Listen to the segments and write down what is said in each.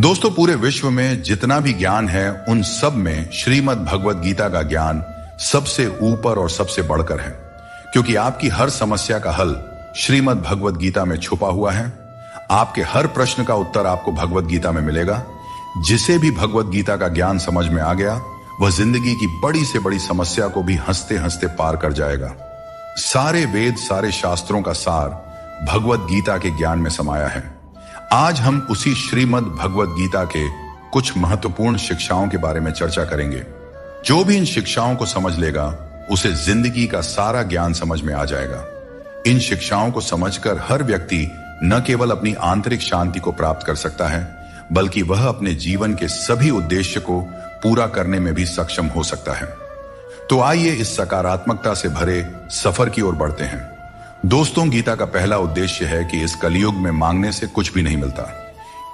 दोस्तों, पूरे विश्व में जितना भी ज्ञान है उन सब में श्रीमद् भगवद गीता का ज्ञान सबसे ऊपर और सबसे बढ़कर है, क्योंकि आपकी हर समस्या का हल श्रीमद् भगवद गीता में छुपा हुआ है। आपके हर प्रश्न का उत्तर आपको भगवद गीता में मिलेगा। जिसे भी भगवद गीता का ज्ञान समझ में आ गया, वह जिंदगी की बड़ी से बड़ी समस्या को भी हंसते हंसते पार कर जाएगा। सारे वेद, सारे शास्त्रों का सार भगवद गीता के ज्ञान में समाया है। आज हम उसी श्रीमद् भगवद गीता के कुछ महत्वपूर्ण शिक्षाओं के बारे में चर्चा करेंगे। जो भी इन शिक्षाओं को समझ लेगा, उसे जिंदगी का सारा ज्ञान समझ में आ जाएगा। इन शिक्षाओं को समझकर हर व्यक्ति न केवल अपनी आंतरिक शांति को प्राप्त कर सकता है, बल्कि वह अपने जीवन के सभी उद्देश्य को पूरा करने में भी सक्षम हो सकता है। तो आइए इस सकारात्मकता से भरे सफर की ओर बढ़ते हैं। दोस्तों, गीता का पहला उद्देश्य है कि इस कलयुग में मांगने से कुछ भी नहीं मिलता।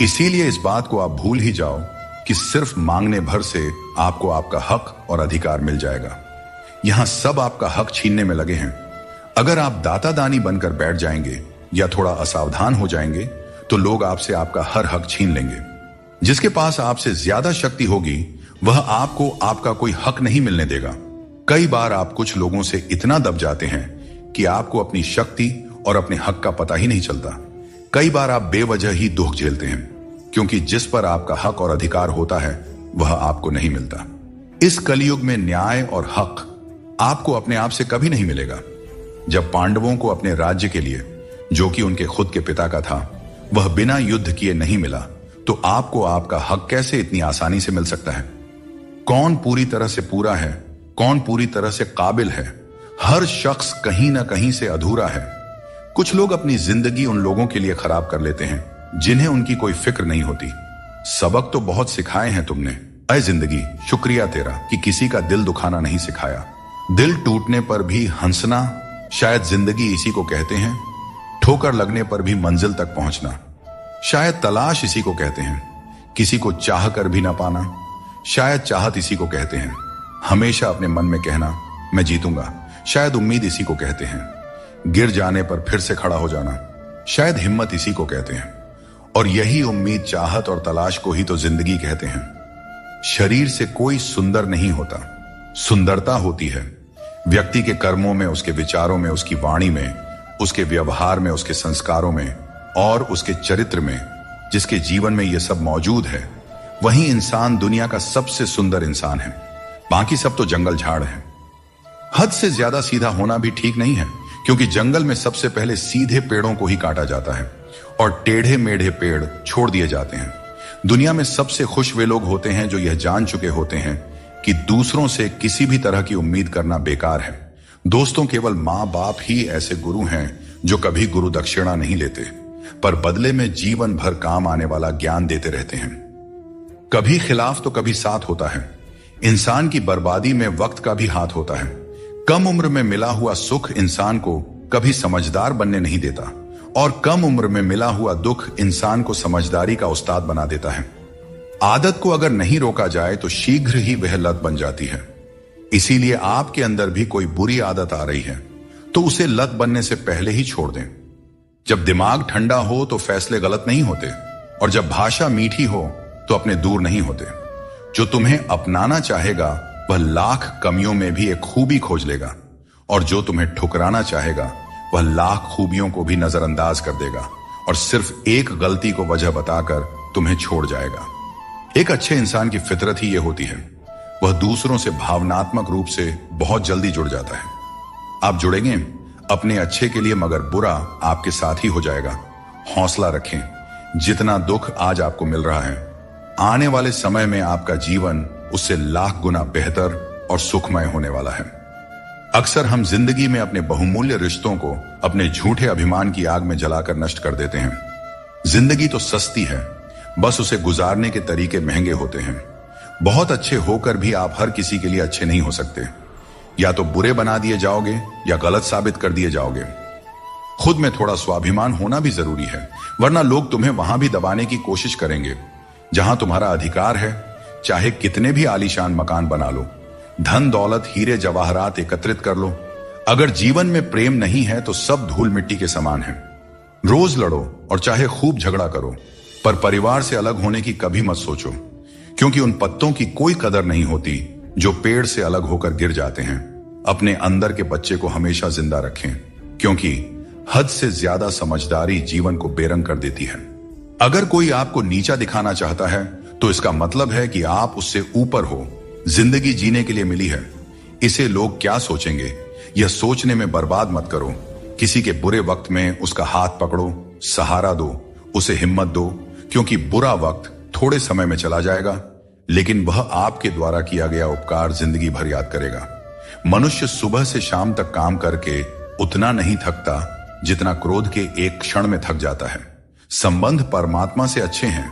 इसीलिए इस बात को आप भूल ही जाओ कि सिर्फ मांगने भर से आपको आपका हक और अधिकार मिल जाएगा। यहां सब आपका हक छीनने में लगे हैं। अगर आप दाता दानी बनकर बैठ जाएंगे या थोड़ा असावधान हो जाएंगे, तो लोग आपसे आपका हर हक छीन लेंगे। जिसके पास आपसे ज्यादा शक्ति होगी, वह आपको आपका कोई हक नहीं मिलने देगा। कई बार आप कुछ लोगों से इतना दब जाते हैं कि आपको अपनी शक्ति और अपने हक का पता ही नहीं चलता। कई बार आप बेवजह ही दुख झेलते हैं, क्योंकि जिस पर आपका हक और अधिकार होता है, वह आपको नहीं मिलता। इस कलयुग में न्याय और हक आपको अपने आप से कभी नहीं मिलेगा। जब पांडवों को अपने राज्य के लिए, जो कि उनके खुद के पिता का था, वह बिना युद्ध किए नहीं मिला, तो आपको आपका हक कैसे इतनी आसानी से मिल सकता है? कौन पूरी तरह से पूरा है, कौन पूरी तरह से काबिल है? हर शख्स कहीं ना कहीं से अधूरा है। कुछ लोग अपनी जिंदगी उन लोगों के लिए खराब कर लेते हैं जिन्हें उनकी कोई फिक्र नहीं होती। सबक तो बहुत सिखाए हैं तुमने, अय जिंदगी, शुक्रिया तेरा कि किसी का दिल दुखाना नहीं सिखाया। दिल टूटने पर भी हंसना, शायद जिंदगी इसी को कहते हैं। ठोकर लगने पर भी मंजिल तक पहुंचना, शायद तलाश इसी को कहते हैं। किसी को चाह कर भी ना पाना, शायद चाहत इसी को कहते हैं। हमेशा अपने मन में कहना, मैं जीतूंगा, शायद उम्मीद इसी को कहते हैं। गिर जाने पर फिर से खड़ा हो जाना, शायद हिम्मत इसी को कहते हैं। और यही उम्मीद, चाहत और तलाश को ही तो जिंदगी कहते हैं। शरीर से कोई सुंदर नहीं होता, सुंदरता होती है व्यक्ति के कर्मों में, उसके विचारों में, उसकी वाणी में, उसके व्यवहार में, उसके संस्कारों में और उसके चरित्र में। जिसके जीवन में यह सब मौजूद है, वही इंसान दुनिया का सबसे सुंदर इंसान है। बाकी सब तो जंगल झाड़ है। हद से ज्यादा सीधा होना भी ठीक नहीं है, क्योंकि जंगल में सबसे पहले सीधे पेड़ों को ही काटा जाता है और टेढ़े मेढ़े पेड़ छोड़ दिए जाते हैं। दुनिया में सबसे खुश वे लोग होते हैं जो यह जान चुके होते हैं कि दूसरों से किसी भी तरह की उम्मीद करना बेकार है। दोस्तों, केवल माँ बाप ही ऐसे गुरु हैं जो कभी गुरु दक्षिणा नहीं लेते, पर बदले में जीवन भर काम आने वाला ज्ञान देते रहते हैं। कभी खिलाफ तो कभी साथ होता है। इंसान की बर्बादी में वक्त का भी हाथ होता है। कम उम्र में मिला हुआ सुख इंसान को कभी समझदार बनने नहीं देता, और कम उम्र में मिला हुआ दुख इंसान को समझदारी का उस्ताद बना देता है। आदत को अगर नहीं रोका जाए तो शीघ्र ही वह लत बन जाती है। इसीलिए आपके अंदर भी कोई बुरी आदत आ रही है तो उसे लत बनने से पहले ही छोड़ दें। जब दिमाग ठंडा हो तो फैसले गलत नहीं होते, और जब भाषा मीठी हो तो अपने दूर नहीं होते। जो तुम्हें अपनाना चाहेगा, वह लाख कमियों में भी एक खूबी खोज लेगा, और जो तुम्हें ठुकराना चाहेगा, वह लाख खूबियों को भी नजरअंदाज कर देगा और सिर्फ एक गलती को वजह बताकर तुम्हें छोड़ जाएगा। एक अच्छे इंसान की फितरत ही यह होती है, वह दूसरों से भावनात्मक रूप से बहुत जल्दी जुड़ जाता है। आप जुड़ेंगे अपने अच्छे के लिए, मगर बुरा आपके साथ ही हो जाएगा। हौसला रखें। जितना दुख आज आपको मिल रहा है, आने वाले समय में आपका जीवन उससे लाख गुना बेहतर और सुखमय होने वाला है। अक्सर हम जिंदगी में अपने बहुमूल्य रिश्तों को अपने झूठे अभिमान की आग में जलाकर नष्ट कर देते हैं। जिंदगी तो सस्ती है, बस उसे गुजारने के तरीके महंगे होते हैं। बहुत अच्छे होकर भी आप हर किसी के लिए अच्छे नहीं हो सकते। या तो बुरे बना दिए जाओगे या गलत साबित कर दिए जाओगे। खुद में थोड़ा स्वाभिमान होना भी जरूरी है, वरना लोग तुम्हें वहां भी दबाने की कोशिश करेंगे जहां तुम्हारा अधिकार है। चाहे कितने भी आलीशान मकान बना लो, धन दौलत हीरे जवाहरात एकत्रित कर लो, अगर जीवन में प्रेम नहीं है तो सब धूल मिट्टी के समान है। रोज लड़ो और चाहे खूब झगड़ा करो, पर परिवार से अलग होने की कभी मत सोचो, क्योंकि उन पत्तों की कोई कदर नहीं होती जो पेड़ से अलग होकर गिर जाते हैं। अपने अंदर के बच्चे को हमेशा जिंदा रखें, क्योंकि हद से ज्यादा समझदारी जीवन को बेरंग कर देती है। अगर कोई आपको नीचा दिखाना चाहता है तो इसका मतलब है कि आप उससे ऊपर हो। जिंदगी जीने के लिए मिली है, इसे लोग क्या सोचेंगे यह सोचने में बर्बाद मत करो। किसी के बुरे वक्त में उसका हाथ पकड़ो, सहारा दो, उसे हिम्मत दो, क्योंकि बुरा वक्त थोड़े समय में चला जाएगा, लेकिन वह आपके द्वारा किया गया उपकार जिंदगी भर याद करेगा। मनुष्य सुबह से शाम तक काम करके उतना नहीं थकता जितना क्रोध के एक क्षण में थक जाता है। संबंध परमात्मा से अच्छे हैं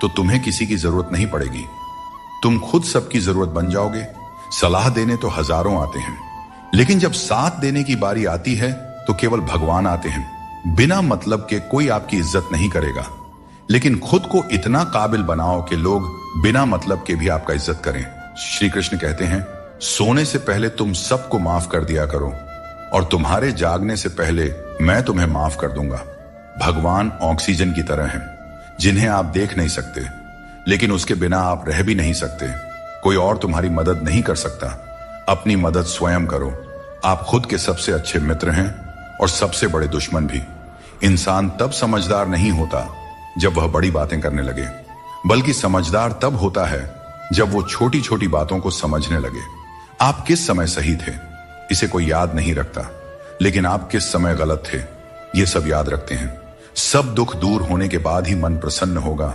तो तुम्हें किसी की जरूरत नहीं पड़ेगी, तुम खुद सबकी जरूरत बन जाओगे। सलाह देने तो हजारों आते हैं, लेकिन जब साथ देने की बारी आती है तो केवल भगवान आते हैं। बिना मतलब के कोई आपकी इज्जत नहीं करेगा, लेकिन खुद को इतना काबिल बनाओ कि लोग बिना मतलब के भी आपका इज्जत करें। श्री कृष्ण कहते हैं, सोने से पहले तुम सबको माफ कर दिया करो और तुम्हारे जागने से पहले मैं तुम्हें माफ कर दूंगा। भगवान ऑक्सीजन की तरह हैं, जिन्हें आप देख नहीं सकते, लेकिन उसके बिना आप रह भी नहीं सकते। कोई और तुम्हारी मदद नहीं कर सकता, अपनी मदद स्वयं करो। आप खुद के सबसे अच्छे मित्र हैं और सबसे बड़े दुश्मन भी। इंसान तब समझदार नहीं होता जब वह बड़ी बातें करने लगे, बल्कि समझदार तब होता है जब वो छोटी छोटी बातों को समझने लगे। आप किस समय सही थे इसे कोई याद नहीं रखता, लेकिन आप किस समय गलत थे ये सब याद रखते हैं। सब दुख दूर होने के बाद ही मन प्रसन्न होगा,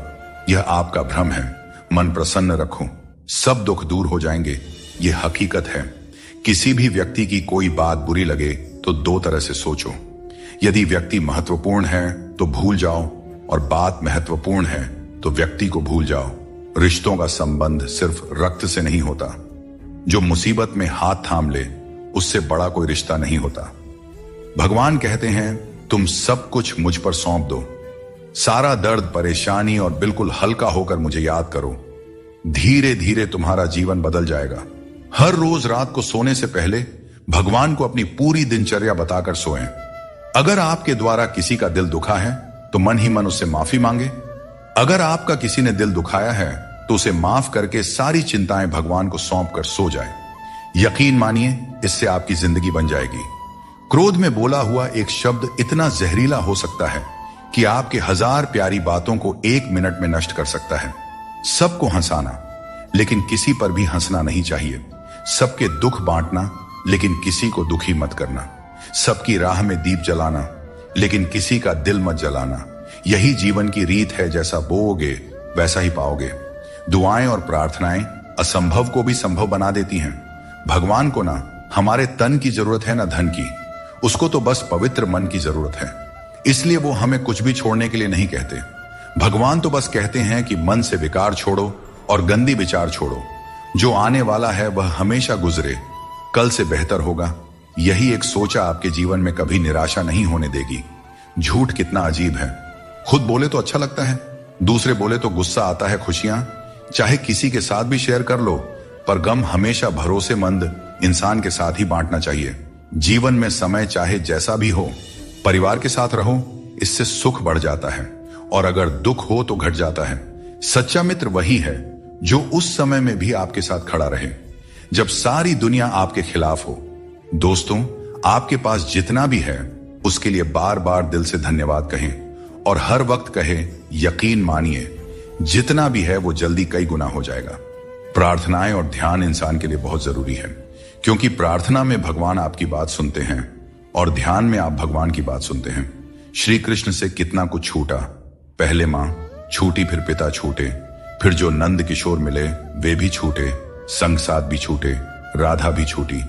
यह आपका भ्रम है। मन प्रसन्न रखो, सब दुख दूर हो जाएंगे, यह हकीकत है। किसी भी व्यक्ति की कोई बात बुरी लगे तो दो तरह से सोचो। यदि व्यक्ति महत्वपूर्ण है तो भूल जाओ, और बात महत्वपूर्ण है तो व्यक्ति को भूल जाओ। रिश्तों का संबंध सिर्फ रक्त से नहीं होता। जो मुसीबत में हाथ थाम ले उससे बड़ा कोई रिश्ता नहीं होता। भगवान कहते हैं, तुम सब कुछ मुझ पर सौंप दो, सारा दर्द परेशानी, और बिल्कुल हल्का होकर मुझे याद करो। धीरे धीरे तुम्हारा जीवन बदल जाएगा। हर रोज रात को सोने से पहले भगवान को अपनी पूरी दिनचर्या बताकर सोएं। अगर आपके द्वारा किसी का दिल दुखा है तो मन ही मन उससे माफी मांगे। अगर आपका किसी ने दिल दुखाया है तो उसे माफ करके सारी चिंताएं भगवान को सौंप कर सो जाए। यकीन मानिए, इससे आपकी जिंदगी बन जाएगी। क्रोध में बोला हुआ एक शब्द इतना जहरीला हो सकता है कि आपके हजार प्यारी बातों को एक मिनट में नष्ट कर सकता है। सबको हंसाना, लेकिन किसी पर भी हंसना नहीं चाहिए। सबके दुख बांटना, लेकिन किसी को दुखी मत करना। सबकी राह में दीप जलाना, लेकिन किसी का दिल मत जलाना। यही जीवन की रीत है, जैसा बोओगे वैसा ही पाओगे। दुआएं और प्रार्थनाएं असंभव को भी संभव बना देती हैं। भगवान को ना हमारे तन की जरूरत है ना धन की, उसको तो बस पवित्र मन की जरूरत है। इसलिए वो हमें कुछ भी छोड़ने के लिए नहीं कहते। भगवान तो बस कहते हैं कि मन से विकार छोड़ो और गंदी विचार छोड़ो। जो आने वाला है वह हमेशा गुजरे, कल से बेहतर होगा। यही एक सोचा आपके जीवन में कभी निराशा नहीं होने देगी। झूठ कितना अजीब है, खुद बोले तो अच्छा लगता है, दूसरे बोले तो गुस्सा आता है। खुशियां चाहे किसी के साथ भी शेयर कर लो, पर गम हमेशा भरोसेमंद इंसान के साथ ही बांटना चाहिए। जीवन में समय चाहे जैसा भी हो, परिवार के साथ रहो, इससे सुख बढ़ जाता है, और अगर दुख हो तो घट जाता है। सच्चा मित्र वही है जो उस समय में भी आपके साथ खड़ा रहे जब सारी दुनिया आपके खिलाफ हो। दोस्तों, आपके पास जितना भी है उसके लिए बार बार दिल से धन्यवाद कहें, और हर वक्त कहें, यकीन मानिए जितना भी है वो जल्दी कई गुना हो जाएगा। प्रार्थनाएं और ध्यान इंसान के लिए बहुत जरूरी है, क्योंकि प्रार्थना में भगवान आपकी बात सुनते हैं और ध्यान में आप भगवान की बात सुनते हैं। श्री कृष्ण से कितना कुछ छूटा, पहले मां छूटी, फिर पिता छूटे, फिर जो नंद किशोर मिले वे भी छूटे, संग साथ भी छूटे, राधा भी छूटी,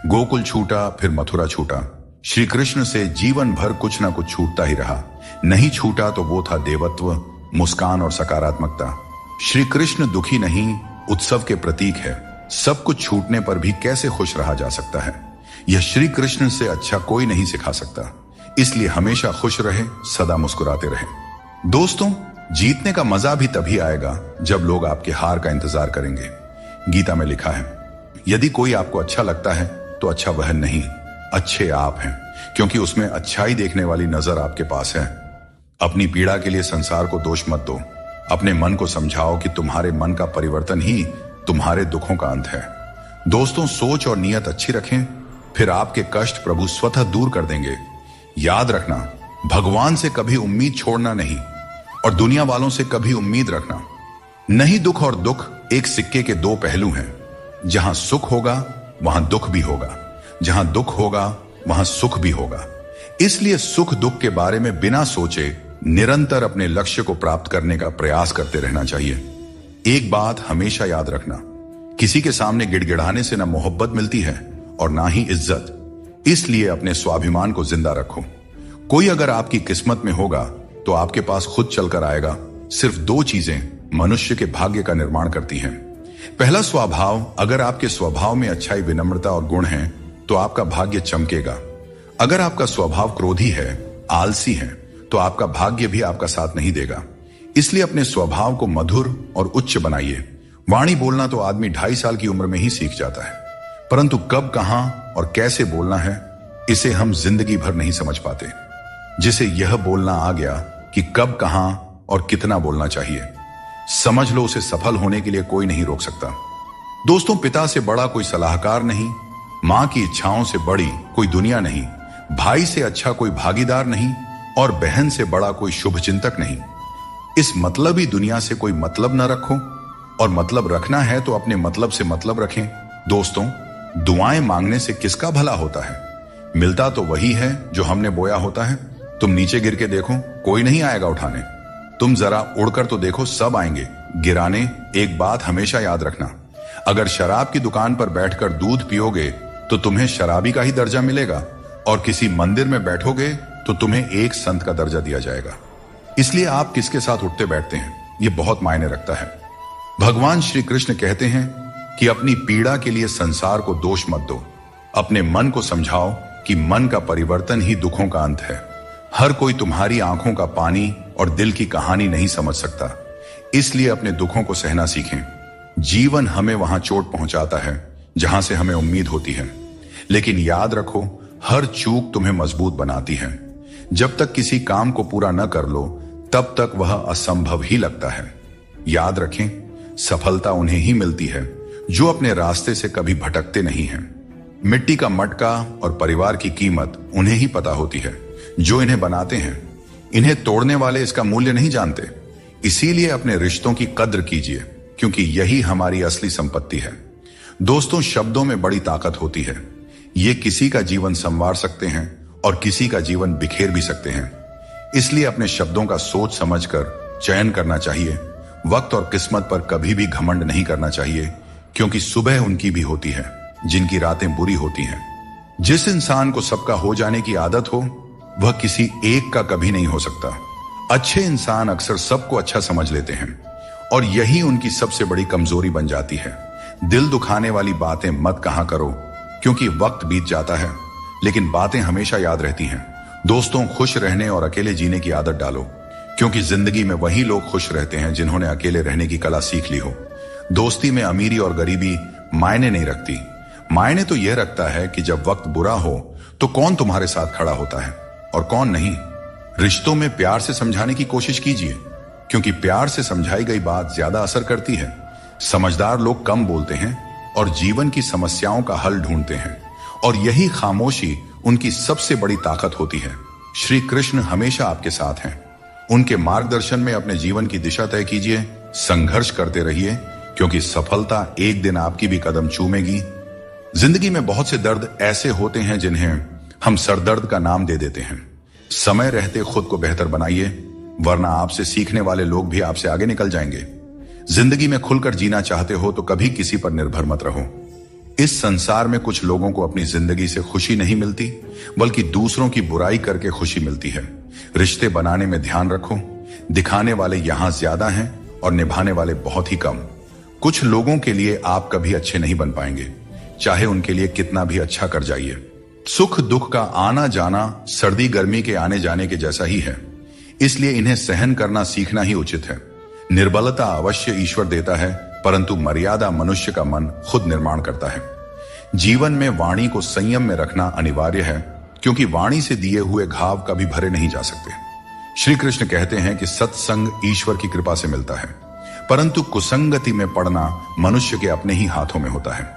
गोकुल छूटा, फिर मथुरा छूटा। श्री कृष्ण से जीवन भर कुछ ना कुछ छूटता ही रहा। नहीं छूटा तो वो था देवत्व, मुस्कान और सकारात्मकता। श्री कृष्ण दुखी नहीं, उत्सव के प्रतीक है। सब कुछ छूटने पर भी कैसे खुश रहा जा सकता है, यह श्री कृष्ण से अच्छा कोई नहीं सिखा सकता। इसलिए हमेशा खुश रहे, सदा मुस्कुराते रहे। दोस्तों, जीतने का मजा भी तभी आएगा जब लोग आपके हार का इंतजार करेंगे। गीता में लिखा है, यदि कोई आपको अच्छा लगता है तो अच्छा वह नहीं, अच्छे आप हैं, क्योंकि उसमें अच्छाई देखने वाली नजर आपके पास है। अपनी पीड़ा के लिए संसार को दोष मत दो। अपने मन को समझाओ कि तुम्हारे मन का परिवर्तन ही तुम्हारे दुखों का अंत है। दोस्तों, सोच और नीयत अच्छी रखें, फिर आपके कष्ट प्रभु स्वतः दूर कर देंगे। याद रखना, भगवान से कभी उम्मीद छोड़ना नहीं और दुनिया वालों से कभी उम्मीद रखना नहीं। दुख और दुख एक सिक्के के दो पहलू हैं। जहां सुख होगा वहां दुख भी होगा, जहां दुख होगा वहां सुख भी होगा। इसलिए सुख दुख के बारे में बिना सोचे निरंतर अपने लक्ष्य को प्राप्त करने का प्रयास करते रहना चाहिए। एक बात हमेशा याद रखना, किसी के सामने गिड़गिड़ाने से ना मोहब्बत मिलती है और ना ही इज्जत। इसलिए अपने स्वाभिमान को जिंदा रखो। कोई अगर आपकी किस्मत में होगा तो आपके पास खुद चलकर आएगा। सिर्फ दो चीजें मनुष्य के भाग्य का निर्माण करती हैं। पहला, स्वभाव। अगर आपके स्वभाव में अच्छाई, विनम्रता और गुण है तो आपका भाग्य चमकेगा। अगर आपका स्वभाव क्रोधी है, आलसी है, तो आपका भाग्य भी आपका साथ नहीं देगा। इसलिए अपने स्वभाव को मधुर और उच्च बनाइए। वाणी बोलना तो आदमी 2.5 साल की उम्र में ही सीख जाता है, परंतु कब, कहां और कैसे बोलना है इसे हम जिंदगी भर नहीं समझ पाते। जिसे यह बोलना आ गया कि कब, कहां और कितना बोलना चाहिए, समझ लो उसे सफल होने के लिए कोई नहीं रोक सकता। दोस्तों, पिता से बड़ा कोई सलाहकार नहीं, मां की इच्छाओं से बड़ी कोई दुनिया नहीं, भाई से अच्छा कोई भागीदार नहीं और बहन से बड़ा कोई शुभ चिंतक नहीं। इस मतलबी दुनिया से कोई मतलब न रखो, और मतलब रखना है तो अपने मतलब से मतलब रखें। दोस्तों, दुआएं मांगने से किसका भला होता है? मिलता तो वही है जो हमने बोया होता है। तुम नीचे गिर के देखो, कोई नहीं आएगा उठाने। तुम जरा उड़कर तो देखो, सब आएंगे गिराने। एक बात हमेशा याद रखना, अगर शराब की दुकान पर बैठकर दूध पियोगे तो तुम्हें शराबी का ही दर्जा मिलेगा, और किसी मंदिर में बैठोगे तो तुम्हें एक संत का दर्जा दिया जाएगा। इसलिए आप किसके साथ उठते बैठते हैं ये बहुत मायने रखता है। भगवान श्री कृष्ण कहते हैं कि अपनी पीड़ा के लिए संसार को दोष मत दो। अपने मन को समझाओ कि मन का परिवर्तन ही दुखों का अंत है। हर कोई तुम्हारी आंखों का पानी और दिल की कहानी नहीं समझ सकता। इसलिए अपने दुखों को सहना सीखें। जीवन हमें वहां चोट पहुंचाता है जहां से हमें उम्मीद होती है, लेकिन याद रखो, हर चूक तुम्हें मजबूत बनाती है। जब तक किसी काम को पूरा न कर लो तब तक वह असंभव ही लगता है। याद रखें, सफलता उन्हें ही मिलती है जो अपने रास्ते से कभी भटकते नहीं हैं। मिट्टी का मटका और परिवार की कीमत उन्हें ही पता होती है जो इन्हें बनाते हैं। इन्हें तोड़ने वाले इसका मूल्य नहीं जानते। इसीलिए अपने रिश्तों की कद्र कीजिए, क्योंकि यही हमारी असली संपत्ति है। दोस्तों, शब्दों में बड़ी ताकत होती है। ये किसी का जीवन संवार सकते हैं और किसी का जीवन बिखेर भी सकते हैं। इसलिए अपने शब्दों का सोच समझकर चयन करना चाहिए। वक्त और किस्मत पर कभी भी घमंड नहीं करना चाहिए, क्योंकि सुबह उनकी भी होती है जिनकी रातें बुरी होती हैं। जिस इंसान को सबका हो जाने की आदत हो वह किसी एक का कभी नहीं हो सकता। अच्छे इंसान अक्सर सबको अच्छा समझ लेते हैं और यही उनकी सबसे बड़ी कमजोरी बन जाती है। दिल दुखाने वाली बातें मत कहा करो, क्योंकि वक्त बीत जाता है लेकिन बातें हमेशा याद रहती हैं। दोस्तों, खुश रहने और अकेले जीने की आदत डालो, क्योंकि जिंदगी में वही लोग खुश रहते हैं जिन्होंने अकेले रहने की कला सीख ली हो। दोस्ती में अमीरी और गरीबी मायने नहीं रखती। मायने तो यह रखता है कि जब वक्त बुरा हो तो कौन तुम्हारे साथ खड़ा होता है और कौन नहीं। रिश्तों में प्यार से समझाने की कोशिश कीजिए, क्योंकि प्यार से समझाई गई बात ज्यादा असर करती है। समझदार लोग कम बोलते हैं और जीवन की समस्याओं का हल ढूंढते हैं, और यही खामोशी उनकी सबसे बड़ी ताकत होती है। श्री कृष्ण हमेशा आपके साथ हैं। उनके मार्गदर्शन में अपने जीवन की दिशा तय कीजिए, संघर्ष करते रहिए, क्योंकि सफलता एक दिन आपकी भी कदम चूमेगी। जिंदगी में बहुत से दर्द ऐसे होते हैं जिन्हें हम सरदर्द का नाम दे देते हैं। समय रहते खुद को बेहतर बनाइए, वरना आपसे सीखने वाले लोग भी आपसे आगे निकल जाएंगे। जिंदगी में खुलकर जीना चाहते हो तो कभी किसी पर निर्भर मत रहो। इस संसार में कुछ लोगों को अपनी जिंदगी से खुशी नहीं मिलती, बल्कि दूसरों की बुराई करके खुशी मिलती है। रिश्ते बनाने में ध्यान रखो, दिखाने वाले यहां ज्यादा हैं और निभाने वाले बहुत ही कम। कुछ लोगों के लिए आप कभी अच्छे नहीं बन पाएंगे, चाहे उनके लिए कितना भी अच्छा कर जाइए। सुख दुख का आना जाना सर्दी गर्मी के आने जाने के जैसा ही है, इसलिए इन्हें सहन करना सीखना ही उचित है। निर्बलता अवश्य ईश्वर देता है, परंतु मर्यादा मनुष्य का मन खुद निर्माण करता है। जीवन में वाणी को संयम में रखना अनिवार्य है, क्योंकि वाणी से दिए हुए घाव कभी भरे नहीं जा सकते। श्री कृष्ण कहते हैं कि सत्संग ईश्वर की कृपा से मिलता है, परंतु कुसंगति में पड़ना मनुष्य के अपने ही हाथों में होता है।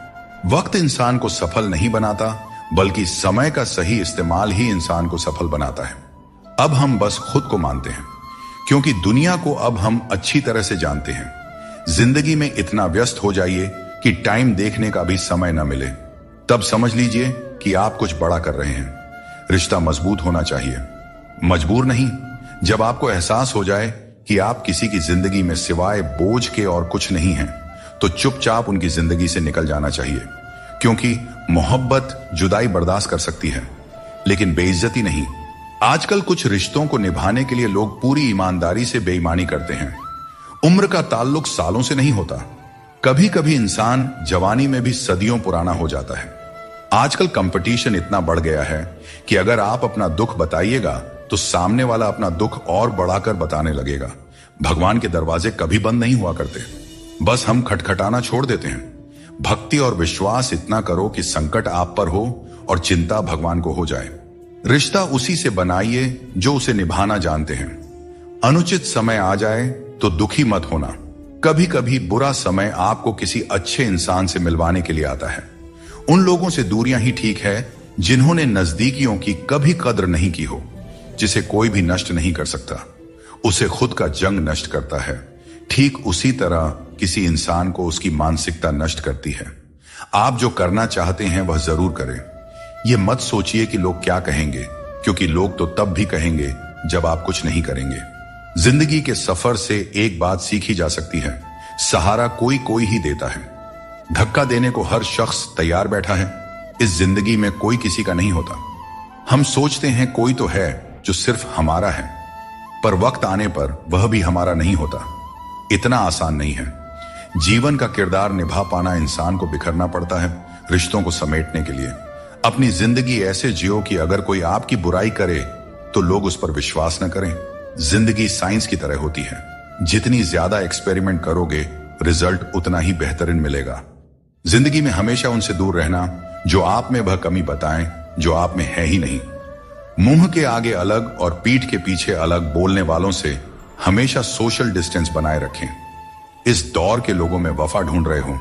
वक्त इंसान को सफल नहीं बनाता, बल्कि समय का सही इस्तेमाल ही इंसान को सफल बनाता है। अब हम बस खुद को मानते हैं, क्योंकि दुनिया को अब हम अच्छी तरह से जानते हैं। जिंदगी में इतना व्यस्त हो जाइए कि टाइम देखने का भी समय न मिले, तब समझ लीजिए कि आप कुछ बड़ा कर रहे हैं। रिश्ता मजबूत होना चाहिए, मजबूर नहीं। जब आपको एहसास हो जाए कि आप किसी की जिंदगी में सिवाय बोझ के और कुछ नहीं हैं, तो चुपचाप उनकी जिंदगी से निकल जाना चाहिए, क्योंकि मोहब्बत जुदाई बर्दाश्त कर सकती है, लेकिन बेइज्जती नहीं। आजकल कुछ रिश्तों को निभाने के लिए लोग पूरी ईमानदारी से बेईमानी करते हैं। उम्र का ताल्लुक सालों से नहीं होता, कभी कभी इंसान जवानी में भी सदियों पुराना हो जाता है। आजकल कंपटीशन इतना बढ़ गया है कि अगर आप अपना दुख बताइएगा तो सामने वाला अपना दुख और बढ़ाकर बताने लगेगा। भगवान के दरवाजे कभी बंद नहीं हुआ करते, बस हम खटखटाना छोड़ देते हैं। भक्ति और विश्वास इतना करो कि संकट आप पर हो और चिंता भगवान को हो जाए। रिश्ता उसी से बनाइए जो उसे निभाना जानते हैं। अनुचित समय आ जाए तो दुखी मत होना। कभी कभी बुरा समय आपको किसी अच्छे इंसान से मिलवाने के लिए आता है। उन लोगों से दूरियां ही ठीक है जिन्होंने नजदीकियों की कभी कद्र नहीं की हो। जिसे कोई भी नष्ट नहीं कर सकता, उसे खुद का जंग नष्ट करता है। ठीक उसी तरह किसी इंसान को उसकी मानसिकता नष्ट करती है। आप जो करना चाहते हैं वह जरूर करें। यह मत सोचिए कि लोग क्या कहेंगे, क्योंकि लोग तो तब भी कहेंगे जब आप कुछ नहीं करेंगे। जिंदगी के सफर से एक बात सीखी जा सकती है, सहारा कोई कोई ही देता है। धक्का देने को हर शख्स तैयार बैठा है। इस जिंदगी में कोई किसी का नहीं होता। हम सोचते हैं कोई तो है जो सिर्फ हमारा है, पर वक्त आने पर वह भी हमारा नहीं होता। इतना आसान नहीं है। जीवन का किरदार निभा पाना इंसान को बिखरना पड़ता है रिश्तों को समेटने के लिए। अपनी जिंदगी ऐसे जियो कि अगर कोई आपकी बुराई करे तो लोग उस पर विश्वास न करें। जिंदगी साइंस की तरह होती है, जितनी ज्यादा एक्सपेरिमेंट करोगे रिजल्ट उतना ही बेहतरीन मिलेगा। जिंदगी में हमेशा उनसे दूर रहना जो आप में वह कमी बताएं जो आप में है ही नहीं। मुंह के आगे अलग और पीठ के पीछे अलग बोलने वालों से हमेशा सोशल डिस्टेंस बनाए रखें। इस दौर के लोगों में वफा ढूंढ रहे हो,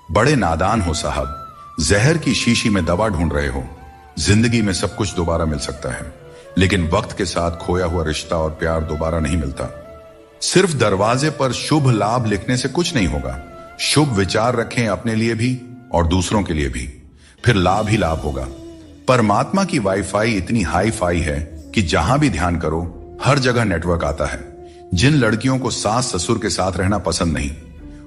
बड़े नादान हो साहब। जहर की शीशी में दवा ढूंढ रहे हो। जिंदगी में सब कुछ दोबारा मिल सकता है, लेकिन वक्त के साथ खोया हुआ रिश्ता और प्यार दोबारा नहीं मिलता। सिर्फ दरवाजे पर शुभ लाभ लिखने से कुछ नहीं होगा। शुभ विचार रखें अपने लिए भी और दूसरों के लिए भी, फिर लाभ ही लाभ होगा। परमात्मा की वाईफाई इतनी हाई फाई है कि जहां भी ध्यान करो हर जगह नेटवर्क आता है। जिन लड़कियों को सास ससुर के साथ रहना पसंद नहीं,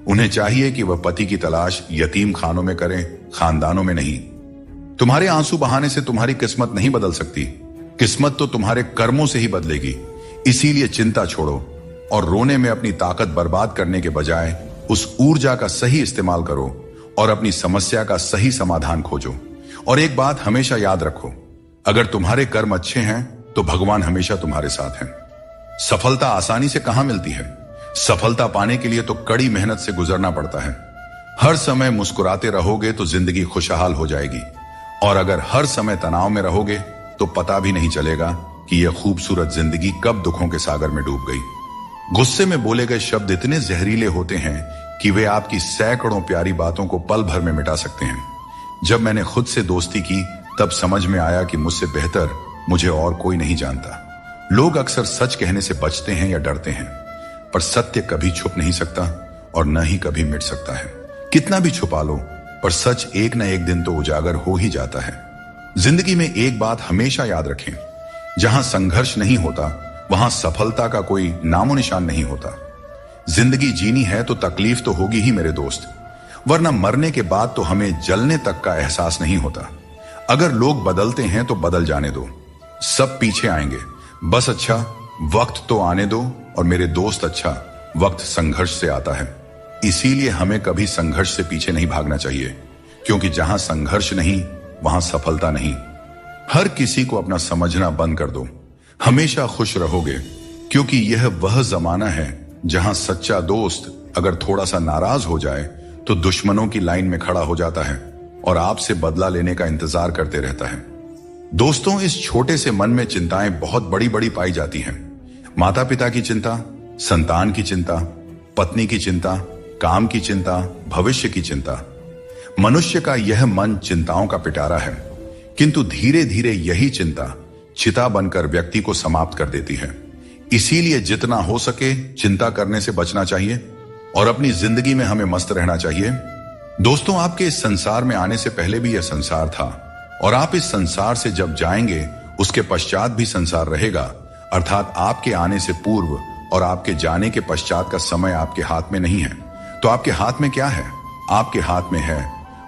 उन्हें चाहिए कि वह पति की तलाश यतीम खानों में करें, खानदानों में नहीं। तुम्हारे आंसू बहाने से तुम्हारी किस्मत नहीं बदल सकती। किस्मत तो तुम्हारे कर्मों से ही बदलेगी। इसीलिए चिंता छोड़ो और रोने में अपनी ताकत बर्बाद करने के बजाय उस ऊर्जा का सही इस्तेमाल करो और अपनी समस्या का सही समाधान खोजो। और एक बात हमेशा याद रखो, अगर तुम्हारे कर्म अच्छे हैं तो भगवान हमेशा तुम्हारे साथ हैं। सफलता आसानी से कहां मिलती है। सफलता पाने के लिए तो कड़ी मेहनत से गुजरना पड़ता है। हर समय मुस्कुराते रहोगे तो जिंदगी खुशहाल हो जाएगी, और अगर हर समय तनाव में रहोगे तो पता भी नहीं चलेगा कि यह खूबसूरत जिंदगी कब दुखों के सागर में डूब गई। गुस्से में बोले गए शब्द इतने जहरीले होते हैं कि वे आपकी सैकड़ों प्यारी बातों को पल भर में मिटा सकते हैं। जब मैंने खुद से दोस्ती की तब समझ में आया कि मुझसे बेहतर मुझे और कोई नहीं जानता। लोग अक्सर सच कहने से बचते हैं या डरते हैं, पर सत्य कभी छुप नहीं सकता और न ही कभी मिट सकता है। कितना भी छुपा लो, पर सच एक न एक दिन तो उजागर हो ही जाता है। जिंदगी में एक बात हमेशा याद रखें, जहां संघर्ष नहीं होता वहां सफलता का कोई नामो निशान नहीं होता। जिंदगी जीनी है तो तकलीफ तो होगी ही मेरे दोस्त, वरना मरने के बाद तो हमें जलने तक का एहसास नहीं होता। अगर लोग बदलते हैं तो बदल जाने दो, सब पीछे आएंगे। बस अच्छा वक्त तो आने दो, और मेरे दोस्त अच्छा वक्त संघर्ष से आता है। इसीलिए हमें कभी संघर्ष से पीछे नहीं भागना चाहिए, क्योंकि जहां संघर्ष नहीं वहां सफलता नहीं। हर किसी को अपना समझना बंद कर दो, हमेशा खुश रहोगे, क्योंकि यह वह जमाना है जहां सच्चा दोस्त अगर थोड़ा सा नाराज हो जाए तो दुश्मनों की लाइन में खड़ा हो जाता है और आपसे बदला लेने का इंतजार करते रहता है। दोस्तों, इस छोटे से मन में चिंताएं बहुत बड़ी बड़ी पाई जाती हैं, माता पिता की चिंता, संतान की चिंता, पत्नी की चिंता, काम की चिंता, भविष्य की चिंता। मनुष्य का यह मन चिंताओं का पिटारा है, किंतु धीरे धीरे यही चिंता चिता बनकर व्यक्ति को समाप्त कर देती है। इसीलिए जितना हो सके चिंता करने से बचना चाहिए और अपनी जिंदगी में हमें मस्त रहना चाहिए। दोस्तों, आपके इस संसार में आने से पहले भी यह संसार था और आप इस संसार से जब जाएंगे उसके पश्चात भी संसार रहेगा, अर्थात आपके आने से पूर्व और आपके जाने के पश्चात का समय आपके हाथ में नहीं है। तो आपके हाथ में क्या है? आपके हाथ में है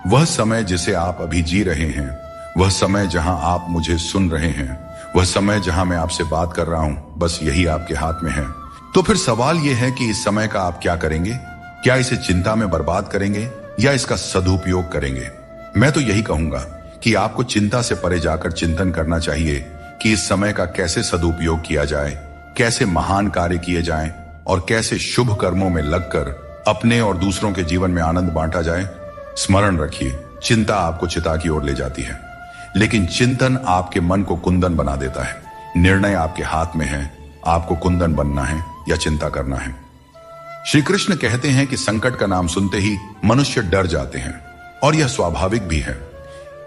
वह समय जिसे आप अभी जी रहे हैं, वह समय जहां आप मुझे सुन रहे हैं, वह समय जहां मैं आपसे बात कर रहा हूं, बस यही आपके हाथ में है। तो फिर सवाल यह है कि इस समय का आप क्या करेंगे? क्या इसे चिंता में बर्बाद करेंगे या इसका सदुपयोग करेंगे? मैं तो यही कहूंगा कि आपको चिंता से परे जाकर चिंतन करना चाहिए कि इस समय का कैसे सदुपयोग किया जाए, कैसे महान कार्य किए जाएं और कैसे शुभ कर्मों में लगकर अपने और दूसरों के जीवन में आनंद बांटा जाए। स्मरण रखिए, चिंता आपको चिता की ओर ले जाती है, लेकिन चिंतन आपके मन को कुंदन बना देता है। निर्णय आपके हाथ में है, आपको कुंदन बनना है या चिंता करना है। श्री कृष्ण कहते हैं कि संकट का नाम सुनते ही मनुष्य डर जाते हैं और यह स्वाभाविक भी है।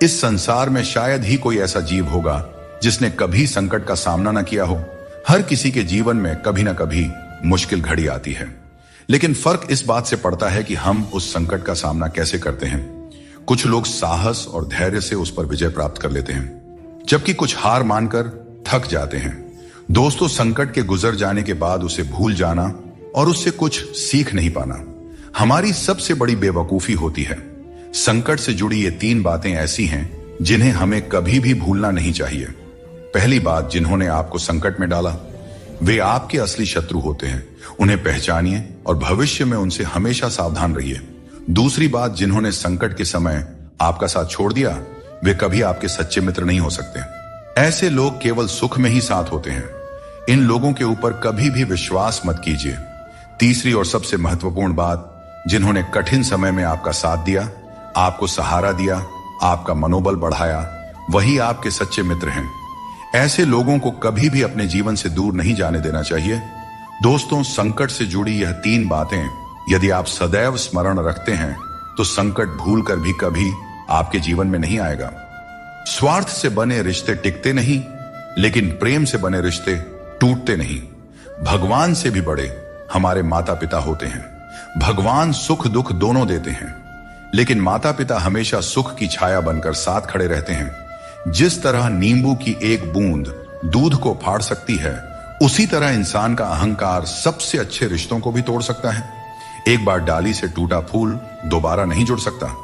इस संसार में शायद ही कोई ऐसा जीव होगा जिसने कभी संकट का सामना न किया हो। हर किसी के जीवन में कभी ना कभी मुश्किल घड़ी आती है, लेकिन फर्क इस बात से पड़ता है कि हम उस संकट का सामना कैसे करते हैं। कुछ लोग साहस और धैर्य से उस पर विजय प्राप्त कर लेते हैं, जबकि कुछ हार मानकर थक जाते हैं। दोस्तों, संकट के गुजर जाने के बाद उसे भूल जाना और उससे कुछ सीख नहीं पाना हमारी सबसे बड़ी बेवकूफी होती है। संकट से जुड़ी ये 3 बातें ऐसी हैं जिन्हें हमें कभी भी भूलना नहीं चाहिए। पहली बात, जिन्होंने आपको संकट में डाला वे आपके असली शत्रु होते हैं। उन्हें पहचानिए और भविष्य में उनसे हमेशा सावधान रहिए। दूसरी बात, जिन्होंने संकट के समय आपका साथ छोड़ दिया वे कभी आपके सच्चे मित्र नहीं हो सकते। ऐसे लोग केवल सुख में ही साथ होते हैं। इन लोगों के ऊपर कभी भी विश्वास मत कीजिए। तीसरी और सबसे महत्वपूर्ण बात, जिन्होंने कठिन समय में आपका साथ दिया, आपको सहारा दिया, आपका मनोबल बढ़ाया, वही आपके सच्चे मित्र हैं। ऐसे लोगों को कभी भी अपने जीवन से दूर नहीं जाने देना चाहिए। दोस्तों, संकट से जुड़ी यह 3 बातें यदि आप सदैव स्मरण रखते हैं तो संकट भूलकर भी कभी आपके जीवन में नहीं आएगा। स्वार्थ से बने रिश्ते टिकते नहीं, लेकिन प्रेम से बने रिश्ते टूटते नहीं। भगवान से भी बड़े हमारे माता पिता होते हैं। भगवान सुख दुख दोनों देते हैं, लेकिन माता पिता हमेशा सुख की छाया बनकर साथ खड़े रहते हैं। जिस तरह नींबू की एक बूंद दूध को फाड़ सकती है, उसी तरह इंसान का अहंकार सबसे अच्छे रिश्तों को भी तोड़ सकता है। एक बार डाली से टूटा फूल दोबारा नहीं जुड़ सकता,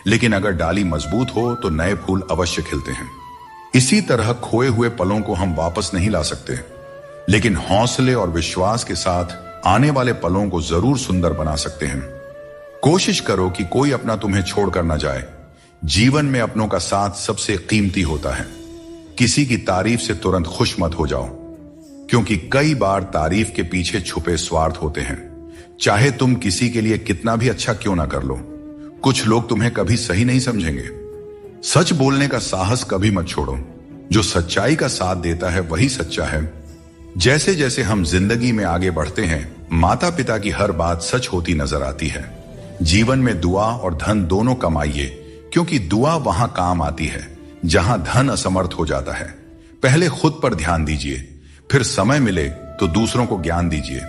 लेकिन अगर डाली मजबूत हो तो नए फूल अवश्य खिलते हैं। इसी तरह खोए हुए पलों को हम वापस नहीं ला सकते, लेकिन हौसले और विश्वास के साथ आने वाले पलों को जरूर सुंदर बना सकते हैं। कोशिश करो कि कोई अपना तुम्हें छोड़कर न जाए। जीवन में अपनों का साथ सबसे कीमती होता है। किसी की तारीफ से तुरंत खुश मत हो जाओ, क्योंकि कई बार तारीफ के पीछे छुपे स्वार्थ होते हैं। चाहे तुम किसी के लिए कितना भी अच्छा क्यों ना कर लो, कुछ लोग तुम्हें कभी सही नहीं समझेंगे। सच बोलने का साहस कभी मत छोड़ो। जो सच्चाई का साथ देता है वही सच्चा है। जैसे जैसे हम जिंदगी में आगे बढ़ते हैं, माता पिता की हर बात सच होती नजर आती है। जीवन में दुआ और धन दोनों कमाइए, क्योंकि दुआ वहां काम आती है जहां धन असमर्थ हो जाता है। पहले खुद पर ध्यान दीजिए, फिर समय मिले तो दूसरों को ज्ञान दीजिए।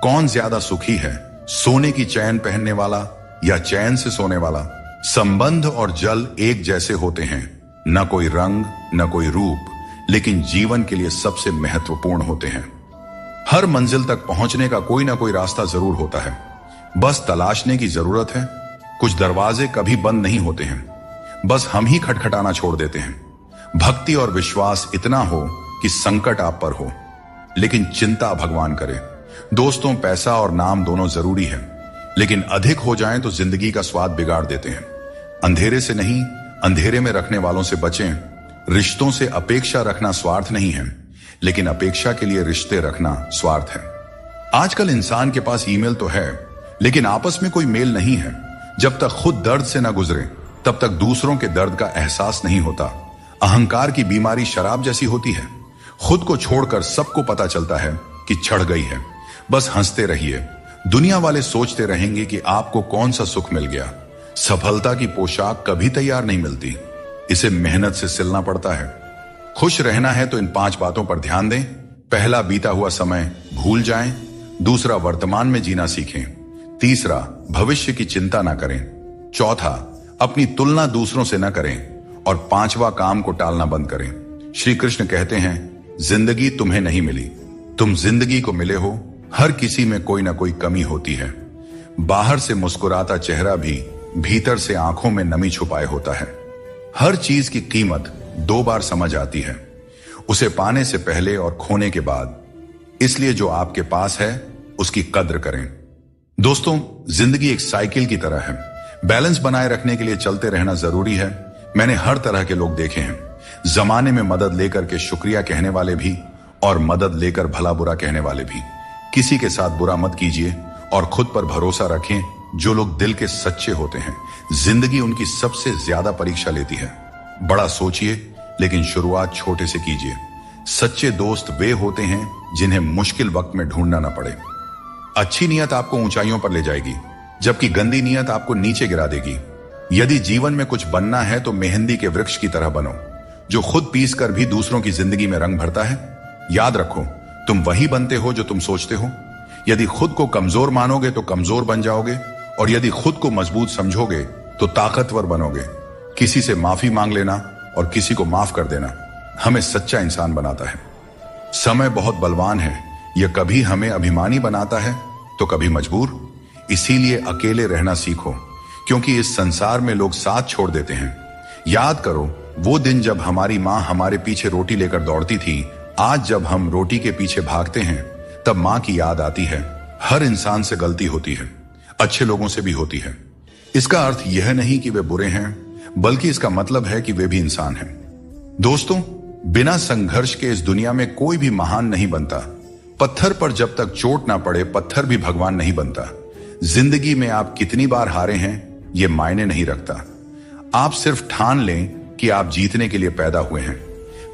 कौन ज्यादा सुखी है, सोने की चैन पहनने वाला या चैन से सोने वाला? संबंध और जल एक जैसे होते हैं, न कोई रंग न कोई रूप, लेकिन जीवन के लिए सबसे महत्वपूर्ण होते हैं। हर मंजिल तक पहुंचने का कोई ना कोई रास्ता जरूर होता है, बस तलाशने की जरूरत है। कुछ दरवाजे कभी बंद नहीं होते हैं, बस हम ही खटखटाना छोड़ देते हैं। भक्ति और विश्वास इतना हो कि संकट आप पर हो, लेकिन चिंता भगवान करे। दोस्तों, पैसा और नाम दोनों जरूरी है, लेकिन अधिक हो जाएं तो जिंदगी का स्वाद बिगाड़ देते हैं। अंधेरे से नहीं, अंधेरे में रखने वालों से बचें। रिश्तों से अपेक्षा रखना स्वार्थ नहीं है, लेकिन अपेक्षा के लिए रिश्ते रखना स्वार्थ है। आजकल इंसान के पास ईमेल तो है, लेकिन आपस में कोई मेल नहीं है। जब तक खुद दर्द से ना गुजरे, तब तक दूसरों के दर्द का एहसास नहीं होता। अहंकार की बीमारी शराब जैसी होती है। खुद को छोड़कर सबको पता चलता है कि चढ़ गई है। बस हंसते रहिए। दुनिया वाले सोचते रहेंगे कि आपको कौन सा सुख मिल गया। सफलता की पोशाक कभी तैयार नहीं मिलती, इसे मेहनत से सिलना पड़ता है। खुश रहना है तो इन 5 बातों पर ध्यान दें। पहला, बीता हुआ समय भूल जाएं। दूसरा, वर्तमान में जीना सीखें। तीसरा, भविष्य की चिंता ना करें। चौथा, अपनी तुलना दूसरों से न करें। और 5वां, काम को टालना बंद करें। श्री कृष्ण कहते हैं, जिंदगी तुम्हें नहीं मिली, तुम जिंदगी को मिले हो। हर किसी में कोई ना कोई कमी होती है। बाहर से मुस्कुराता चेहरा भी भीतर से आंखों में नमी छुपाए होता है। हर चीज की कीमत 2 बार समझ आती है, उसे पाने से पहले और खोने के बाद। इसलिए जो आपके पास है उसकी कद्र करें। दोस्तों, जिंदगी एक साइकिल की तरह है। बैलेंस बनाए रखने के लिए चलते रहना जरूरी है। मैंने हर तरह के लोग देखे हैं, जमाने में मदद लेकर के शुक्रिया कहने वाले भी और मदद लेकर भला बुरा कहने वाले भी। किसी के साथ बुरा मत कीजिए और खुद पर भरोसा रखें। जो लोग दिल के सच्चे होते हैं, जिंदगी उनकी सबसे ज्यादा परीक्षा लेती है। बड़ा सोचिए, लेकिन शुरुआत छोटे से कीजिए। सच्चे दोस्त वे होते हैं जिन्हें मुश्किल वक्त में ढूंढना न पड़े। अच्छी नीयत आपको ऊंचाइयों पर ले जाएगी, जबकि गंदी नीयत आपको नीचे गिरा देगी। यदि जीवन में कुछ बनना है तो मेहंदी के वृक्ष की तरह बनो, जो खुद पीस कर भी दूसरों की जिंदगी में रंग भरता है। याद रखो, तुम वही बनते हो जो तुम सोचते हो। यदि खुद को कमजोर मानोगे तो कमजोर बन जाओगे, और यदि खुद को मजबूत समझोगे तो ताकतवर बनोगे। किसी से माफी मांग लेना और किसी को माफ कर देना हमें सच्चा इंसान बनाता है। समय बहुत बलवान है, यह कभी हमें अभिमानी बनाता है तो कभी मजबूर। इसीलिए अकेले रहना सीखो, क्योंकि इस संसार में लोग साथ छोड़ देते हैं। याद करो वो दिन जब हमारी माँ हमारे पीछे रोटी लेकर दौड़ती थी। आज जब हम रोटी के पीछे भागते हैं तब माँ की याद आती है। हर इंसान से गलती होती है, अच्छे लोगों से भी होती है। इसका अर्थ यह नहीं कि वे बुरे हैं, बल्कि इसका मतलब है कि वे भी इंसान हैं। दोस्तों, बिना संघर्ष के इस दुनिया में कोई भी महान नहीं बनता। पत्थर पर जब तक चोट ना पड़े, पत्थर भी भगवान नहीं बनता। जिंदगी में आप कितनी बार हारे हैं यह मायने नहीं रखता। आप सिर्फ ठान लें कि आप जीतने के लिए पैदा हुए हैं,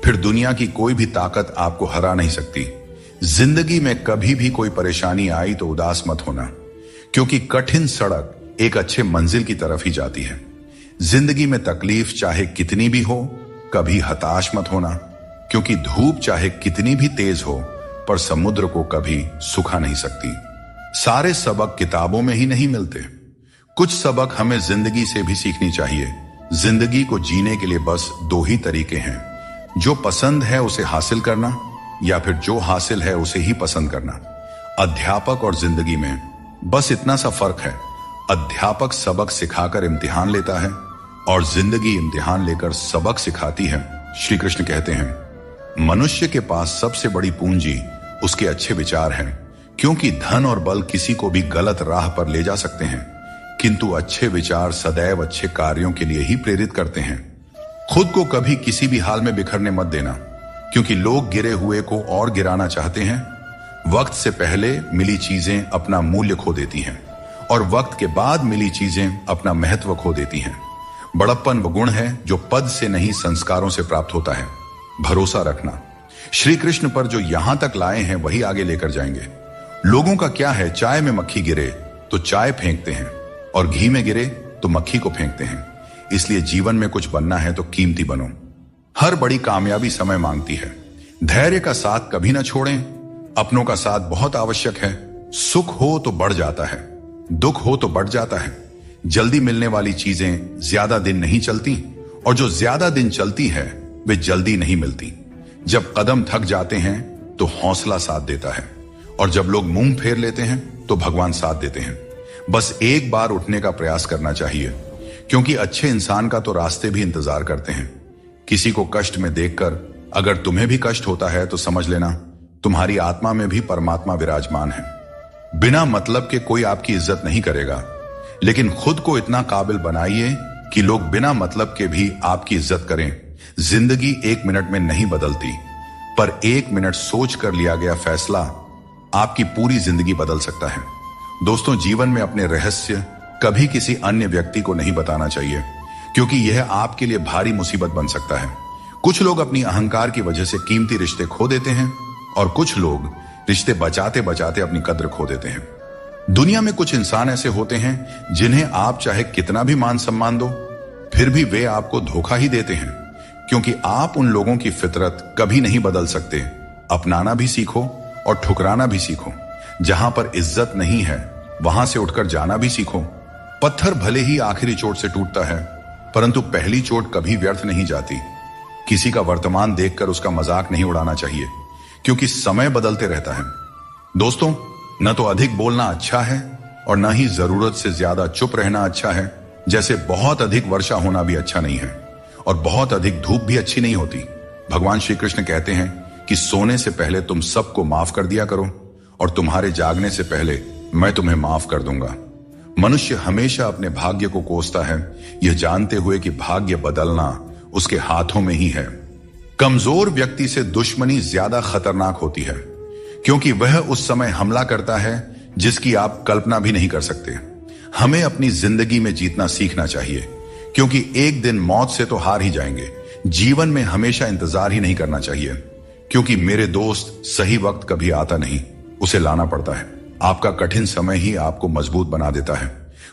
फिर दुनिया की कोई भी ताकत आपको हरा नहीं सकती। जिंदगी में कभी भी कोई परेशानी आई तो उदास मत होना, क्योंकि कठिन सड़क एक अच्छे मंजिल की तरफ ही जाती है। जिंदगी में तकलीफ चाहे कितनी भी हो, कभी हताश मत होना, क्योंकि धूप चाहे कितनी भी तेज हो पर समुद्र को कभी सुखा नहीं सकती। सारे सबक किताबों में ही नहीं मिलते, कुछ सबक हमें जिंदगी से भी सीखनी चाहिए। जिंदगी को जीने के लिए बस 2 ही तरीके हैं, जो पसंद है उसे हासिल करना, या फिर जो हासिल है उसे ही पसंद करना। अध्यापक और जिंदगी में बस इतना सा फर्क है, अध्यापक सबक सिखाकर इम्तिहान लेता है और जिंदगी इम्तिहान लेकर सबक सिखाती है। श्री कृष्ण कहते हैं, मनुष्य के पास सबसे बड़ी पूंजी उसके अच्छे विचार हैं, क्योंकि धन और बल किसी को भी गलत राह पर ले जा सकते हैं, किंतु अच्छे विचार सदैव अच्छे कार्यों के लिए ही प्रेरित करते हैं। खुद को कभी किसी भी हाल में बिखरने मत देना, क्योंकि लोग गिरे हुए को और गिराना चाहते हैं। वक्त से पहले मिली चीजें अपना मूल्य खो देती हैं और वक्त के बाद मिली चीजें अपना महत्व खो देती हैं। बड़प्पन वो गुण है जो पद से नहीं संस्कारों से प्राप्त होता है। भरोसा रखना, श्री कृष्ण पर जो यहां तक लाए हैं वही आगे लेकर जाएंगे। लोगों का क्या है, चाय में मक्खी गिरे तो चाय फेंकते हैं और घी में गिरे तो मक्खी को फेंकते हैं। इसलिए जीवन में कुछ बनना है तो कीमती बनो। हर बड़ी कामयाबी समय मांगती है। धैर्य का साथ कभी ना छोड़ें। अपनों का साथ बहुत आवश्यक है। सुख हो तो बढ़ जाता है, दुख हो तो बढ़ जाता है। जल्दी मिलने वाली चीजें ज्यादा दिन नहीं चलती, और जो ज्यादा दिन चलती है वे जल्दी नहीं मिलती। जब कदम थक जाते हैं तो हौसला साथ देता है, और जब लोग मुंह फेर लेते हैं तो भगवान साथ देते हैं। बस एक बार उठने का प्रयास करना चाहिए, क्योंकि अच्छे इंसान का तो रास्ते भी इंतजार करते हैं। किसी को कष्ट में देखकर अगर तुम्हें भी कष्ट होता है तो समझ लेना तुम्हारी आत्मा में भी परमात्मा विराजमान है। बिना मतलब के कोई आपकी इज्जत नहीं करेगा, लेकिन खुद को इतना काबिल बनाइए कि लोग बिना मतलब के भी आपकी इज्जत करें। जिंदगी 1 मिनट में नहीं बदलती, पर 1 मिनट सोच कर लिया गया फैसला आपकी पूरी जिंदगी बदल सकता है। दोस्तों, जीवन में अपने रहस्य कभी किसी अन्य व्यक्ति को नहीं बताना चाहिए, क्योंकि यह आपके लिए भारी मुसीबत बन सकता है। कुछ लोग अपनी अहंकार की वजह से कीमती रिश्ते खो देते हैं, और कुछ लोग रिश्ते बचाते बचाते अपनी कद्र खो देते हैं। दुनिया में कुछ इंसान ऐसे होते हैं जिन्हें आप चाहे कितना भी मान सम्मान दो, फिर भी वे आपको धोखा ही देते हैं, क्योंकि आप उन लोगों की फितरत कभी नहीं बदल सकते। अपनाना भी सीखो और ठुकराना भी सीखो। जहां पर इज्जत नहीं है वहां से उठकर जाना भी सीखो। पत्थर भले ही आखिरी चोट से टूटता है, परंतु पहली चोट कभी व्यर्थ नहीं जाती। किसी का वर्तमान देखकर उसका मजाक नहीं उड़ाना चाहिए, क्योंकि समय बदलते रहता है। दोस्तों, न तो अधिक बोलना अच्छा है और न ही जरूरत से ज्यादा चुप रहना अच्छा है। जैसे बहुत अधिक वर्षा होना भी अच्छा नहीं है और बहुत अधिक धूप भी अच्छी नहीं होती। भगवान श्री कृष्ण कहते हैं कि सोने से पहले तुम सबको माफ कर दिया करो और तुम्हारे जागने से पहले मैं तुम्हें माफ कर दूंगा। मनुष्य हमेशा अपने भाग्य को कोसता है, यह जानते हुए कि भाग्य बदलना उसके हाथों में ही है। कमजोर व्यक्ति से दुश्मनी ज्यादा खतरनाक होती है, क्योंकि वह उस समय हमला करता है जिसकी आप कल्पना भी नहीं कर सकते। हमें अपनी जिंदगी में जीतना सीखना चाहिए, क्योंकि एक दिन मौत से तो हार ही जाएंगे। जीवन में हमेशा इंतजार ही नहीं करना चाहिए, क्योंकि मेरे दोस्त सही वक्त कभी आता नहीं, उसे लाना पड़ता है। आपका कठिन समय ही आपको मजबूत बना देता है।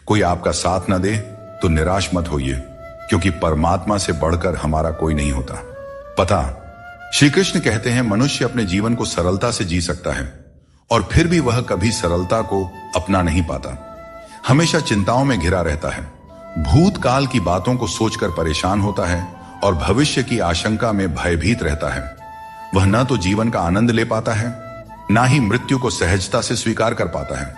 कोई आपका साथ न दे तो निराश मत होइए, क्योंकि परमात्मा से बढ़कर हमारा कोई नहीं होता। पता, श्री कृष्ण कहते हैं मनुष्य अपने जीवन को सरलता से जी सकता है और फिर भी वह कभी सरलता को अपना नहीं पाता। हमेशा चिंताओं में घिरा रहता है, भूतकाल की बातों को सोचकर परेशान होता है और भविष्य की आशंका में भयभीत रहता है। वह न तो जीवन का आनंद ले पाता है, ना ही मृत्यु को सहजता से स्वीकार कर पाता है।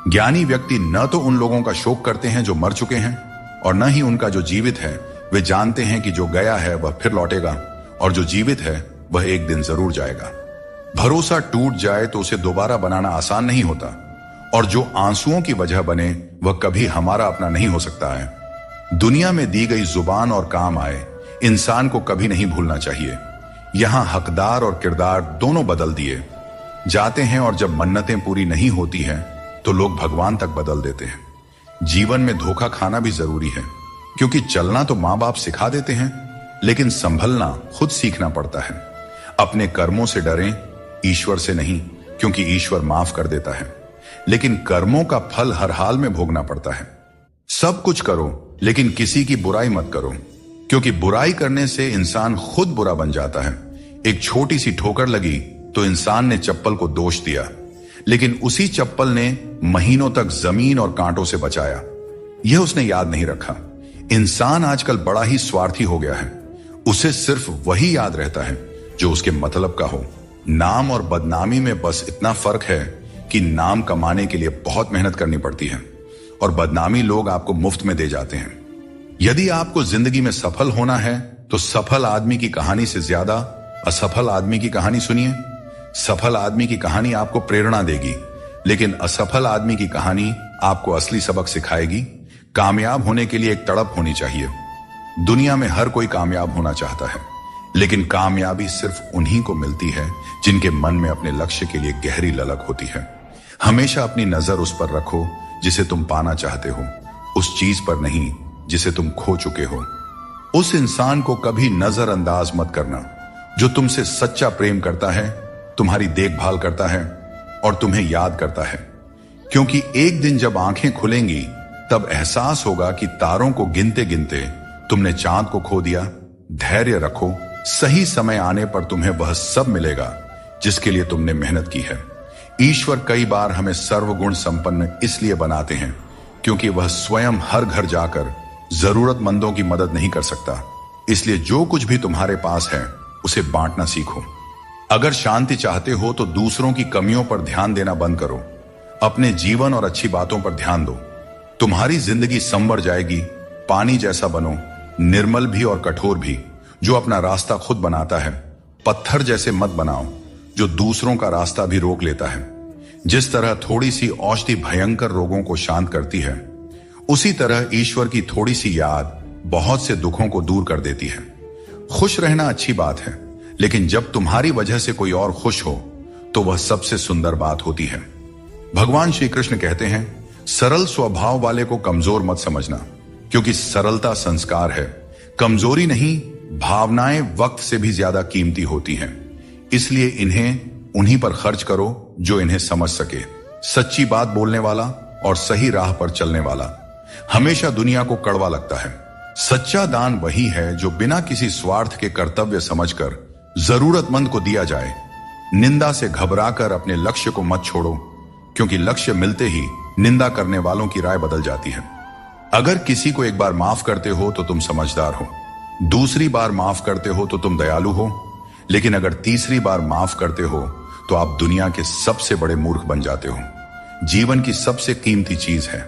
ज्ञानी व्यक्ति न तो उन लोगों का शोक करते हैं जो मर चुके हैं, और न ही उनका जो जीवित है। वे जानते हैं कि जो गया है वह फिर लौटेगा और जो जीवित है वह एक दिन जरूर जाएगा। भरोसा टूट जाए तो उसे दोबारा बनाना आसान नहीं होता, और जो आंसुओं की वजह बने वह कभी हमारा अपना नहीं हो सकता है। दुनिया में दी गई जुबान और काम आए इंसान को कभी नहीं भूलना चाहिए। यहां हकदार और किरदार दोनों बदल दिए जाते हैं, और जब मन्नतें पूरी नहीं होती हैं तो लोग भगवान तक बदल देते हैं। जीवन में धोखा खाना भी जरूरी है, क्योंकि चलना तो मां बाप सिखा देते हैं, लेकिन संभलना खुद सीखना पड़ता है। अपने कर्मों से डरें, ईश्वर से नहीं, क्योंकि ईश्वर माफ कर देता है, लेकिन कर्मों का फल हर हाल में भोगना पड़ता है। सब कुछ करो, लेकिन किसी की बुराई मत करो, क्योंकि बुराई करने से इंसान खुद बुरा बन जाता है। एक छोटी सी ठोकर लगी तो इंसान ने चप्पल को दोष दिया, लेकिन उसी चप्पल ने महीनों तक जमीन और कांटों से बचाया। यह उसने याद नहीं रखा। इंसान आजकल बड़ा ही स्वार्थी हो गया है। उसे सिर्फ वही याद रहता है जो उसके मतलब का हो। नाम और बदनामी में बस इतना फर्क है कि नाम कमाने के लिए बहुत मेहनत करनी पड़ती है, और बदनामी लोग आपको मुफ्त में दे जाते हैं। यदि आपको जिंदगी में सफल होना है तो सफल आदमी की कहानी से ज्यादा असफल आदमी की कहानी सुनिए। सफल आदमी की कहानी आपको प्रेरणा देगी, लेकिन असफल आदमी की कहानी आपको असली सबक सिखाएगी। कामयाब होने के लिए एक तड़प होनी चाहिए। दुनिया में हर कोई कामयाब होना चाहता है, लेकिन कामयाबी सिर्फ उन्हीं को मिलती है जिनके मन में अपने लक्ष्य के लिए गहरी ललक होती है। हमेशा अपनी नजर उस पर रखो जिसे तुम पाना चाहते हो, उस चीज पर नहीं जिसे तुम खो चुके हो। उस इंसान को कभी नजरअंदाज मत करना जो तुमसे सच्चा प्रेम करता है, तुम्हारी देखभाल करता है और तुम्हें याद करता है, क्योंकि एक दिन जब आंखें खुलेंगी तब एहसास होगा कि तारों को गिनते गिनते तुमने चांद को खो दिया। धैर्य रखो, सही समय आने पर तुम्हें वह सब मिलेगा जिसके लिए तुमने मेहनत की है। ईश्वर कई बार हमें सर्वगुण संपन्न इसलिए बनाते हैं क्योंकि वह स्वयं हर घर जाकर जरूरतमंदों की मदद नहीं कर सकता। इसलिए जो कुछ भी तुम्हारे पास है उसे बांटना सीखो। अगर शांति चाहते हो तो दूसरों की कमियों पर ध्यान देना बंद करो। अपने जीवन और अच्छी बातों पर ध्यान दो। तुम्हारी जिंदगी संवर जाएगी। पानी जैसा बनो, निर्मल भी और कठोर भी, जो अपना रास्ता खुद बनाता है। पत्थर जैसे मत बनाओ जो दूसरों का रास्ता भी रोक लेता है। जिस तरह थोड़ी सी औषधि भयंकर रोगों को शांत करती है, उसी तरह ईश्वर की थोड़ी सी याद बहुत से दुखों को दूर कर देती है। खुश रहना अच्छी बात है, लेकिन जब तुम्हारी वजह से कोई और खुश हो तो वह सबसे सुंदर बात होती है। भगवान श्री कृष्ण कहते हैं, सरल स्वभाव वाले को कमजोर मत समझना, क्योंकि सरलता संस्कार है। कमजोरी नहीं, भावनाएं वक्त से भी ज्यादा कीमती होती हैं, इसलिए इन्हें उन्हीं पर खर्च करो जो इन्हें समझ सके। सच्ची बात बोलने वाला और सही राह पर चलने वाला हमेशा दुनिया को कड़वा लगता है। सच्चा दान वही है जो बिना किसी स्वार्थ के कर्तव्य समझकर जरूरतमंद को दिया जाए। निंदा से घबराकर अपने लक्ष्य को मत छोड़ो, क्योंकि लक्ष्य मिलते ही निंदा करने वालों की राय बदल जाती है। अगर किसी को एक बार माफ करते हो तो तुम समझदार हो, दूसरी बार माफ करते हो तो तुम दयालु हो, लेकिन अगर तीसरी बार माफ करते हो तो आप दुनिया के सबसे बड़े मूर्ख बन जाते हो। जीवन की सबसे कीमती चीज है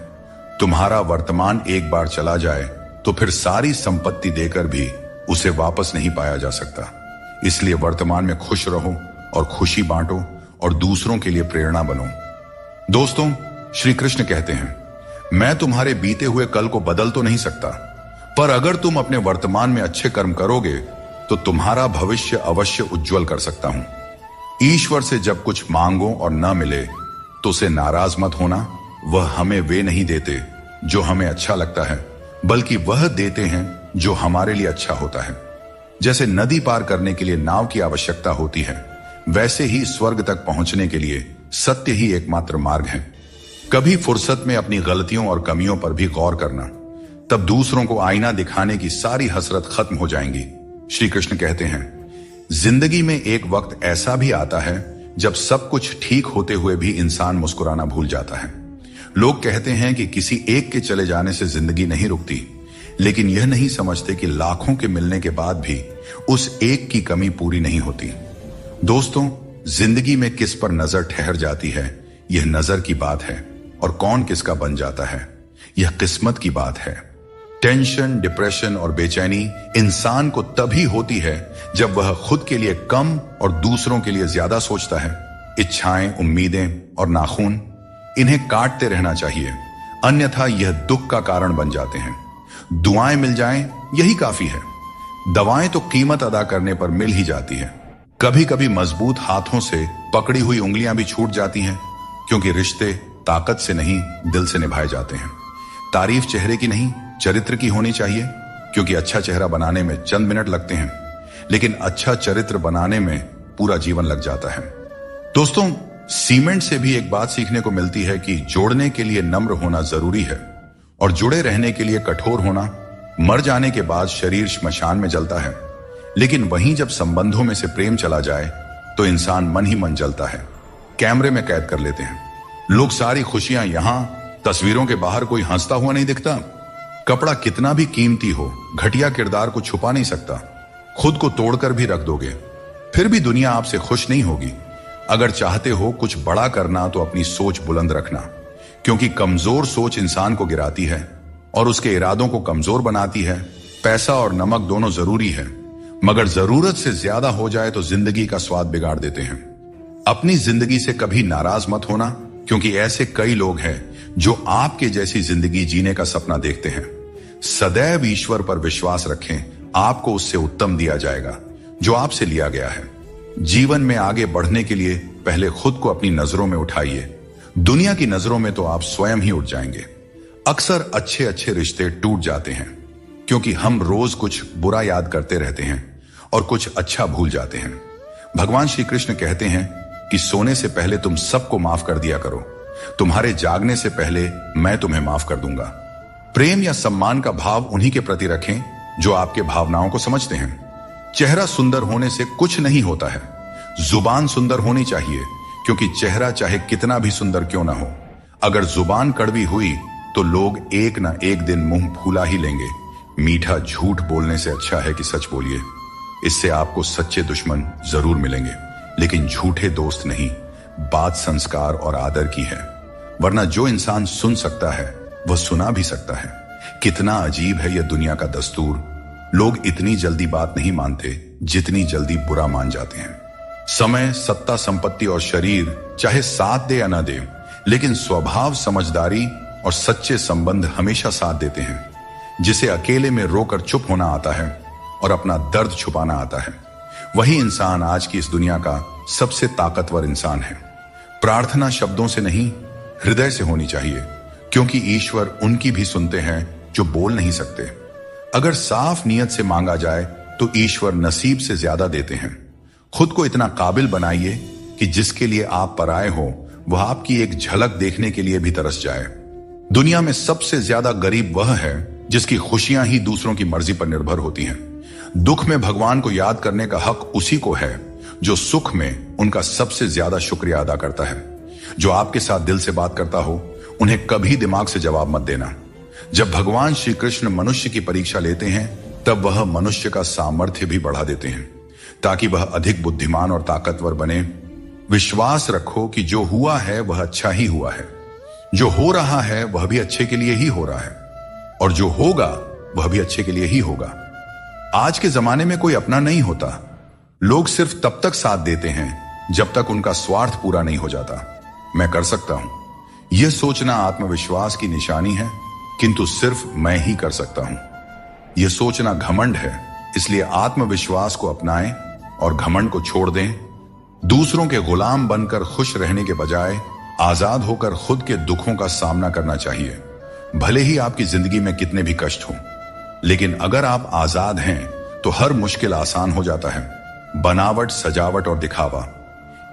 तुम्हारा वर्तमान। एक बार चला जाए तो फिर सारी संपत्ति देकर भी उसे वापस नहीं पाया जा सकता। इसलिए वर्तमान में खुश रहो और खुशी बांटो और दूसरों के लिए प्रेरणा बनो। दोस्तों, श्री कृष्ण कहते हैं, मैं तुम्हारे बीते हुए कल को बदल तो नहीं सकता, पर अगर तुम अपने वर्तमान में अच्छे कर्म करोगे तो तुम्हारा भविष्य अवश्य उज्जवल कर सकता हूं। ईश्वर से जब कुछ मांगो और न मिले तो उसे नाराज मत होना। वह हमें वे नहीं देते जो हमें अच्छा लगता है, बल्कि वह देते हैं जो हमारे लिए अच्छा होता है। जैसे नदी पार करने के लिए नाव की आवश्यकता होती है, वैसे ही स्वर्ग तक पहुंचने के लिए सत्य ही एकमात्र मार्ग है। कभी फुर्सत में अपनी गलतियों और कमियों पर भी गौर करना, तब दूसरों को आईना दिखाने की सारी हसरत खत्म हो जाएंगी। श्री कृष्ण कहते हैं, जिंदगी में एक वक्त ऐसा भी आता है जब सब कुछ ठीक होते हुए भी इंसान मुस्कुराना भूल जाता है। लोग कहते हैं कि किसी एक के चले जाने से जिंदगी नहीं रुकती, लेकिन यह नहीं समझते कि लाखों के मिलने के बाद भी उस एक की कमी पूरी नहीं होती। दोस्तों, जिंदगी में किस पर नजर ठहर जाती है यह नजर की बात है, और कौन किसका बन जाता है यह किस्मत की बात है। टेंशन, डिप्रेशन और बेचैनी इंसान को तभी होती है जब वह खुद के लिए कम और दूसरों के लिए ज्यादा सोचता है। इच्छाएं, उम्मीदें और नाखून, इन्हें काटते रहना चाहिए, अन्यथा यह दुख का कारण बन जाते हैं। दुआएं मिल जाएं यही काफी है। दवाएं तो कीमत अदा करने पर मिल ही जाती है। कभी कभी मजबूत हाथों से पकड़ी हुई उंगलियां भी छूट जाती हैं, क्योंकि रिश्ते ताकत से नहीं दिल से निभाए जाते हैं। तारीफ चेहरे की नहीं चरित्र की होनी चाहिए, क्योंकि अच्छा चेहरा बनाने में चंद मिनट लगते हैं, लेकिन अच्छा चरित्र बनाने में पूरा जीवन लग जाता है। दोस्तों, सीमेंट से भी एक बात सीखने को मिलती है कि जोड़ने के लिए नम्र होना जरूरी है और जुड़े रहने के लिए कठोर होना। मर जाने के बाद शरीर श्मशान में जलता है, लेकिन वहीं जब संबंधों में से प्रेम चला जाए तो इंसान मन ही मन जलता है, कैमरे में कैद कर लेते हैं। लोग सारी खुशियां यहां, तस्वीरों के बाहर कोई हंसता हुआ नहीं दिखता। कपड़ा कितना भी कीमती हो, घटिया किरदार को छुपा नहीं सकता। खुद को तोड़कर भी रख दोगे, फिर भी दुनिया आपसे खुश नहीं होगी। अगर चाहते हो कुछ बड़ा करना तो अपनी सोच बुलंद रखना, क्योंकि कमजोर सोच इंसान को गिराती है और उसके इरादों को कमजोर बनाती है। पैसा और नमक दोनों जरूरी है, मगर जरूरत से ज्यादा हो जाए तो जिंदगी का स्वाद बिगाड़ देते हैं। अपनी जिंदगी से कभी नाराज मत होना, क्योंकि ऐसे कई लोग हैं जो आपके जैसी जिंदगी जीने का सपना देखते हैं। सदैव ईश्वर पर विश्वास रखें, आपको उससे उत्तम दिया जाएगा जो आपसे लिया गया है। जीवन में आगे बढ़ने के लिए पहले खुद को अपनी नजरों में उठाइए। दुनिया की नजरों में तो आप स्वयं ही उठ जाएंगे। अक्सर अच्छे अच्छे रिश्ते टूट जाते हैं, क्योंकि हम रोज कुछ बुरा याद करते रहते हैं और कुछ अच्छा भूल जाते हैं। भगवान श्री कृष्ण कहते हैं कि सोने से पहले तुम सबको माफ कर दिया करो, तुम्हारे जागने से पहले मैं तुम्हें माफ कर दूंगा। प्रेम या सम्मान का भाव उन्हीं के प्रति रखें जो आपके भावनाओं को समझते हैं। चेहरा सुंदर होने से कुछ नहीं होता है, जुबान सुंदर होनी चाहिए, क्योंकि चेहरा चाहे कितना भी सुंदर क्यों ना हो, अगर जुबान कड़वी हुई तो लोग एक ना एक दिन मुंह फूला ही लेंगे। मीठा झूठ बोलने से अच्छा है कि सच बोलिए। इससे आपको सच्चे दुश्मन जरूर मिलेंगे, लेकिन झूठे दोस्त नहीं। बात संस्कार और आदर की है, वरना जो इंसान सुन सकता है वह सुना भी सकता है। कितना अजीब है यह दुनिया का दस्तूर। लोग इतनी जल्दी बात नहीं मानते जितनी जल्दी बुरा मान जाते हैं। समय, सत्ता, संपत्ति और शरीर चाहे साथ दे या ना दे, लेकिन स्वभाव, समझदारी और सच्चे संबंध हमेशा साथ देते हैं। जिसे अकेले में रोकर चुप होना आता है और अपना दर्द छुपाना आता है, वही इंसान आज की इस दुनिया का सबसे ताकतवर इंसान है। प्रार्थना शब्दों से नहीं, हृदय से होनी चाहिए, क्योंकि ईश्वर उनकी भी सुनते हैं जो बोल नहीं सकते। अगर साफ नियत से मांगा जाए तो ईश्वर नसीब से ज्यादा देते हैं। खुद को इतना काबिल बनाइए कि जिसके लिए आप पराए हो वह आपकी एक झलक देखने के लिए भी तरस जाए। दुनिया में सबसे ज्यादा गरीब वह है जिसकी खुशियां ही दूसरों की मर्जी पर निर्भर होती हैं। दुख में भगवान को याद करने का हक उसी को है जो सुख में उनका सबसे ज्यादा शुक्रिया अदा करता है। जो आपके साथ दिल से बात करता हो उन्हें कभी दिमाग से जवाब मत देना। जब भगवान श्री कृष्ण मनुष्य की परीक्षा लेते हैं तब वह मनुष्य का सामर्थ्य भी बढ़ा देते हैं ताकि वह अधिक बुद्धिमान और ताकतवर बने। विश्वास रखो कि जो हुआ है वह अच्छा ही हुआ है, जो हो रहा है वह भी अच्छे के लिए ही हो रहा है, और जो होगा वह भी अच्छे के लिए ही होगा। आज के जमाने में कोई अपना नहीं होता। लोग सिर्फ तब तक साथ देते हैं जब तक उनका स्वार्थ पूरा नहीं हो जाता। मैं कर सकता हूं, यह सोचना आत्मविश्वास की निशानी है, किंतु सिर्फ मैं ही कर सकता हूं। यह सोचना घमंड है, इसलिए आत्मविश्वास को अपनाएं और घमंड को छोड़ दें। दूसरों के गुलाम बनकर खुश रहने के बजाय आजाद होकर खुद के दुखों का सामना करना चाहिए। भले ही आपकी जिंदगी में कितने भी कष्ट हों, लेकिन अगर आप आजाद हैं तो हर मुश्किल आसान हो जाता है। बनावट, सजावट और दिखावा,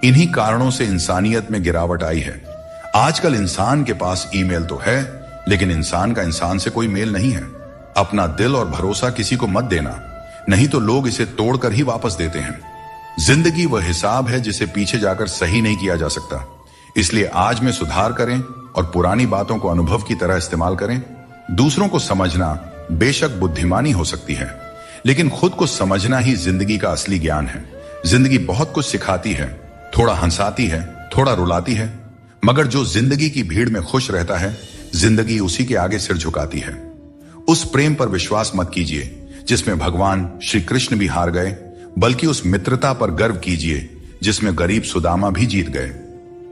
इन्हीं कारणों से इंसानियत में गिरावट आई है। आजकल इंसान के पास ईमेल तो है, लेकिन इंसान का इंसान से कोई मेल नहीं है। अपना दिल और भरोसा किसी को मत देना, नहीं तो लोग इसे तोड़कर ही वापस देते हैं। जिंदगी वह हिसाब है जिसे पीछे जाकर सही नहीं किया जा सकता। इसलिए आज में सुधार करें और पुरानी बातों को अनुभव की तरह इस्तेमाल करें। दूसरों को समझना बेशक बुद्धिमानी हो सकती है, लेकिन खुद को समझना ही जिंदगी का असली ज्ञान है। जिंदगी बहुत कुछ सिखाती है, थोड़ा हंसाती है, थोड़ा रुलाती है, मगर जो जिंदगी की भीड़ में खुश रहता है, जिंदगी उसी के आगे सिर झुकाती है। उस प्रेम पर विश्वास मत कीजिए जिसमें भगवान श्री कृष्ण भी हार गए, बल्कि उस मित्रता पर गर्व कीजिए जिसमें गरीब सुदामा भी जीत गए।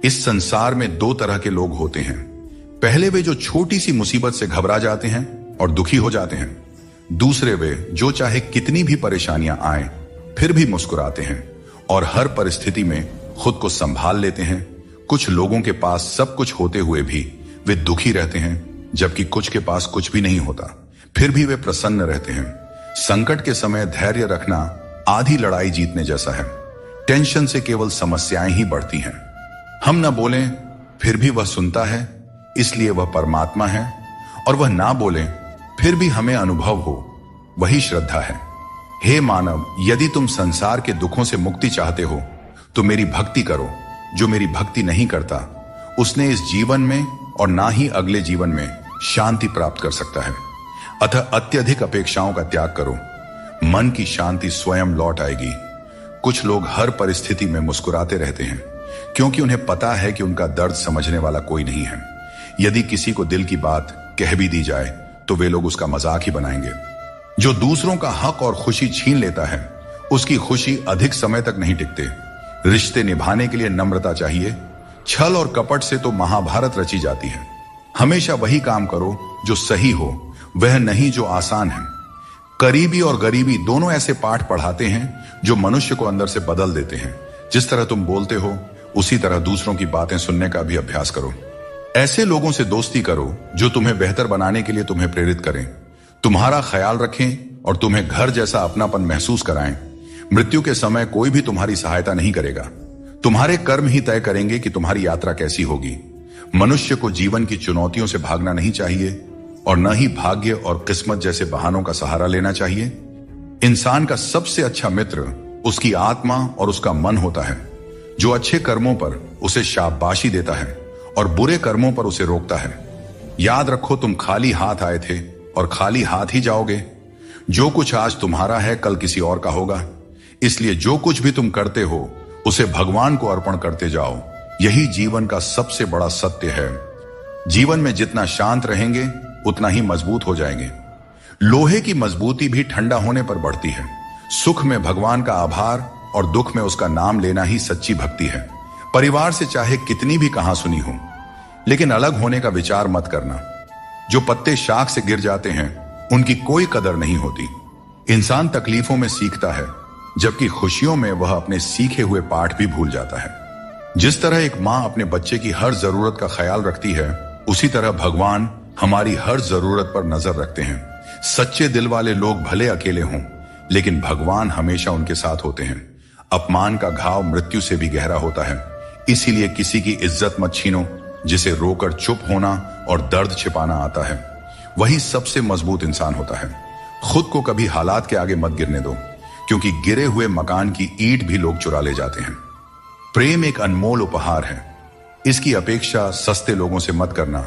इस संसार में दो तरह के लोग होते हैं। पहले वे जो छोटी सी मुसीबत से घबरा जाते हैं और दुखी हो जाते हैं। दूसरे वे जो चाहे कितनी भी परेशानियां आए फिर भी मुस्कुराते हैं और हर परिस्थिति में खुद को संभाल लेते हैं। कुछ लोगों के पास सब कुछ होते हुए भी वे दुखी रहते हैं, जबकि कुछ के पास कुछ भी नहीं होता, फिर भी वे प्रसन्न रहते हैं। संकट के समय धैर्य रखना आधी लड़ाई जीतने जैसा है। टेंशन से केवल समस्याएं ही बढ़ती हैं। हम न बोलें फिर भी वह सुनता है, इसलिए वह परमात्मा है, और वह ना बोलें फिर भी हमें अनुभव हो, वही श्रद्धा है। हे मानव, यदि तुम संसार के दुखों से मुक्ति चाहते हो तो मेरी भक्ति करो। जो मेरी भक्ति नहीं करता उसने इस जीवन में और ना ही अगले जीवन में शांति प्राप्त कर सकता है। अतः अत्यधिक अपेक्षाओं का त्याग करो, मन की शांति स्वयं लौट आएगी। कुछ लोग हर परिस्थिति में मुस्कुराते रहते हैं क्योंकि उन्हें पता है कि उनका दर्द समझने वाला कोई नहीं है। यदि किसी को दिल की बात कह भी दी जाए तो वे लोग उसका मजाक ही बनाएंगे। जो दूसरों का हक और खुशी छीन लेता है उसकी खुशी अधिक समय तक नहीं टिकते। रिश्ते निभाने के लिए नम्रता चाहिए। छल और कपट से तो महाभारत रची जाती है। हमेशा वही काम करो जो सही हो, वह नहीं जो आसान है। करीबी और गरीबी दोनों ऐसे पाठ पढ़ाते हैं जो मनुष्य को अंदर से बदल देते हैं। जिस तरह तुम बोलते हो उसी तरह दूसरों की बातें सुनने का भी अभ्यास करो। ऐसे लोगों से दोस्ती करो जो तुम्हें बेहतर बनाने के लिए तुम्हें प्रेरित करें, तुम्हारा ख्याल रखें और तुम्हें घर जैसा अपनापन महसूस कराएं। मृत्यु के समय कोई भी तुम्हारी सहायता नहीं करेगा। तुम्हारे कर्म ही तय करेंगे कि तुम्हारी यात्रा कैसी होगी। मनुष्य को जीवन की चुनौतियों से भागना नहीं चाहिए और न ही भाग्य और किस्मत जैसे बहानों का सहारा लेना चाहिए। इंसान का सबसे अच्छा मित्र उसकी आत्मा और उसका मन होता है, जो अच्छे कर्मों पर उसे शाबाशी देता है और बुरे कर्मों पर उसे रोकता है। याद रखो, तुम खाली हाथ आए थे और खाली हाथ ही जाओगे। जो कुछ आज तुम्हारा है कल किसी और का होगा। इसलिए जो कुछ भी तुम करते हो उसे भगवान को अर्पण करते जाओ। यही जीवन का सबसे बड़ा सत्य है। जीवन में जितना शांत रहेंगे उतना ही मजबूत हो जाएंगे। लोहे की मजबूती भी ठंडा होने पर बढ़ती है। सुख में भगवान का आभार और दुख में उसका नाम लेना ही सच्ची भक्ति है। परिवार से चाहे कितनी भी कहां सुनी हो, लेकिन अलग होने का विचार मत करना। जो पत्ते शाख से गिर जाते हैं उनकी कोई कदर नहीं होती। इंसान तकलीफों में सीखता है, जबकि खुशियों में वह अपने सीखे हुए पाठ भी भूल जाता है। जिस तरह एक माँ अपने बच्चे की हर जरूरत का ख्याल रखती है, उसी तरह भगवान हमारी हर जरूरत पर नजर रखते हैं। सच्चे दिल वाले लोग भले अकेले हों, लेकिन भगवान हमेशा उनके साथ होते हैं। अपमान का घाव मृत्यु से भी गहरा होता है। इसीलिए किसी की इज्जत मत छीनो। जिसे रोकर चुप होना और दर्द छिपाना आता है, वही सबसे मजबूत इंसान होता है। खुद को कभी हालात के आगे मत गिरने दो, क्योंकि गिरे हुए मकान की ईंट भी लोग चुरा ले जाते हैं। प्रेम एक अनमोल उपहार है। इसकी अपेक्षा सस्ते लोगों से मत करना।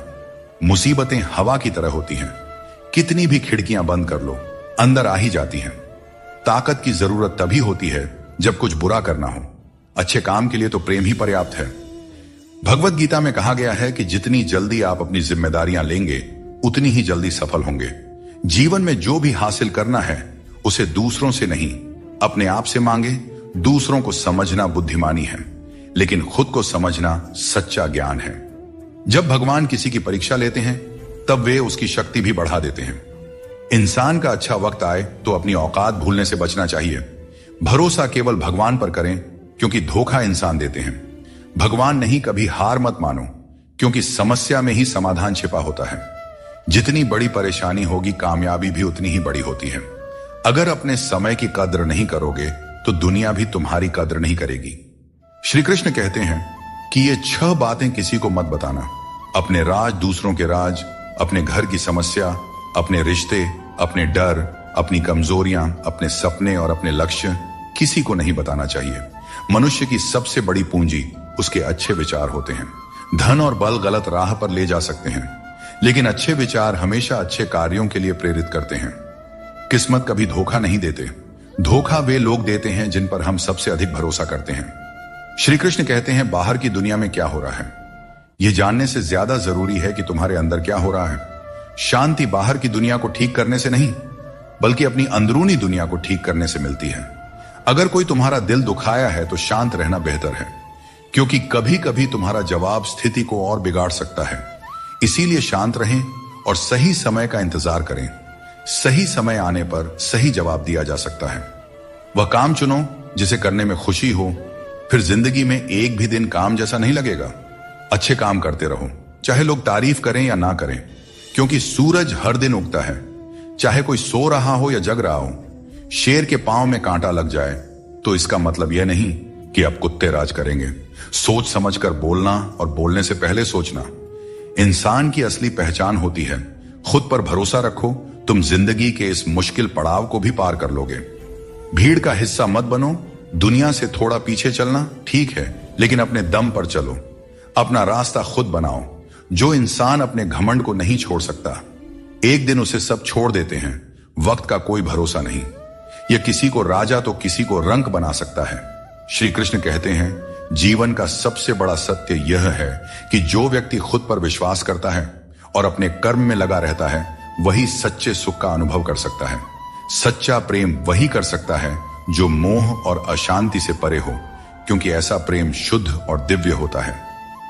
मुसीबतें हवा की तरह होती हैं। कितनी भी खिड़कियां बंद कर लो, अंदर आ ही जाती हैं। ताकत की जरूरत तभी होती है जब कुछ बुरा करना हो। अच्छे काम के लिए तो प्रेम ही पर्याप्त है। भगवत गीता में कहा गया है कि जितनी जल्दी आप अपनी जिम्मेदारियां लेंगे, उतनी ही जल्दी सफल होंगे। जीवन में जो भी हासिल करना है, उसे दूसरों से नहीं, अपने आप से मांगे। दूसरों को समझना बुद्धिमानी है, लेकिन खुद को समझना सच्चा ज्ञान है। जब भगवान किसी की परीक्षा लेते हैं, तब वे उसकी शक्ति भी बढ़ा देते हैं। इंसान का अच्छा वक्त आए तो अपनी औकात भूलने से बचना चाहिए। भरोसा केवल भगवान पर करें, क्योंकि धोखा इंसान देते हैं। भगवान नहीं, कभी हार मत मानो, क्योंकि समस्या में ही समाधान छिपा होता है। जितनी बड़ी परेशानी होगी, कामयाबी भी उतनी ही बड़ी होती है। अगर अपने समय की कद्र नहीं करोगे, तो दुनिया भी तुम्हारी कद्र नहीं करेगी। श्री कृष्ण कहते हैं कि ये 6 बातें किसी को मत बताना। अपने राज, दूसरों के राज, अपने घर की समस्या, अपने रिश्ते, अपने डर, अपनी कमजोरियां, अपने सपने और अपने लक्ष्य किसी को नहीं बताना चाहिए। मनुष्य की सबसे बड़ी पूंजी उसके अच्छे विचार होते हैं। धन और बल गलत राह पर ले जा सकते हैं, लेकिन अच्छे विचार हमेशा अच्छे कार्यों के लिए प्रेरित करते हैं। किस्मत कभी धोखा नहीं देते। धोखा वे लोग देते हैं जिन पर हम सबसे अधिक भरोसा करते हैं। श्री कृष्ण कहते हैं, बाहर की दुनिया में क्या हो रहा है, यह जानने से ज्यादा जरूरी है कि तुम्हारे अंदर क्या हो रहा है। शांति बाहर की दुनिया को ठीक करने से नहीं, बल्कि अपनी अंदरूनी दुनिया को ठीक करने से मिलती है। अगर कोई तुम्हारा दिल दुखाया है, तो शांत रहना बेहतर है, क्योंकि कभी कभी तुम्हारा जवाब स्थिति को और बिगाड़ सकता है। इसीलिए शांत रहें और सही समय का इंतजार करें। सही समय आने पर सही जवाब दिया जा सकता है। वह काम चुनो जिसे करने में खुशी हो, फिर जिंदगी में एक भी दिन काम जैसा नहीं लगेगा। अच्छे काम करते रहो, चाहे लोग तारीफ करें या ना करें, क्योंकि सूरज हर दिन उगता है। चाहे कोई सो रहा हो या जग रहा हो। शेर के पांव में कांटा लग जाए तो इसका मतलब यह नहीं कि अब कुत्ते राज करेंगे। सोच समझकर बोलना और बोलने से पहले सोचना इंसान की असली पहचान होती है। खुद पर भरोसा रखो, तुम जिंदगी के इस मुश्किल पड़ाव को भी पार कर लोगे। भीड़ का हिस्सा मत बनो। दुनिया से थोड़ा पीछे चलना ठीक है, लेकिन अपने दम पर चलो। अपना रास्ता खुद बनाओ। जो इंसान अपने घमंड को नहीं छोड़ सकता, एक दिन उसे सब छोड़ देते हैं। वक्त का कोई भरोसा नहीं। यह किसी को राजा तो किसी को रंक बना सकता है। श्री कृष्ण कहते हैं, जीवन का सबसे बड़ा सत्य यह है कि जो व्यक्ति खुद पर विश्वास करता है और अपने कर्म में लगा रहता है, वही सच्चे सुख का अनुभव कर सकता है। सच्चा प्रेम वही कर सकता है जो मोह और अशांति से परे हो, क्योंकि ऐसा प्रेम शुद्ध और दिव्य होता है।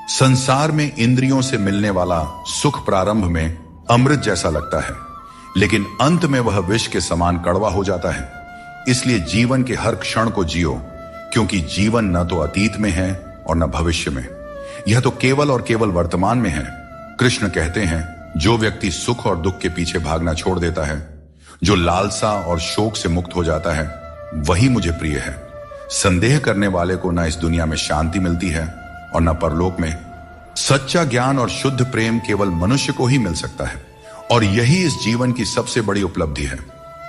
संसार में इंद्रियों से मिलने वाला सुख प्रारंभ में अमृत जैसा लगता है, लेकिन अंत में वह विष के समान कड़वा हो जाता है। इसलिए जीवन के हर क्षण को जियो, क्योंकि जीवन न तो अतीत में है और न भविष्य में, यह तो केवल और केवल वर्तमान में है। कृष्ण कहते हैं, जो व्यक्ति सुख और दुख के पीछे भागना छोड़ देता है, जो लालसा और शोक से मुक्त हो जाता है, वही मुझे प्रिय है। संदेह करने वाले को न इस दुनिया में शांति मिलती है और न परलोक में। सच्चा ज्ञान और शुद्ध प्रेम केवल मनुष्य को ही मिल सकता है, और यही इस जीवन की सबसे बड़ी उपलब्धि है।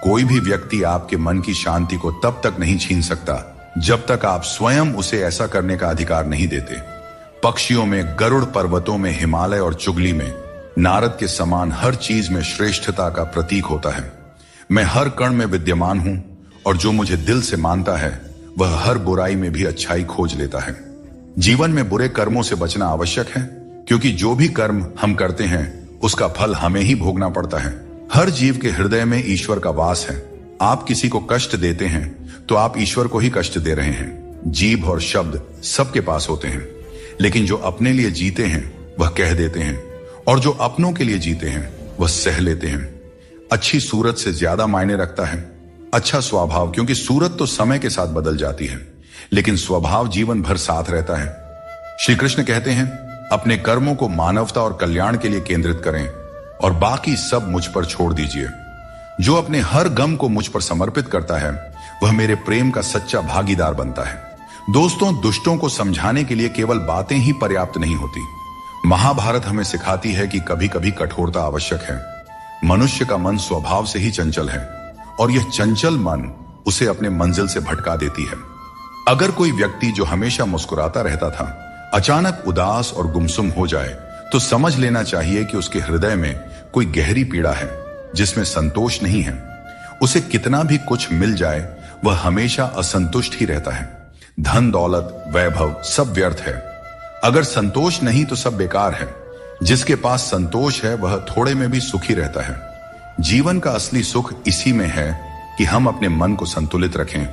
कोई भी व्यक्ति आपके मन की शांति को तब तक नहीं छीन सकता जब तक आप स्वयं उसे ऐसा करने का अधिकार नहीं देते। पक्षियों में गरुड़, पर्वतों में हिमालय और चुगली में नारद के समान हर चीज में श्रेष्ठता का प्रतीक होता है। मैं हर कण में विद्यमान हूं, और जो मुझे दिल से मानता है वह हर बुराई में भी अच्छाई खोज लेता है। जीवन में बुरे कर्मों से बचना आवश्यक है, क्योंकि जो भी कर्म हम करते हैं उसका फल हमें ही भोगना पड़ता है। हर जीव के हृदय में ईश्वर का वास है। आप किसी को कष्ट देते हैं तो आप ईश्वर को ही कष्ट दे रहे हैं। जीभ और शब्द सबके पास होते हैं, लेकिन जो अपने लिए जीते हैं वह कह देते हैं, और जो अपनों के लिए जीते हैं वह सह लेते हैं। अच्छी सूरत से ज्यादा मायने रखता है अच्छा स्वभाव, क्योंकि सूरत तो समय के साथ बदल जाती है, लेकिन स्वभाव जीवन भर साथ रहता है। श्री कृष्ण कहते हैं, अपने कर्मों को मानवता और कल्याण के लिए केंद्रित करें और बाकी सब मुझ पर छोड़ दीजिए। जो अपने हर गम को मुझ पर समर्पित करता है वह मेरे प्रेम का सच्चा भागीदार बनता है। दोस्तों, दुष्टों को समझाने के लिए केवल बातें ही पर्याप्त नहीं होती। महाभारत हमें सिखाती है कि कभी कभी कठोरता आवश्यक है। मनुष्य का मन स्वभाव से ही चंचल है और यह चंचल मन उसे अपने मंजिल से भटका देती है। अगर कोई व्यक्ति जो हमेशा मुस्कुराता रहता था अचानक उदास और गुमसुम हो जाए तो समझ लेना चाहिए कि उसके हृदय में कोई गहरी पीड़ा है जिसमें संतोष नहीं है। उसे कितना भी कुछ मिल जाए वह हमेशा असंतुष्ट ही रहता है। धन दौलत वैभव सब व्यर्थ है, अगर संतोष नहीं तो सब बेकार है। जिसके पास संतोष है वह थोड़े में भी सुखी रहता है। जीवन का असली सुख इसी में है कि हम अपने मन को संतुलित रखें,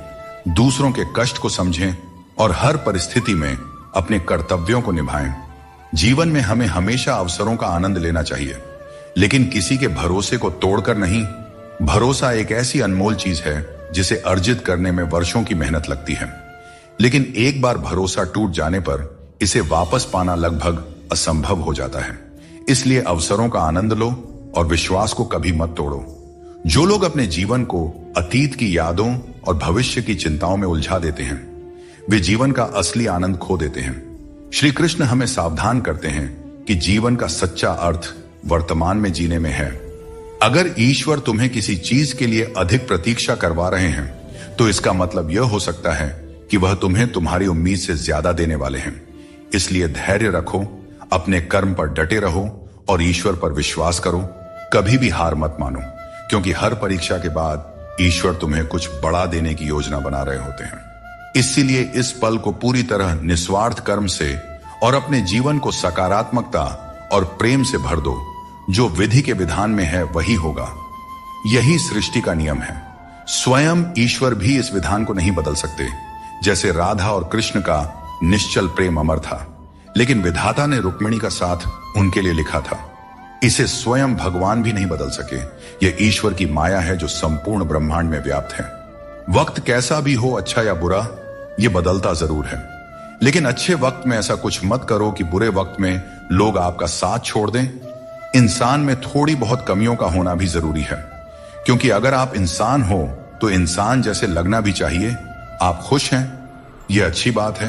दूसरों के कष्ट को समझें और हर परिस्थिति में अपने कर्तव्यों को निभाएं। जीवन में हमें हमेशा अवसरों का आनंद लेना चाहिए, लेकिन किसी के भरोसे को तोड़कर नहीं। भरोसा एक ऐसी अनमोल चीज है जिसे अर्जित करने में वर्षों की मेहनत लगती है, लेकिन एक बार भरोसा टूट जाने पर इसे वापस पाना लगभग असंभव हो जाता है। इसलिए अवसरों का आनंद लो और विश्वास को कभी मत तोड़ो। जो लोग अपने जीवन को अतीत की यादों और भविष्य की चिंताओं में उलझा देते हैं वे जीवन का असली आनंद खो देते हैं। श्री कृष्ण हमें सावधान करते हैं कि जीवन का सच्चा अर्थ वर्तमान में जीने में है। अगर ईश्वर तुम्हें किसी चीज के लिए अधिक प्रतीक्षा करवा रहे हैं तो इसका मतलब यह हो सकता है कि वह तुम्हें तुम्हारी उम्मीद से ज्यादा देने वाले हैं। इसलिए धैर्य रखो, अपने कर्म पर डटे रहो और ईश्वर पर विश्वास करो। कभी भी हार मत मानो, क्योंकि हर परीक्षा के बाद ईश्वर तुम्हें कुछ बड़ा देने की योजना बना रहे होते हैं। इसीलिए इस पल को पूरी तरह निस्वार्थ कर्म से और अपने जीवन को सकारात्मकता और प्रेम से भर दो। जो विधि के विधान में है वही होगा। यही सृष्टि का नियम है। स्वयं ईश्वर भी इस विधान को नहीं बदल सकते। जैसे राधा और कृष्ण का निश्चल प्रेम अमर था, लेकिन विधाता ने रुक्मिणी का साथ उनके लिए लिखा था। इसे स्वयं भगवान भी नहीं बदल सके। यह ईश्वर की माया है जो संपूर्ण ब्रह्मांड में व्याप्त है। वक्त कैसा भी हो, अच्छा या बुरा, यह बदलता जरूर है, लेकिन अच्छे वक्त में ऐसा कुछ मत करो कि बुरे वक्त में लोग आपका साथ छोड़ दें। इंसान में थोड़ी बहुत कमियों का होना भी जरूरी है, क्योंकि अगर आप इंसान हो तो इंसान जैसे लगना भी चाहिए। आप खुश हैं, यह अच्छी बात है,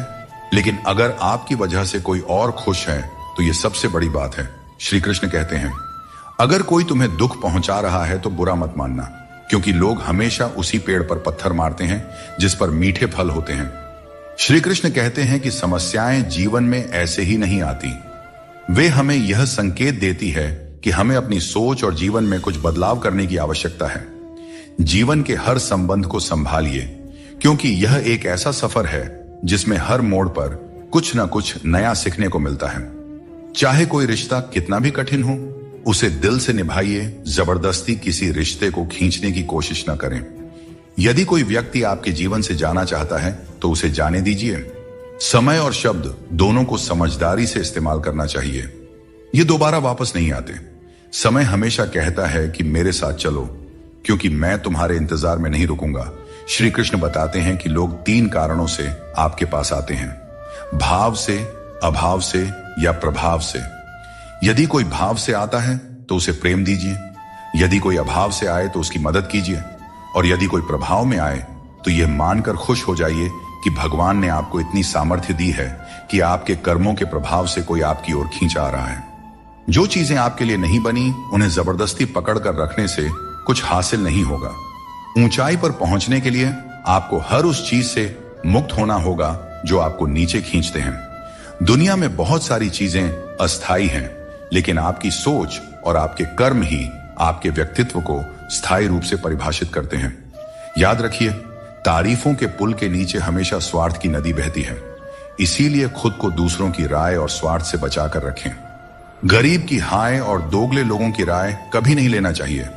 लेकिन अगर आपकी वजह से कोई और खुश है तो यह सबसे बड़ी बात है। श्री कृष्ण कहते हैं, अगर कोई तुम्हें दुख पहुंचा रहा है तो बुरा मत मानना, क्योंकि लोग हमेशा उसी पेड़ पर पत्थर मारते हैं जिस पर मीठे फल होते हैं। श्री कृष्ण कहते हैं कि समस्याएं जीवन में ऐसे ही नहीं आती, वे हमें यह संकेत देती है कि हमें अपनी सोच और जीवन में कुछ बदलाव करने की आवश्यकता है। जीवन के हर संबंध को संभालिए, क्योंकि यह एक ऐसा सफर है जिसमें हर मोड़ पर कुछ न कुछ नया सीखने को मिलता है। चाहे कोई रिश्ता कितना भी कठिन हो, उसे दिल से निभाइए। जबरदस्ती किसी रिश्ते को खींचने की कोशिश न करें। यदि कोई व्यक्ति आपके जीवन से जाना चाहता है तो उसे जाने दीजिए। समय और शब्द दोनों को समझदारी से इस्तेमाल करना चाहिए। ये दोबारा वापस नहीं आते। समय हमेशा कहता है कि मेरे साथ चलो, क्योंकि मैं तुम्हारे इंतजार में नहीं रुकूंगा। श्री कृष्ण बताते हैं कि लोग 3 कारणों से आपके पास आते हैं: भाव से, अभाव से या प्रभाव से। यदि कोई भाव से आता है तो उसे प्रेम दीजिए, यदि कोई अभाव से आए तो उसकी मदद कीजिए, और यदि कोई प्रभाव में आए तो यह मानकर खुश हो जाइए कि भगवान ने आपको इतनी सामर्थ्य दी है कि आपके कर्मों के प्रभाव से कोई आपकी ओर खींचा आ रहा है। जो चीजें आपके लिए नहीं बनी उन्हें जबरदस्ती पकड़ कर रखने से कुछ हासिल नहीं होगा। ऊंचाई पर पहुंचने के लिए आपको हर उस चीज से मुक्त होना होगा जो आपको नीचे खींचते हैं। दुनिया में बहुत सारी चीजें अस्थायी हैं, लेकिन आपकी सोच और आपके कर्म ही आपके व्यक्तित्व को स्थायी रूप से परिभाषित करते हैं। याद रखिए, तारीफों के पुल के नीचे हमेशा स्वार्थ की नदी बहती है। इसीलिए खुद को दूसरों की राय और स्वार्थ से बचाकर रखें। गरीब की हाय और दोगले लोगों की राय कभी नहीं लेना चाहिए।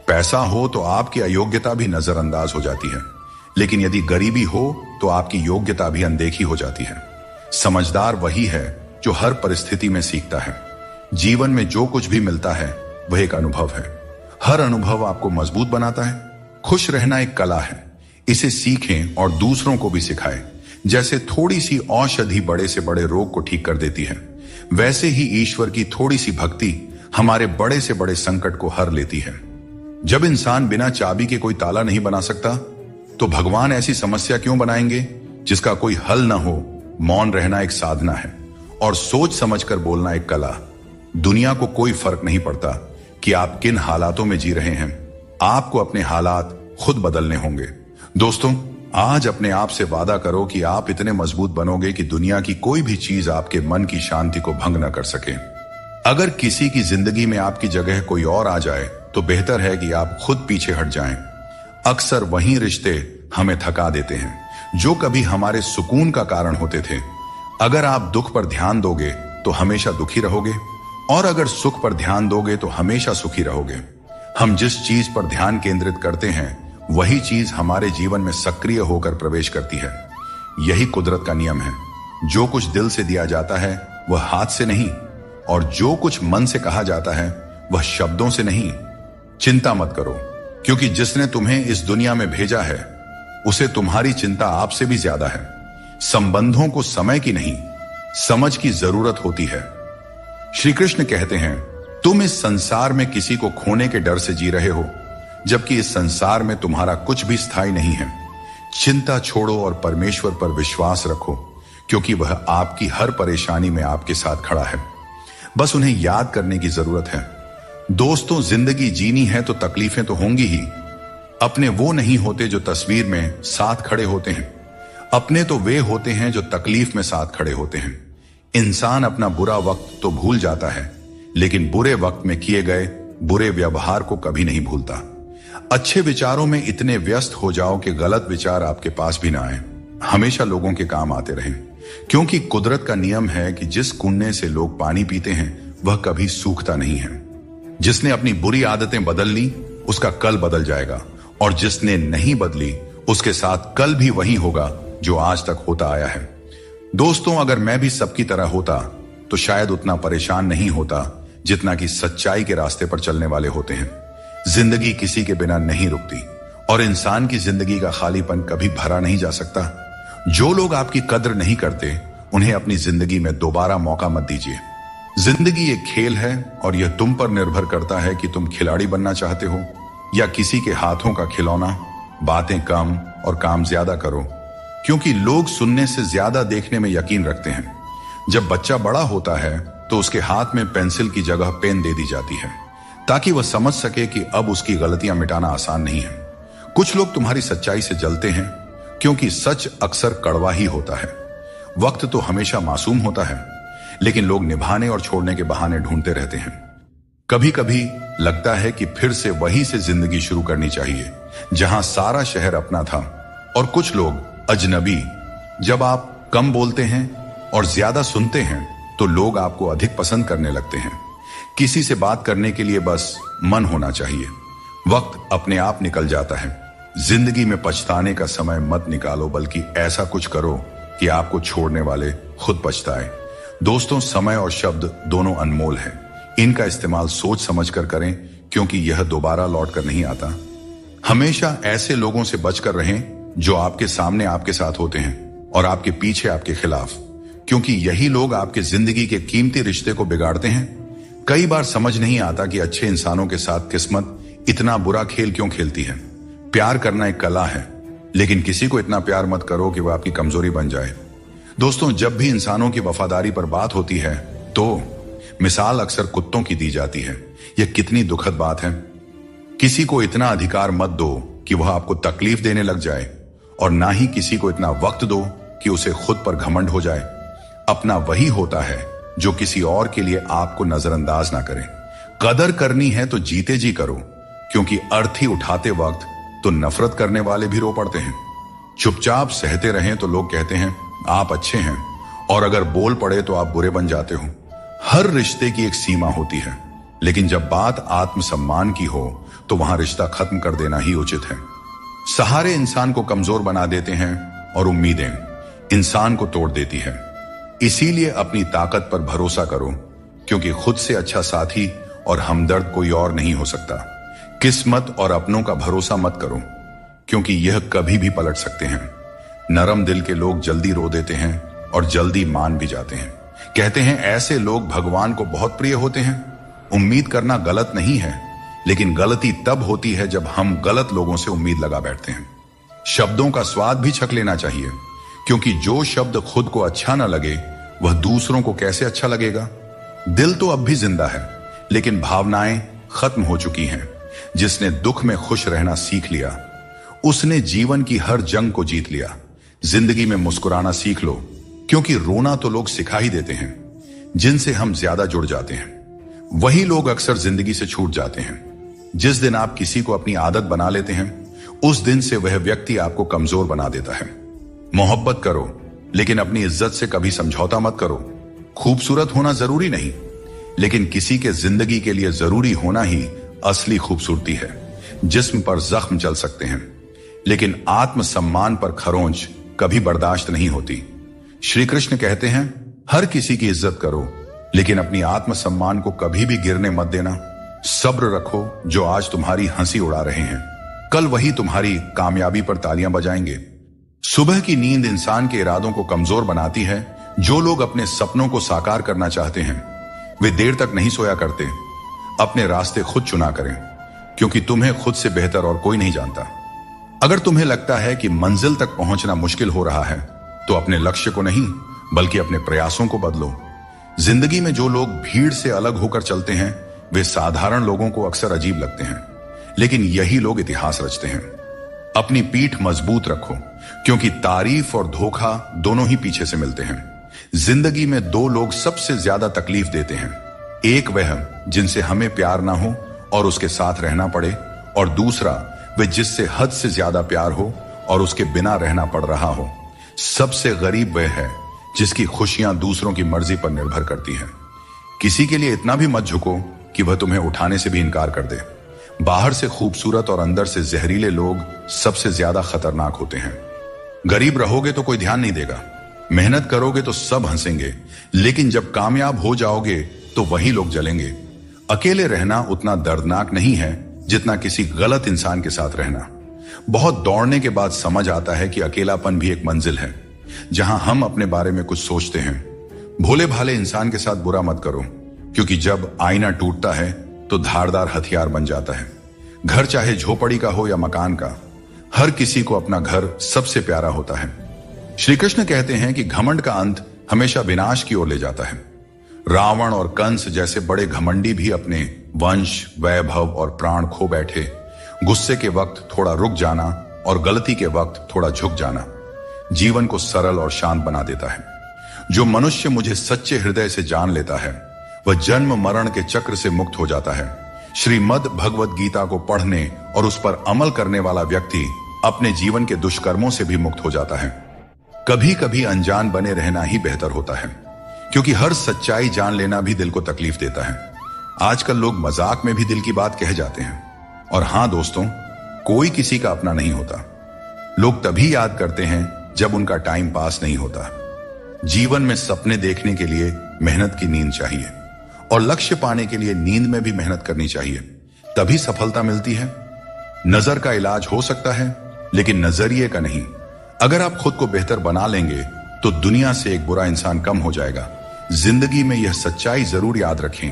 पैसा हो तो आपकी अयोग्यता भी नजरअंदाज हो जाती है, लेकिन यदि गरीबी हो तो आपकी योग्यता भी अनदेखी हो जाती है। समझदार वही है जो हर परिस्थिति में सीखता है। जीवन में जो कुछ भी मिलता है वह एक अनुभव है। हर अनुभव आपको मजबूत बनाता है। खुश रहना एक कला है, इसे सीखें और दूसरों को भी सिखाएं। जैसे थोड़ी सी औषधि बड़े से बड़े रोग को ठीक कर देती है, वैसे ही ईश्वर की थोड़ी सी भक्ति हमारे बड़े से बड़े संकट को हर लेती है। जब इंसान बिना चाबी के कोई ताला नहीं बना सकता तो भगवान ऐसी समस्या क्यों बनाएंगे जिसका कोई हल ना हो। मौन रहना एक साधना है और सोच समझकर बोलना एक कला। दुनिया को कोई फर्क नहीं पड़ता कि आप किन हालातों में जी रहे हैं, आपको अपने हालात खुद बदलने होंगे। दोस्तों, आज अपने आप से वादा करो कि आप इतने मजबूत बनोगे कि दुनिया की कोई भी चीज आपके मन की शांति को भंग न कर सके। अगर किसी की जिंदगी में आपकी जगह कोई और आ जाए तो बेहतर है कि आप खुद पीछे हट जाएं। अक्सर वही रिश्ते हमें थका देते हैं जो कभी हमारे सुकून का कारण होते थे। अगर आप दुख पर ध्यान दोगे तो हमेशा दुखी रहोगे और अगर सुख पर ध्यान दोगे तो हमेशा सुखी रहोगे। हम जिस चीज पर ध्यान केंद्रित करते हैं वही चीज हमारे जीवन में सक्रिय होकर प्रवेश करती है। यही कुदरत का नियम है। जो कुछ दिल से दिया जाता है वह हाथ से नहीं, और जो कुछ मन से कहा जाता है वह शब्दों से नहीं। चिंता मत करो, क्योंकि जिसने तुम्हें इस दुनिया में भेजा है उसे तुम्हारी चिंता आपसे भी ज्यादा है। संबंधों को समय की नहीं, समझ की जरूरत होती है। श्री कृष्ण कहते हैं, तुम इस संसार में किसी को खोने के डर से जी रहे हो, जबकि इस संसार में तुम्हारा कुछ भी स्थायी नहीं है। चिंता छोड़ो और परमेश्वर पर विश्वास रखो, क्योंकि वह आपकी हर परेशानी में आपके साथ खड़ा है। बस उन्हें याद करने की जरूरत है। दोस्तों, जिंदगी जीनी है तो तकलीफें तो होंगी ही। अपने वो नहीं होते जो तस्वीर में साथ खड़े होते हैं, अपने तो वे होते हैं जो तकलीफ में साथ खड़े होते हैं। इंसान अपना बुरा वक्त तो भूल जाता है, लेकिन बुरे वक्त में किए गए बुरे व्यवहार को कभी नहीं भूलता। अच्छे विचारों में इतने व्यस्त हो जाओ कि गलत विचार आपके पास भी ना आए। हमेशा लोगों के काम आते रहें, क्योंकि कुदरत का नियम है कि जिस कुंडे से लोग पानी पीते हैं वह कभी सूखता नहीं है। जिसने अपनी बुरी आदतें बदल ली उसका कल बदल जाएगा, और जिसने नहीं बदली उसके साथ कल भी वही होगा जो आज तक होता आया है। दोस्तों, अगर मैं भी सबकी तरह होता तो शायद उतना परेशान नहीं होता जितना कि सच्चाई के रास्ते पर चलने वाले होते हैं। जिंदगी किसी के बिना नहीं रुकती, और इंसान की जिंदगी का खालीपन कभी भरा नहीं जा सकता। जो लोग आपकी कद्र नहीं करते उन्हें अपनी जिंदगी में दोबारा मौका मत दीजिए। जिंदगी एक खेल है और यह तुम पर निर्भर करता है कि तुम खिलाड़ी बनना चाहते हो या किसी के हाथों का खिलौना। बातें कम और काम ज्यादा करो, क्योंकि लोग सुनने से ज्यादा देखने में यकीन रखते हैं। जब बच्चा बड़ा होता है तो उसके हाथ में पेंसिल की जगह पेन दे दी जाती है, ताकि वह समझ सके कि अब उसकी गलतियां मिटाना आसान नहीं है। कुछ लोग तुम्हारी सच्चाई से जलते हैं, क्योंकि सच अक्सर कड़वा ही होता है। वक्त तो हमेशा मासूम होता है, लेकिन लोग निभाने और छोड़ने के बहाने ढूंढते रहते हैं। कभी कभी लगता है कि फिर से वहीं से जिंदगी शुरू करनी चाहिए जहां सारा शहर अपना था और कुछ लोग अजनबी। जब आप कम बोलते हैं और ज्यादा सुनते हैं तो लोग आपको अधिक पसंद करने लगते हैं। किसी से बात करने के लिए बस मन होना चाहिए। वक्त अपने आप निकल जाता है। जिंदगी में पछताने का समय मत निकालो, बल्कि ऐसा कुछ करो कि आपको छोड़ने वाले खुद पछताए। दोस्तों, समय और शब्द दोनों अनमोल हैं। इनका इस्तेमाल सोच समझकर करें, क्योंकि यह दोबारा लौट कर नहीं आता। हमेशा ऐसे लोगों से बचकर रहें जो आपके सामने आपके साथ होते हैं और आपके पीछे आपके खिलाफ, क्योंकि यही लोग आपके जिंदगी के कीमती रिश्ते को बिगाड़ते हैं। कई बार समझ नहीं आता कि अच्छे इंसानों के साथ किस्मत इतना बुरा खेल क्यों खेलती है। प्यार करना एक कला है, लेकिन किसी को इतना प्यार मत करो कि वह आपकी कमजोरी बन जाए। दोस्तों, जब भी इंसानों की वफादारी पर बात होती है तो मिसाल अक्सर कुत्तों की दी जाती है। यह कितनी दुखद बात है। किसी को इतना अधिकार मत दो कि वह आपको तकलीफ देने लग जाए, और ना ही किसी को इतना वक्त दो कि उसे खुद पर घमंड हो जाए। अपना वही होता है जो किसी और के लिए आपको नजरअंदाज ना करे। कदर करनी है तो जीते जी करो, क्योंकि अर्थी उठाते वक्त तो नफरत करने वाले भी रो पड़ते हैं। चुपचाप सहते रहें तो लोग कहते हैं आप अच्छे हैं, और अगर बोल पड़े तो आप बुरे बन जाते हो। हर रिश्ते की एक सीमा होती है, लेकिन जब बात आत्मसम्मान की हो तो वहां रिश्ता खत्म कर देना ही उचित है। सहारे इंसान को कमजोर बना देते हैं और उम्मीदें इंसान को तोड़ देती है। इसीलिए अपनी ताकत पर भरोसा करो, क्योंकि खुद से अच्छा साथी और हमदर्द कोई और नहीं हो सकता। किस्मत और अपनों का भरोसा मत करो, क्योंकि यह कभी भी पलट सकते हैं। नरम दिल के लोग जल्दी रो देते हैं और जल्दी मान भी जाते हैं। कहते हैं ऐसे लोग भगवान को बहुत प्रिय होते हैं। उम्मीद करना गलत नहीं है, लेकिन गलती तब होती है जब हम गलत लोगों से उम्मीद लगा बैठते हैं। शब्दों का स्वाद भी छक लेना चाहिए, क्योंकि जो शब्द खुद को अच्छा ना लगे वह दूसरों को कैसे अच्छा लगेगा। दिल तो अब भी जिंदा है, लेकिन भावनाएं खत्म हो चुकी हैं। जिसने दुख में खुश रहना सीख लिया, उसने जीवन की हर जंग को जीत लिया। जिंदगी में मुस्कुराना सीख लो, क्योंकि रोना तो लोग सिखा ही देते हैं। जिनसे हम ज्यादा जुड़ जाते हैं वही लोग अक्सर जिंदगी से छूट जाते हैं। जिस दिन आप किसी को अपनी आदत बना लेते हैं, उस दिन से वह व्यक्ति आपको कमजोर बना देता है। मोहब्बत करो, लेकिन अपनी इज्जत से कभी समझौता मत करो। खूबसूरत होना जरूरी नहीं, लेकिन किसी के जिंदगी के लिए जरूरी होना ही असली खूबसूरती है। जिस्म पर जख्म चल सकते हैं, लेकिन आत्मसम्मान पर खरोंच कभी बर्दाश्त नहीं होती। श्री कृष्ण कहते हैं, हर किसी की इज्जत करो, लेकिन अपनी आत्मसम्मान को कभी भी गिरने मत देना। सब्र रखो, जो आज तुम्हारी हंसी उड़ा रहे हैं, कल वही तुम्हारी कामयाबी पर तालियां बजाएंगे। सुबह की नींद इंसान के इरादों को कमजोर बनाती है। जो लोग अपने सपनों को साकार करना चाहते हैं, वे देर तक नहीं सोया करते। अपने रास्ते खुद चुना करें, क्योंकि तुम्हें खुद से बेहतर और कोई नहीं जानता। अगर तुम्हें लगता है कि मंजिल तक पहुंचना मुश्किल हो रहा है, तो अपने लक्ष्य को नहीं, बल्कि अपने प्रयासों को बदलो। जिंदगी में जो लोग भीड़ से अलग होकर चलते हैं, वे साधारण लोगों को अक्सर अजीब लगते हैं, लेकिन यही लोग इतिहास रचते हैं। अपनी पीठ मजबूत रखो, क्योंकि तारीफ और धोखा दोनों ही पीछे से मिलते हैं। जिंदगी में दो लोग सबसे ज्यादा तकलीफ देते हैं। एक वह जिनसे हमें प्यार ना हो और उसके साथ रहना पड़े, और दूसरा वह जिससे हद से ज्यादा प्यार हो और उसके बिना रहना पड़ रहा हो। सबसे गरीब वह है जिसकी खुशियां दूसरों की मर्जी पर निर्भर करती हैं। किसी के लिए इतना भी मत झुको कि वह तुम्हें उठाने से भी इनकार कर दे। बाहर से खूबसूरत और अंदर से जहरीले लोग सबसे ज्यादा खतरनाक होते हैं। गरीब रहोगे तो कोई ध्यान नहीं देगा, मेहनत करोगे तो सब हंसेंगे, लेकिन जब कामयाब हो जाओगे तो वही लोग जलेंगे। अकेले रहना उतना दर्दनाक नहीं है जितना किसी गलत इंसान के साथ रहना। बहुत दौड़ने के बाद समझ आता है कि अकेलापन भी एक मंजिल है, जहां हम अपने बारे में कुछ सोचते हैं। भोले भाले इंसान के साथ बुरा मत करो, क्योंकि जब आईना टूटता है तो धारदार हथियार बन जाता है। घर चाहे झोपड़ी का हो या मकान का, हर किसी को अपना घर सबसे प्यारा होता है। श्री कृष्ण कहते हैं कि घमंड का अंत हमेशा विनाश की ओर ले जाता है। रावण और कंस जैसे बड़े घमंडी भी अपने वंश, वैभव और प्राण खो बैठे। गुस्से के वक्त थोड़ा रुक जाना और गलती के वक्त थोड़ा झुक जाना जीवन को सरल और शांत बना देता है। जो मनुष्य मुझे सच्चे हृदय से जान लेता है, वह जन्म मरण के चक्र से मुक्त हो जाता है। श्रीमद् भगवद गीता को पढ़ने और उस पर अमल करने वाला व्यक्ति अपने जीवन के दुष्कर्मों से भी मुक्त हो जाता है। कभी कभी अनजान बने रहना ही बेहतर होता है, क्योंकि हर सच्चाई जान लेना भी दिल को तकलीफ देता है। आजकल लोग मजाक में भी दिल की बात कह जाते हैं। और हां दोस्तों, कोई किसी का अपना नहीं होता। लोग तभी याद करते हैं जब उनका टाइम पास नहीं होता। जीवन में सपने देखने के लिए मेहनत की नींद चाहिए, और लक्ष्य पाने के लिए नींद में भी मेहनत करनी चाहिए, तभी सफलता मिलती है। नजर का इलाज हो सकता है, लेकिन नजरिए का नहीं। अगर आप खुद को बेहतर बना लेंगे तो दुनिया से एक बुरा इंसान कम हो जाएगा। जिंदगी में यह सच्चाई जरूर याद रखें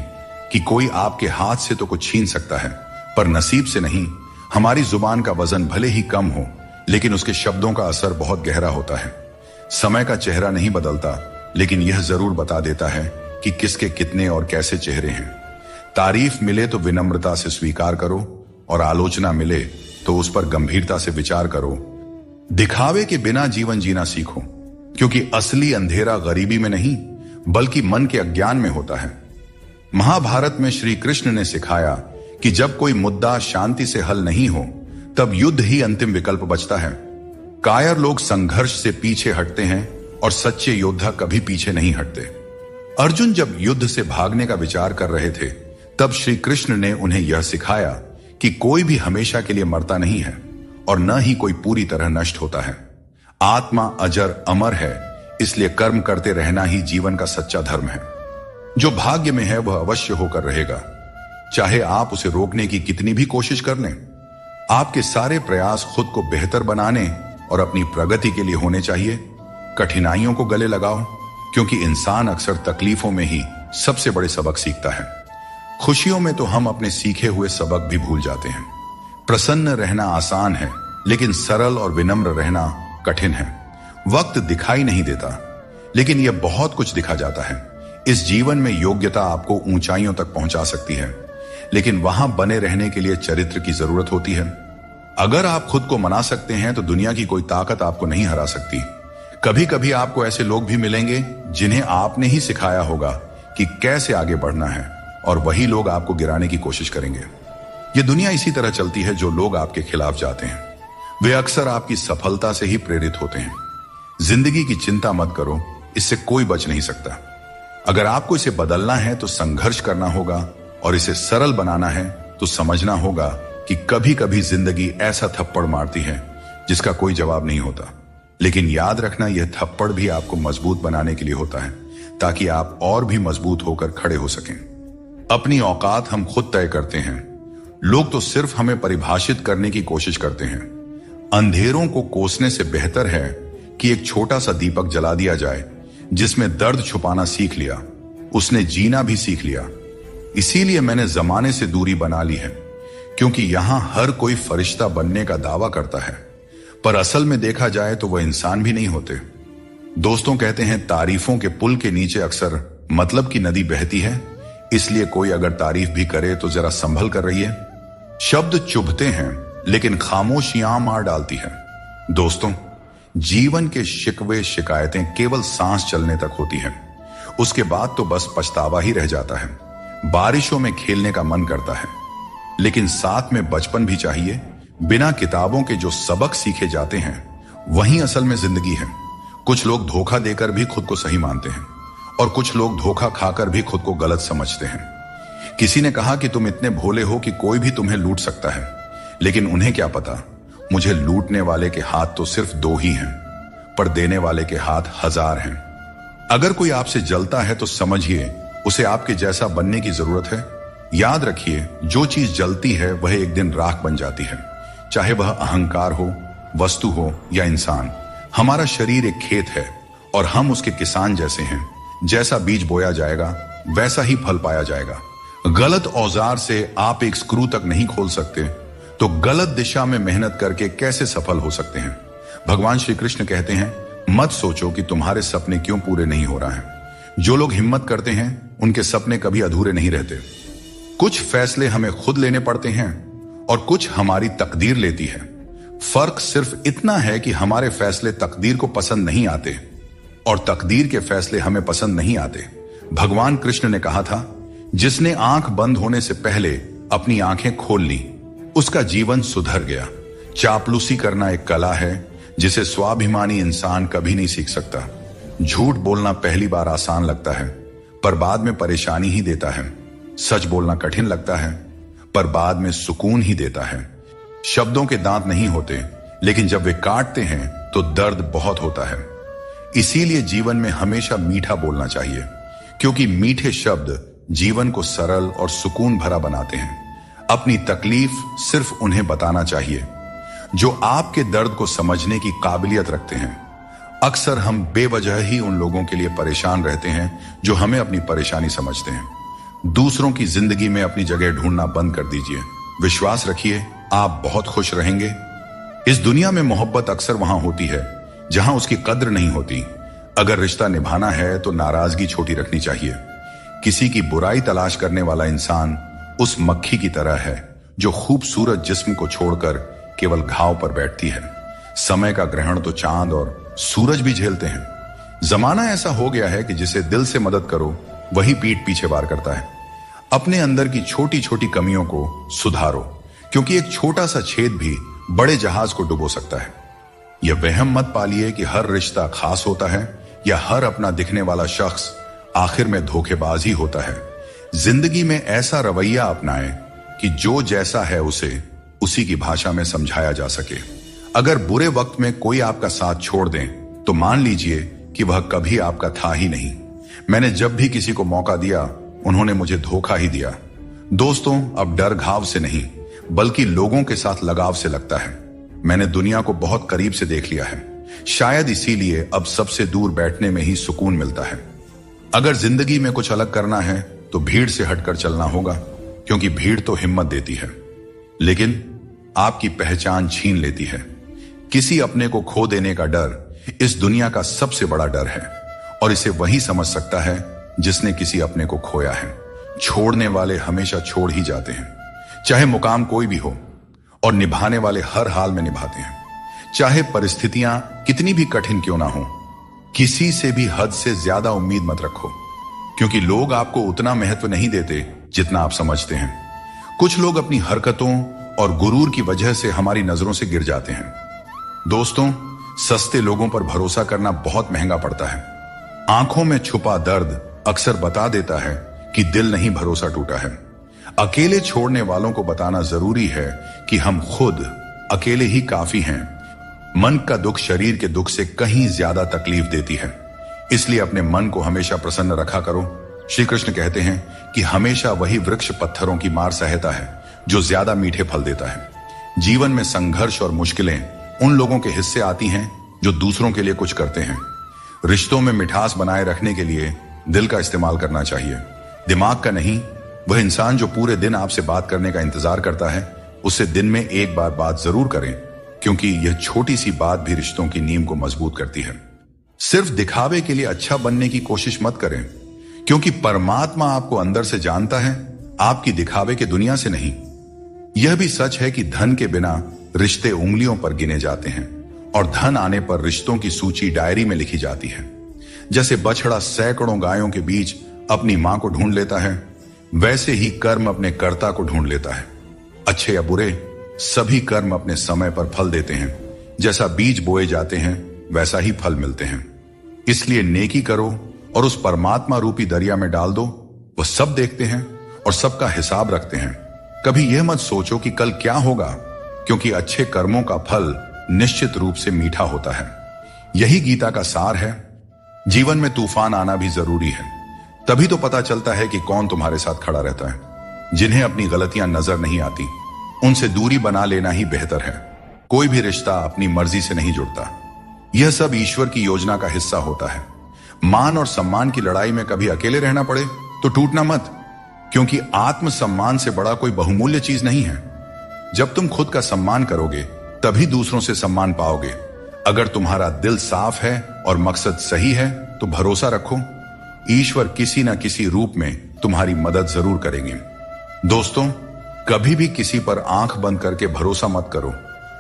कि कोई आपके हाथ से तो कुछ छीन सकता है, पर नसीब से नहीं। हमारी जुबान का वजन भले ही कम हो, लेकिन उसके शब्दों का असर बहुत गहरा होता है। समय का चेहरा नहीं बदलता, लेकिन यह जरूर बता देता है कि किसके कितने और कैसे चेहरे हैं। तारीफ मिले तो विनम्रता से स्वीकार करो, और आलोचना मिले तो उस पर गंभीरता से विचार करो। दिखावे के बिना जीवन जीना सीखो, क्योंकि असली अंधेरा गरीबी में नहीं, बल्कि मन के अज्ञान में होता है। महाभारत में श्री कृष्ण ने सिखाया कि जब कोई मुद्दा शांति से हल नहीं हो, तब युद्ध ही अंतिम विकल्प बचता है। कायर लोग संघर्ष से पीछे हटते हैं, और सच्चे योद्धा कभी पीछे नहीं हटते। अर्जुन जब युद्ध से भागने का विचार कर रहे थे, तब श्री कृष्ण ने उन्हें यह सिखाया कि कोई भी हमेशा के लिए मरता नहीं है, और न ही कोई पूरी तरह नष्ट होता है। आत्मा अजर अमर है, इसलिए कर्म करते रहना ही जीवन का सच्चा धर्म है। जो भाग्य में है वह अवश्य होकर रहेगा, चाहे आप उसे रोकने की कितनी भी कोशिश कर लें। आपके सारे प्रयास खुद को बेहतर बनाने और अपनी प्रगति के लिए होने चाहिए। कठिनाइयों को गले लगाओ, क्योंकि इंसान अक्सर तकलीफों में ही सबसे बड़े सबक सीखता है। खुशियों में तो हम अपने सीखे हुए सबक भी भूल जाते हैं। प्रसन्न रहना आसान है, लेकिन सरल और विनम्र रहना कठिन है। वक्त दिखाई नहीं देता, लेकिन यह बहुत कुछ दिखा जाता है। इस जीवन में योग्यता आपको ऊंचाइयों तक पहुंचा सकती है, लेकिन वहां बने रहने के लिए चरित्र की जरूरत होती है। अगर आप खुद को मना सकते हैं तो दुनिया की कोई ताकत आपको नहीं हरा सकती। कभी कभी आपको ऐसे लोग भी मिलेंगे जिन्हें आपने ही सिखाया होगा कि कैसे आगे बढ़ना है, और वही लोग आपको गिराने की कोशिश करेंगे। यह दुनिया इसी तरह चलती है। जो लोग आपके खिलाफ जाते हैं वे अक्सर आपकी सफलता से ही प्रेरित होते हैं। जिंदगी की चिंता मत करो, इससे कोई बच नहीं सकता। अगर आपको इसे बदलना है तो संघर्ष करना होगा, और इसे सरल बनाना है तो समझना होगा कि कभी कभी जिंदगी ऐसा थप्पड़ मारती है जिसका कोई जवाब नहीं होता। लेकिन याद रखना, यह थप्पड़ भी आपको मजबूत बनाने के लिए होता है, ताकि आप और भी मजबूत होकर खड़े हो सकें। अपनी औकात हम खुद तय करते हैं। लोग तो सिर्फ हमें परिभाषित करने की कोशिश करते हैं। अंधेरों को कोसने से बेहतर है कि एक छोटा सा दीपक जला दिया जाए। जिसमें दर्द छुपाना सीख लिया, उसने जीना भी सीख लिया। इसीलिए मैंने जमाने से दूरी बना ली है, क्योंकि यहां हर कोई फरिश्ता बनने का दावा करता है, पर असल में देखा जाए तो वह इंसान भी नहीं होते। दोस्तों कहते हैं तारीफों के पुल के नीचे अक्सर मतलब की नदी बहती है, इसलिए कोई अगर तारीफ भी करे तो जरा संभल कर रहिए। शब्द चुभते हैं, लेकिन खामोशियां मार डालती है। दोस्तों, जीवन के शिकवे शिकायतें केवल सांस चलने तक होती हैं। उसके बाद तो बस पछतावा ही रह जाता है। बारिशों में खेलने का मन करता है, लेकिन साथ में बचपन भी चाहिए। बिना किताबों के जो सबक सीखे जाते हैं वही असल में जिंदगी है। कुछ लोग धोखा देकर भी खुद को सही मानते हैं, और कुछ लोग धोखा खाकर भी खुद को गलत समझते हैं। किसी ने कहा कि तुम इतने भोले हो कि कोई भी तुम्हें लूट सकता है, लेकिन उन्हें क्या पता, मुझे लूटने वाले के हाथ तो सिर्फ 2 ही हैं, पर देने वाले के हाथ 1000 हैं। अगर कोई आपसे जलता है तो समझिए उसे आपके जैसा बनने की जरूरत है। याद रखिए, जो चीज जलती है वह एक दिन राख बन जाती है, चाहे वह अहंकार हो, वस्तु हो या इंसान। हमारा शरीर एक खेत है और हम उसके किसान जैसे हैं। जैसा बीज बोया जाएगा वैसा ही फल पाया जाएगा। गलत औजार से आप एक स्क्रू तक नहीं खोल सकते, तो गलत दिशा में मेहनत करके कैसे सफल हो सकते हैं। भगवान श्री कृष्ण कहते हैं, मत सोचो कि तुम्हारे सपने क्यों पूरे नहीं हो रहे हैं। जो लोग हिम्मत करते हैं उनके सपने कभी अधूरे नहीं रहते। कुछ फैसले हमें खुद लेने पड़ते हैं और कुछ हमारी तकदीर लेती है। फर्क सिर्फ इतना है कि हमारे फैसले तकदीर को पसंद नहीं आते और तकदीर के फैसले हमें पसंद नहीं आते। भगवान कृष्ण ने कहा था, जिसने आंख बंद होने से पहले अपनी आंखें खोल ली उसका जीवन सुधर गया। चापलूसी करना एक कला है जिसे स्वाभिमानी इंसान कभी नहीं सीख सकता। झूठ बोलना पहली बार आसान लगता है, पर बाद में परेशानी ही देता है। सच बोलना कठिन लगता है, पर बाद में सुकून ही देता है। शब्दों के दांत नहीं होते, लेकिन जब वे काटते हैं तो दर्द बहुत होता है। इसीलिए जीवन में हमेशा मीठा बोलना चाहिए, क्योंकि मीठे शब्द जीवन को सरल और सुकून भरा बनाते हैं। अपनी तकलीफ सिर्फ उन्हें बताना चाहिए जो आपके दर्द को समझने की काबिलियत रखते हैं। अक्सर हम बेवजह ही उन लोगों के लिए परेशान रहते हैं जो हमें अपनी परेशानी समझते हैं। दूसरों की जिंदगी में अपनी जगह ढूंढना बंद कर दीजिए। विश्वास रखिए, आप बहुत खुश रहेंगे। इस दुनिया में मोहब्बत अक्सर वहां होती है जहां उसकी कद्र नहीं होती। अगर रिश्ता निभाना है तो नाराजगी छोटी रखनी चाहिए। किसी की बुराई तलाश करने वाला इंसान उस मक्खी की तरह है जो खूबसूरत जिस्म को छोड़कर केवल घाव पर बैठती है। समय का ग्रहण तो चांद और सूरज भी झेलते हैं। जमाना ऐसा हो गया है कि जिसे दिल से मदद करो वही पीठ पीछे वार करता है। अपने अंदर की छोटी छोटी कमियों को सुधारो, क्योंकि एक छोटा सा छेद भी बड़े जहाज को डुबो सकता है। यह वहम मत पालिए कि हर रिश्ता खास होता है या हर अपना दिखने वाला शख्स आखिर में धोखेबाज ही होता है। जिंदगी में ऐसा रवैया अपनाएं कि जो जैसा है उसे उसी की भाषा में समझाया जा सके। अगर बुरे वक्त में कोई आपका साथ छोड़ दें तो मान लीजिए कि वह कभी आपका था ही नहीं। मैंने जब भी किसी को मौका दिया उन्होंने मुझे धोखा ही दिया। दोस्तों, अब डर घाव से नहीं बल्कि लोगों के साथ लगाव से लगता है। मैंने दुनिया को बहुत करीब से देख लिया है, शायद इसीलिए अब सबसे दूर बैठने में ही सुकून मिलता है। अगर जिंदगी में कुछ अलग करना है तो भीड़ से हटकर चलना होगा, क्योंकि भीड़ तो हिम्मत देती है लेकिन आपकी पहचान छीन लेती है। किसी अपने को खो देने का डर इस दुनिया का सबसे बड़ा डर है और इसे वही समझ सकता है जिसने किसी अपने को खोया है। छोड़ने वाले हमेशा छोड़ ही जाते हैं, चाहे मुकाम कोई भी हो, और निभाने वाले हर हाल में निभाते हैं, चाहे परिस्थितियां कितनी भी कठिन क्यों ना हो। किसी से भी हद से ज्यादा उम्मीद मत रखो, क्योंकि लोग आपको उतना महत्व नहीं देते जितना आप समझते हैं। कुछ लोग अपनी हरकतों और गुरूर की वजह से हमारी नजरों से गिर जाते हैं। दोस्तों, सस्ते लोगों पर भरोसा करना बहुत महंगा पड़ता है। आंखों में छुपा दर्द अक्सर बता देता है कि दिल नहीं भरोसा टूटा है। अकेले छोड़ने वालों को बताना जरूरी है कि हम खुद अकेले ही काफी हैं। मन का दुख शरीर के दुख से कहीं ज्यादा तकलीफ देती है, इसलिए अपने मन को हमेशा प्रसन्न रखा करो। श्री कृष्ण कहते हैं कि हमेशा वही वृक्ष पत्थरों की मार सहता है जो ज्यादा मीठे फल देता है। जीवन में संघर्ष और मुश्किलें उन लोगों के हिस्से आती हैं जो दूसरों के लिए कुछ करते हैं। रिश्तों में मिठास बनाए रखने के लिए दिल का इस्तेमाल करना चाहिए, दिमाग का नहीं। वह इंसान जो पूरे दिन आपसे बात करने का इंतजार करता है, उससे दिन में एक बार बात जरूर करें, क्योंकि यह छोटी सी बात भी रिश्तों की नींव को मजबूत करती है। सिर्फ दिखावे के लिए अच्छा बनने की कोशिश मत करें, क्योंकि परमात्मा आपको अंदर से जानता है, आपकी दिखावे के दुनिया से नहीं। यह भी सच है कि धन के बिना रिश्ते उंगलियों पर गिने जाते हैं और धन आने पर रिश्तों की सूची डायरी में लिखी जाती है। जैसे बछड़ा सैकड़ों गायों के बीच अपनी मां को ढूंढ लेता है, वैसे ही कर्म अपने कर्ता को ढूंढ लेता है। अच्छे या बुरे, सभी कर्म अपने समय पर फल देते हैं। जैसा बीज बोए जाते हैं वैसा ही फल मिलते हैं। इसलिए नेकी करो और उस परमात्मा रूपी दरिया में डाल दो। वह सब देखते हैं और सबका हिसाब रखते हैं। कभी यह मत सोचो कि कल क्या होगा, क्योंकि अच्छे कर्मों का फल निश्चित रूप से मीठा होता है। यही गीता का सार है। जीवन में तूफान आना भी जरूरी है, तभी तो पता चलता है कि कौन तुम्हारे साथ खड़ा रहता है। जिन्हें अपनी गलतियां नजर नहीं आती, उनसे दूरी बना लेना ही बेहतर है। कोई भी रिश्ता अपनी मर्जी से नहीं जुड़ता, यह सब ईश्वर की योजना का हिस्सा होता है। मान और सम्मान की लड़ाई में कभी अकेले रहना पड़े तो टूटना मत, क्योंकि आत्मसम्मान से बड़ा कोई बहुमूल्य चीज नहीं है। जब तुम खुद का सम्मान करोगे तभी दूसरों से सम्मान पाओगे। अगर तुम्हारा दिल साफ है और मकसद सही है तो भरोसा रखो, ईश्वर किसी न किसी रूप में तुम्हारी मदद जरूर करेंगे। दोस्तों, कभी भी किसी पर आंख बंद करके भरोसा मत करो,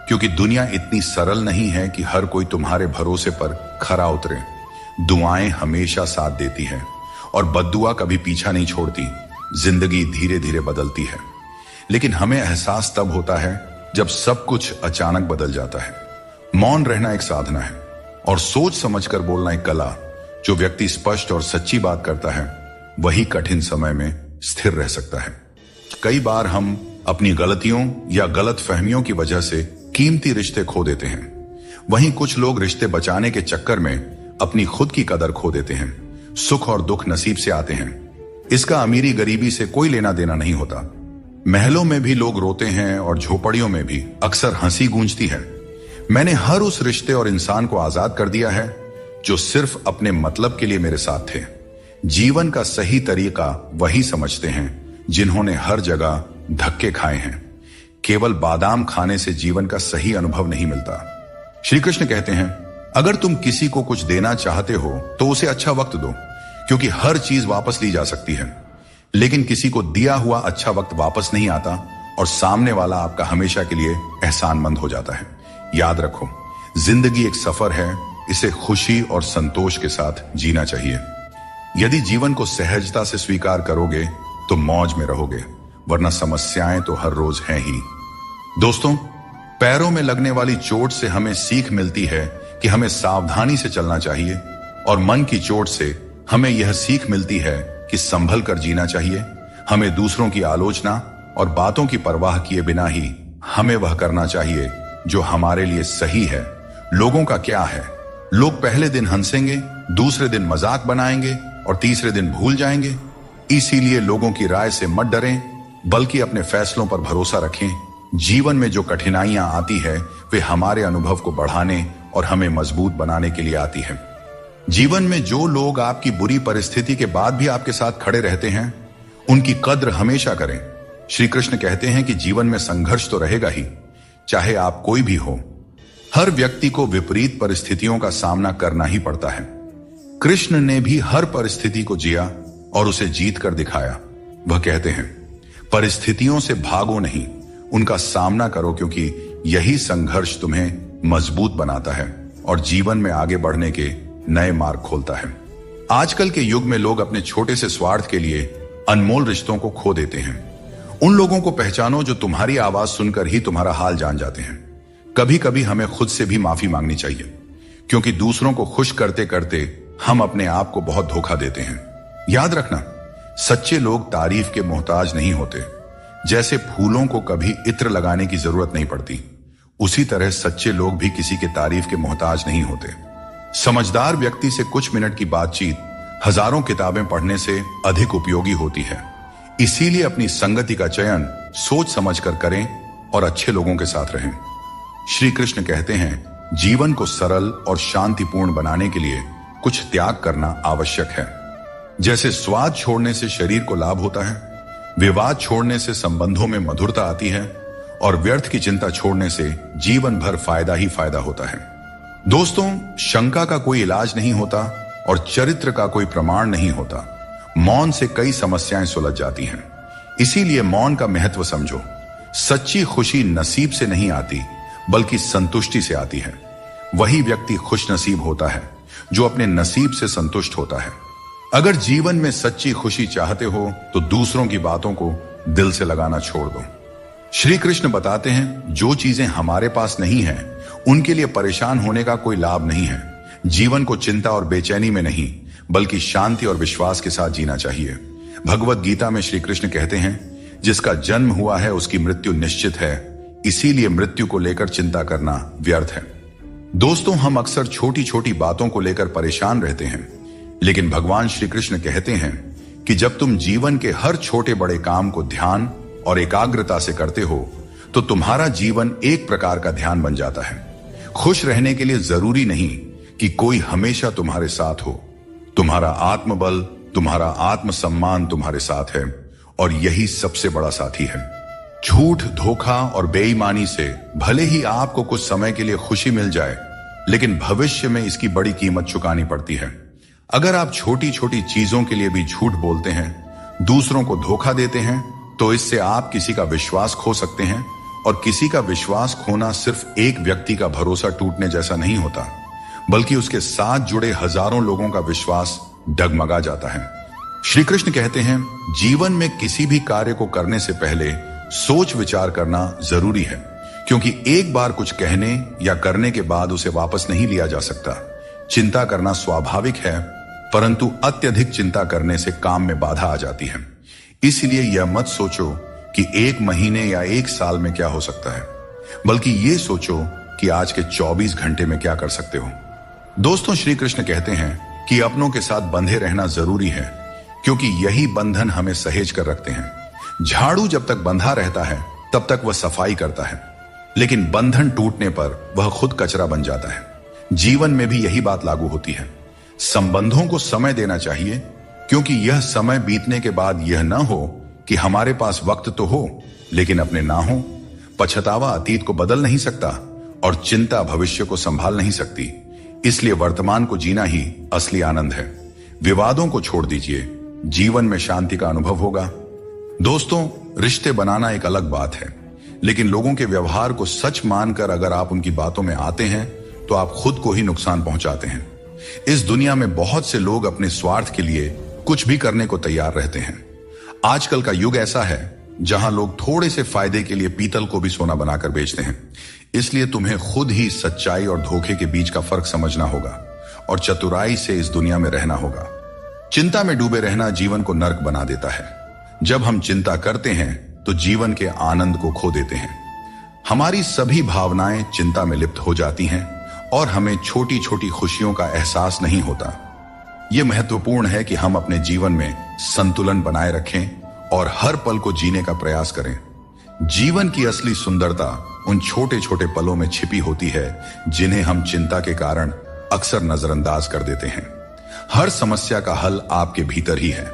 क्योंकि दुनिया इतनी सरल नहीं है कि हर कोई तुम्हारे भरोसे पर खरा उतरे। दुआएं हमेशा साथ देती है और बद्दुआ कभी पीछा नहीं छोड़ती। जिंदगी धीरे धीरे बदलती है, लेकिन हमें एहसास तब होता है जब सब कुछ अचानक बदल जाता है। मौन रहना एक साधना है और सोच समझकर बोलना एक कला। जो व्यक्ति स्पष्ट और सच्ची बात करता है वही कठिन समय में स्थिर रह सकता है। कई बार हम अपनी गलतियों या गलत फहमियों की वजह से कीमती रिश्ते खो देते हैं। वहीं कुछ लोग रिश्ते बचाने के चक्कर में अपनी खुद की कदर खो देते हैं। सुख और दुख नसीब से आते हैं, इसका अमीरी गरीबी से कोई लेना देना नहीं होता। महलों में भी लोग रोते हैं और झोपड़ियों में भी अक्सर हंसी गूंजती है। मैंने हर उस रिश्ते और इंसान को आजाद कर दिया है जो सिर्फ अपने मतलब के लिए मेरे साथ थे। जीवन का सही तरीका वही समझते हैं जिन्होंने हर जगह धक्के खाए हैं। केवल बादाम खाने से जीवन का सही अनुभव नहीं मिलता। श्री कृष्ण कहते हैं, अगर तुम किसी को कुछ देना चाहते हो तो उसे अच्छा वक्त दो, क्योंकि हर चीज वापस ली जा सकती है। लेकिन किसी को दिया हुआ अच्छा वक्त वापस नहीं आता और सामने वाला आपका हमेशा के लिए एहसानमंद हो जाता है। याद रखो, जिंदगी एक सफर है, इसे खुशी और संतोष के साथ जीना चाहिए। यदि जीवन को सहजता से स्वीकार करोगे तो मौज में रहोगे, वरना समस्याएं तो हर रोज हैं ही। दोस्तों, पैरों में लगने वाली चोट से हमें सीख मिलती है कि हमें सावधानी से चलना चाहिए, और मन की चोट से हमें यह सीख मिलती है कि संभल कर जीना चाहिए। हमें दूसरों की आलोचना और बातों की परवाह किए बिना ही हमें वह करना चाहिए जो हमारे लिए सही है। लोगों का क्या है, लोग पहले दिन हंसेंगे, दूसरे दिन मजाक बनाएंगे और तीसरे दिन भूल जाएंगे। इसीलिए लोगों की राय से मत डरें, बल्कि अपने फैसलों पर भरोसा रखें। जीवन में जो कठिनाइयां आती है वे हमारे अनुभव को बढ़ाने और हमें मजबूत बनाने के लिए आती है। जीवन में जो लोग आपकी बुरी परिस्थिति के बाद भी आपके साथ खड़े रहते हैं, उनकी कद्र हमेशा करें। श्री कृष्ण कहते हैं कि जीवन में संघर्ष तो रहेगा ही, चाहे आप कोई भी हो। हर व्यक्ति को विपरीत परिस्थितियों का सामना करना ही पड़ता है। कृष्ण ने भी हर परिस्थिति को जिया और उसे जीत कर दिखाया। वह कहते हैं, परिस्थितियों से भागो नहीं, उनका सामना करो, क्योंकि यही संघर्ष तुम्हें मजबूत बनाता है और जीवन में आगे बढ़ने के नए मार्ग खोलता है। आजकल के युग में लोग अपने छोटे से स्वार्थ के लिए अनमोल रिश्तों को खो देते हैं। उन लोगों को पहचानो जो तुम्हारी आवाज सुनकर ही तुम्हारा हाल जान जाते हैं। कभी कभी हमें खुद से भी माफी मांगनी चाहिए, क्योंकि दूसरों को खुश करते करते हम अपने आप को बहुत धोखा देते हैं। याद रखना, सच्चे लोग तारीफ के मोहताज नहीं होते। जैसे फूलों को कभी इत्र लगाने की जरूरत नहीं पड़ती, उसी तरह सच्चे लोग भी किसी के तारीफ के मोहताज नहीं होते। समझदार व्यक्ति से कुछ मिनट की बातचीत हजारों किताबें पढ़ने से अधिक उपयोगी होती है। इसीलिए अपनी संगति का चयन सोच समझकर करें और अच्छे लोगों के साथ रहें। श्री कृष्ण कहते हैं, जीवन को सरल और शांतिपूर्ण बनाने के लिए कुछ त्याग करना आवश्यक है। जैसे स्वाद छोड़ने से शरीर को लाभ होता है, विवाद छोड़ने से संबंधों में मधुरता आती है और व्यर्थ की चिंता छोड़ने से जीवन भर फायदा ही फायदा होता है। दोस्तों, शंका का कोई इलाज नहीं होता और चरित्र का कोई प्रमाण नहीं होता। मौन से कई समस्याएं सुलझ जाती हैं। इसीलिए मौन का महत्व समझो। सच्ची खुशी नसीब से नहीं आती, बल्कि संतुष्टि से आती है। वही व्यक्ति खुश नसीब होता है जो अपने नसीब से संतुष्ट होता है। अगर जीवन में सच्ची खुशी चाहते हो तो दूसरों की बातों को दिल से लगाना छोड़ दो। श्री कृष्ण बताते हैं, जो चीजें हमारे पास नहीं है उनके लिए परेशान होने का कोई लाभ नहीं है। जीवन को चिंता और बेचैनी में नहीं, बल्कि शांति और विश्वास के साथ जीना चाहिए। भगवत गीता में श्री कृष्ण कहते हैं, जिसका जन्म हुआ है उसकी मृत्यु निश्चित है, इसीलिए मृत्यु को लेकर चिंता करना व्यर्थ है। दोस्तों, हम अक्सर छोटी छोटी बातों को लेकर परेशान रहते हैं, लेकिन भगवान श्री कृष्ण कहते हैं कि जब तुम जीवन के हर छोटे बड़े काम को ध्यान और एकाग्रता से करते हो तो तुम्हारा जीवन एक प्रकार का ध्यान बन जाता है। खुश रहने के लिए जरूरी नहीं कि कोई हमेशा तुम्हारे साथ हो। तुम्हारा आत्मबल, तुम्हारा आत्मसम्मान तुम्हारे साथ है और यही सबसे बड़ा साथी है। झूठ, धोखा और बेईमानी से भले ही आपको कुछ समय के लिए खुशी मिल जाए, लेकिन भविष्य में इसकी बड़ी कीमत चुकानी पड़ती है। अगर आप छोटी छोटी चीजों के लिए भी झूठ बोलते हैं, दूसरों को धोखा देते हैं, तो इससे आप किसी का विश्वास खो सकते हैं। और किसी का विश्वास खोना सिर्फ एक व्यक्ति का भरोसा टूटने जैसा नहीं होता, बल्कि उसके साथ जुड़े हजारों लोगों का विश्वास डगमगा जाता है। श्री कृष्ण कहते हैं, जीवन में किसी भी कार्य को करने से पहले सोच विचार करना जरूरी है, क्योंकि एक बार कुछ कहने या करने के बाद उसे वापस नहीं लिया जा सकता। चिंता करना स्वाभाविक है, परंतु अत्यधिक चिंता करने से काम में बाधा आ जाती है। इसलिए यह मत सोचो कि एक महीने या एक साल में क्या हो सकता है, बल्कि ये सोचो कि आज के 24 घंटे में क्या कर सकते हो। दोस्तों, श्री कृष्ण कहते हैं कि अपनों के साथ बंधे रहना जरूरी है, क्योंकि यही बंधन हमें सहेज कर रखते हैं। झाड़ू जब तक बंधा रहता है तब तक वह सफाई करता है, लेकिन बंधन टूटने पर वह खुद कचरा बन जाता है। जीवन में भी यही बात लागू होती है। संबंधों को समय देना चाहिए, क्योंकि यह समय बीतने के बाद यह न हो कि हमारे पास वक्त तो हो लेकिन अपने ना हो। पछतावा अतीत को बदल नहीं सकता और चिंता भविष्य को संभाल नहीं सकती। इसलिए वर्तमान को जीना ही असली आनंद है। विवादों को छोड़ दीजिए, जीवन में शांति का अनुभव होगा। दोस्तों, रिश्ते बनाना एक अलग बात है, लेकिन लोगों के व्यवहार को सच मानकर अगर आप उनकी बातों में आते हैं तो आप खुद को ही नुकसान पहुंचाते हैं। इस दुनिया में बहुत से लोग अपने स्वार्थ के लिए कुछ भी करने को तैयार रहते हैं। आजकल का युग ऐसा है जहां लोग थोड़े से फायदे के लिए पीतल को भी सोना बनाकर बेचते हैं। इसलिए तुम्हें खुद ही सच्चाई और धोखे के बीच का फर्क समझना होगा और चतुराई से इस दुनिया में रहना होगा। चिंता में डूबे रहना जीवन को नर्क बना देता है। जब हम चिंता करते हैं तो जीवन के आनंद को खो देते हैं। हमारी सभी भावनाएं चिंता में लिप्त हो जाती हैं और हमें छोटी छोटी खुशियों का एहसास नहीं होता। यह महत्वपूर्ण है कि हम अपने जीवन में संतुलन बनाए रखें और हर पल को जीने का प्रयास करें। जीवन की असली सुंदरता उन छोटे छोटे पलों में छिपी होती है जिन्हें हम चिंता के कारण अक्सर नजरअंदाज कर देते हैं। हर समस्या का हल आपके भीतर ही है,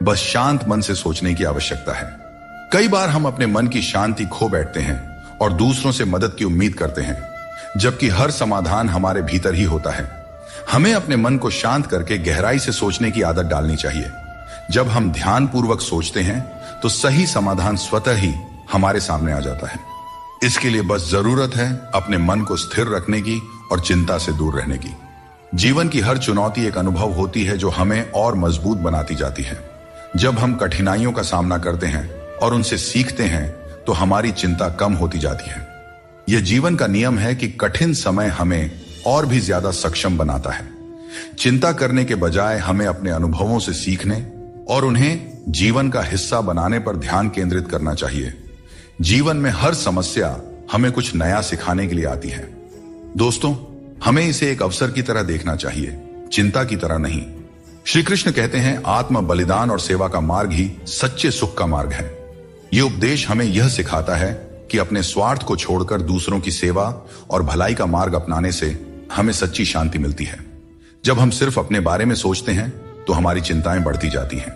बस शांत मन से सोचने की आवश्यकता है। कई बार हम अपने मन की शांति खो बैठते हैं और दूसरों से मदद की उम्मीद करते हैं, जबकि हर समाधान हमारे भीतर ही होता है। हमें अपने मन को शांत करके गहराई से सोचने की आदत डालनी चाहिए। जब हम ध्यान पूर्वक सोचते हैं तो सही समाधान स्वतः ही हमारे सामने आ जाता है। इसके लिए बस जरूरत है अपने मन को स्थिर रखने की और चिंता से दूर रहने की। जीवन की हर चुनौती एक अनुभव होती है जो हमें और मजबूत बनाती जाती है। जब हम कठिनाइयों का सामना करते हैं और उनसे सीखते हैं तो हमारी चिंता कम होती जाती है। यह जीवन का नियम है कि कठिन समय हमें और भी ज्यादा सक्षम बनाता है। चिंता करने के बजाय हमें अपने अनुभवों से सीखने और उन्हें जीवन का हिस्सा बनाने पर ध्यान केंद्रित करना चाहिए। जीवन में हर समस्या हमें कुछ नया सिखाने के लिए आती है। दोस्तों, हमें इसे एक अवसर की तरह देखना चाहिए, चिंता की तरह नहीं। श्री कृष्ण कहते हैं, आत्म बलिदान और सेवा का मार्ग ही सच्चे सुख का मार्ग है। यह उपदेश हमें यह सिखाता है कि अपने स्वार्थ को छोड़कर दूसरों की सेवा और भलाई का मार्ग अपनाने से हमें सच्ची शांति मिलती है। जब हम सिर्फ अपने बारे में सोचते हैं तो हमारी चिंताएं बढ़ती जाती हैं,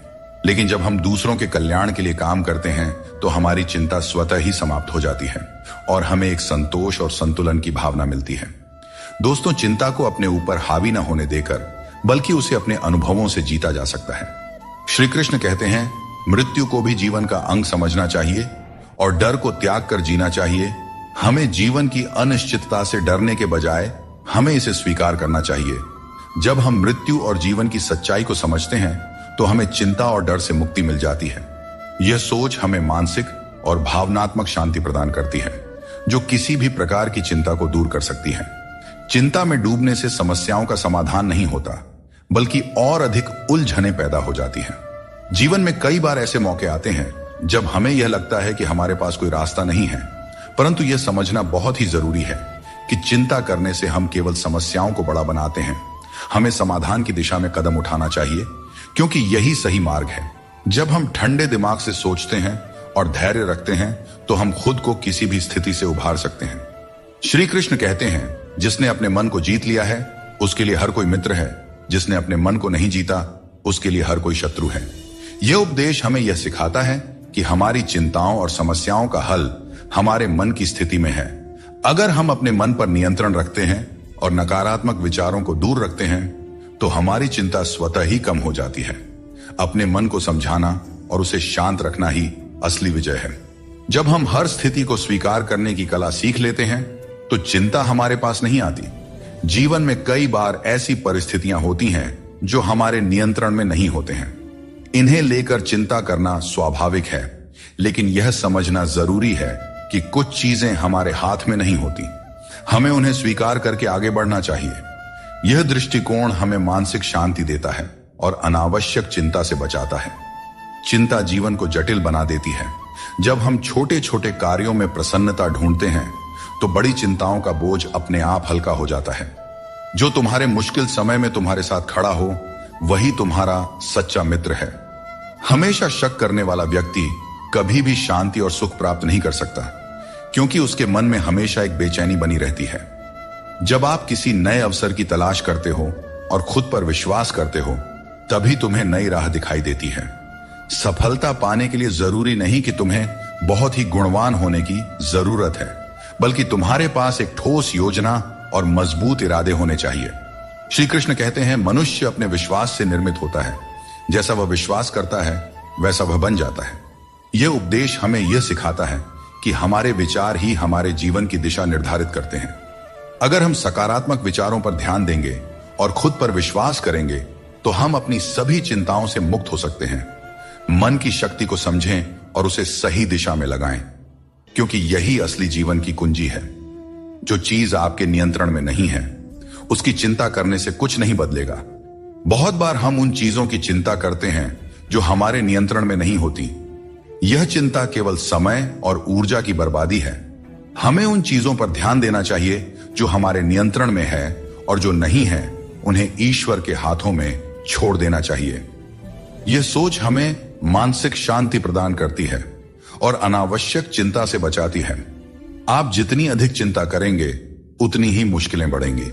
लेकिन जब हम दूसरों के कल्याण के लिए काम करते हैं तो हमारी चिंता स्वतः ही समाप्त हो जाती है और हमें एक संतोष और संतुलन की भावना मिलती है। दोस्तों, चिंता को अपने ऊपर हावी न होने देकर बल्कि उसे अपने अनुभवों से जीता जा सकता है। श्री कृष्ण कहते हैं, मृत्यु को भी जीवन का अंग समझना चाहिए और डर को त्याग कर जीना चाहिए। हमें जीवन की अनिश्चितता से डरने के बजाय हमें इसे स्वीकार करना चाहिए। जब हम मृत्यु और जीवन की सच्चाई को समझते हैं तो हमें चिंता और डर से मुक्ति मिल जाती है। यह सोच हमें मानसिक और भावनात्मक शांति प्रदान करती है, जो किसी भी प्रकार की चिंता को दूर कर सकती है। चिंता में डूबने से समस्याओं का समाधान नहीं होता, बल्कि और अधिक उलझनें पैदा हो जाती हैं। जीवन में कई बार ऐसे मौके आते हैं जब हमें यह लगता है कि हमारे पास कोई रास्ता नहीं है, परंतु यह समझना बहुत ही जरूरी है कि चिंता करने से हम केवल समस्याओं को बड़ा बनाते हैं। हमें समाधान की दिशा में कदम उठाना चाहिए, क्योंकि यही सही मार्ग है। जब हम ठंडे दिमाग से सोचते हैं और धैर्य रखते हैं तो हम खुद को किसी भी स्थिति से उभार सकते हैं। श्री कृष्ण कहते हैं, जिसने अपने मन को जीत लिया है उसके लिए हर कोई मित्र है, जिसने अपने मन को नहीं जीता उसके लिए हर कोई शत्रु है। यह उपदेश हमें यह सिखाता है कि हमारी चिंताओं और समस्याओं का हल हमारे मन की स्थिति में है। अगर हम अपने मन पर नियंत्रण रखते हैं और नकारात्मक विचारों को दूर रखते हैं तो हमारी चिंता स्वतः ही कम हो जाती है। अपने मन को समझाना और उसे शांत रखना ही असली विजय है। जब हम हर स्थिति को स्वीकार करने की कला सीख लेते हैं तो चिंता हमारे पास नहीं आती। जीवन में कई बार ऐसी परिस्थितियां होती हैं जो हमारे नियंत्रण में नहीं होते हैं। इन्हें लेकर चिंता करना स्वाभाविक है, लेकिन यह समझना जरूरी है कि कुछ चीजें हमारे हाथ में नहीं होती। हमें उन्हें स्वीकार करके आगे बढ़ना चाहिए। यह दृष्टिकोण हमें मानसिक शांति देता है और अनावश्यक चिंता से बचाता है। चिंता जीवन को जटिल बना देती है। जब हम छोटे छोटे कार्यों में प्रसन्नता ढूंढते हैं तो बड़ी चिंताओं का बोझ अपने आप हल्का हो जाता है। जो तुम्हारे मुश्किल समय में तुम्हारे साथ खड़ा हो वही तुम्हारा सच्चा मित्र है। हमेशा शक करने वाला व्यक्ति कभी भी शांति और सुख प्राप्त नहीं कर सकता, क्योंकि उसके मन में हमेशा एक बेचैनी बनी रहती है। जब आप किसी नए अवसर की तलाश करते हो और खुद पर विश्वास करते हो, तभी तुम्हें नई राह दिखाई देती है। सफलता पाने के लिए जरूरी नहीं कि तुम्हें बहुत ही गुणवान होने की जरूरत है, बल्कि तुम्हारे पास एक ठोस योजना और मजबूत इरादे होने चाहिए। श्री कृष्ण कहते हैं, मनुष्य अपने विश्वास से निर्मित होता है। जैसा वह विश्वास करता है वैसा वह बन जाता है। यह उपदेश हमें यह सिखाता है कि हमारे विचार ही हमारे जीवन की दिशा निर्धारित करते हैं। अगर हम सकारात्मक विचारों पर ध्यान देंगे और खुद पर विश्वास करेंगे तो हम अपनी सभी चिंताओं से मुक्त हो सकते हैं। मन की शक्ति को समझें और उसे सही दिशा में लगाएं, क्योंकि यही असली जीवन की कुंजी है। जो चीज आपके नियंत्रण में नहीं है उसकी चिंता करने से कुछ नहीं बदलेगा। बहुत बार हम उन चीजों की चिंता करते हैं जो हमारे नियंत्रण में नहीं होती। यह चिंता केवल समय और ऊर्जा की बर्बादी है। हमें उन चीजों पर ध्यान देना चाहिए जो हमारे नियंत्रण में है, और जो नहीं है उन्हें ईश्वर के हाथों में छोड़ देना चाहिए। यह सोच हमें मानसिक शांति प्रदान करती है और अनावश्यक चिंता से बचाती है। आप जितनी अधिक चिंता करेंगे उतनी ही मुश्किलें बढ़ेंगी।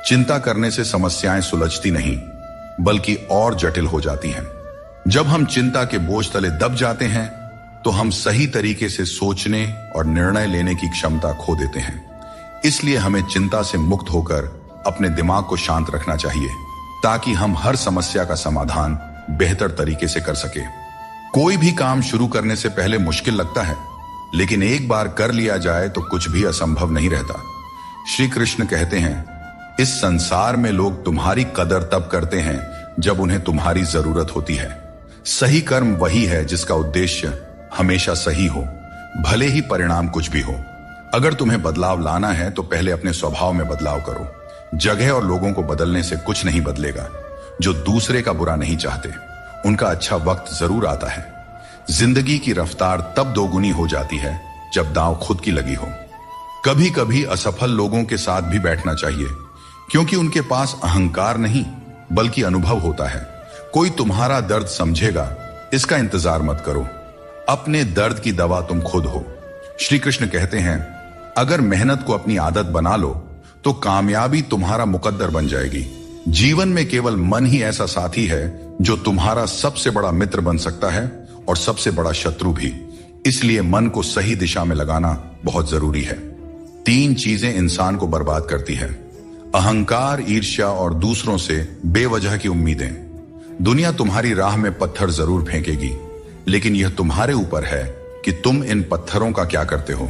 चिंता करने से समस्याएं सुलझती नहीं, बल्कि और जटिल हो जाती हैं। जब हम चिंता के बोझ तले दब जाते हैं तो हम सही तरीके से सोचने और निर्णय लेने की क्षमता खो देते हैं। इसलिए हमें चिंता से मुक्त होकर अपने दिमाग को शांत रखना चाहिए ताकि हम हर समस्या का समाधान बेहतर तरीके से कर सके। कोई भी काम शुरू करने से पहले मुश्किल लगता है, लेकिन एक बार कर लिया जाए तो कुछ भी असंभव नहीं रहता। श्री कृष्ण कहते हैं, इस संसार में लोग तुम्हारी कदर तब करते हैं जब उन्हें तुम्हारी जरूरत होती है। सही कर्म वही है जिसका उद्देश्य हमेशा सही हो, भले ही परिणाम कुछ भी हो। अगर तुम्हें बदलाव लाना है तो पहले अपने स्वभाव में बदलाव करो। जगह और लोगों को बदलने से कुछ नहीं बदलेगा। जो दूसरे का बुरा नहीं चाहते, उनका अच्छा वक्त जरूर आता है। जिंदगी की रफ्तार तब दोगुनी हो जाती है जब दांव खुद की लगी हो। कभी कभी असफल लोगों के साथ भी बैठना चाहिए, क्योंकि उनके पास अहंकार नहीं बल्कि अनुभव होता है। कोई तुम्हारा दर्द समझेगा, इसका इंतजार मत करो। अपने दर्द की दवा तुम खुद हो। श्री कृष्ण कहते हैं, अगर मेहनत को अपनी आदत बना लो तो कामयाबी तुम्हारा मुकद्दर बन जाएगी। जीवन में केवल मन ही ऐसा साथी है जो तुम्हारा सबसे बड़ा मित्र बन सकता है और सबसे बड़ा शत्रु भी। इसलिए मन को सही दिशा में लगाना बहुत जरूरी है। 3 चीजें इंसान को बर्बाद करती है: अहंकार, ईर्ष्या और दूसरों से बेवजह की उम्मीदें। दुनिया तुम्हारी राह में पत्थर जरूर फेंकेगी, लेकिन यह तुम्हारे ऊपर है कि तुम इन पत्थरों का क्या करते हो।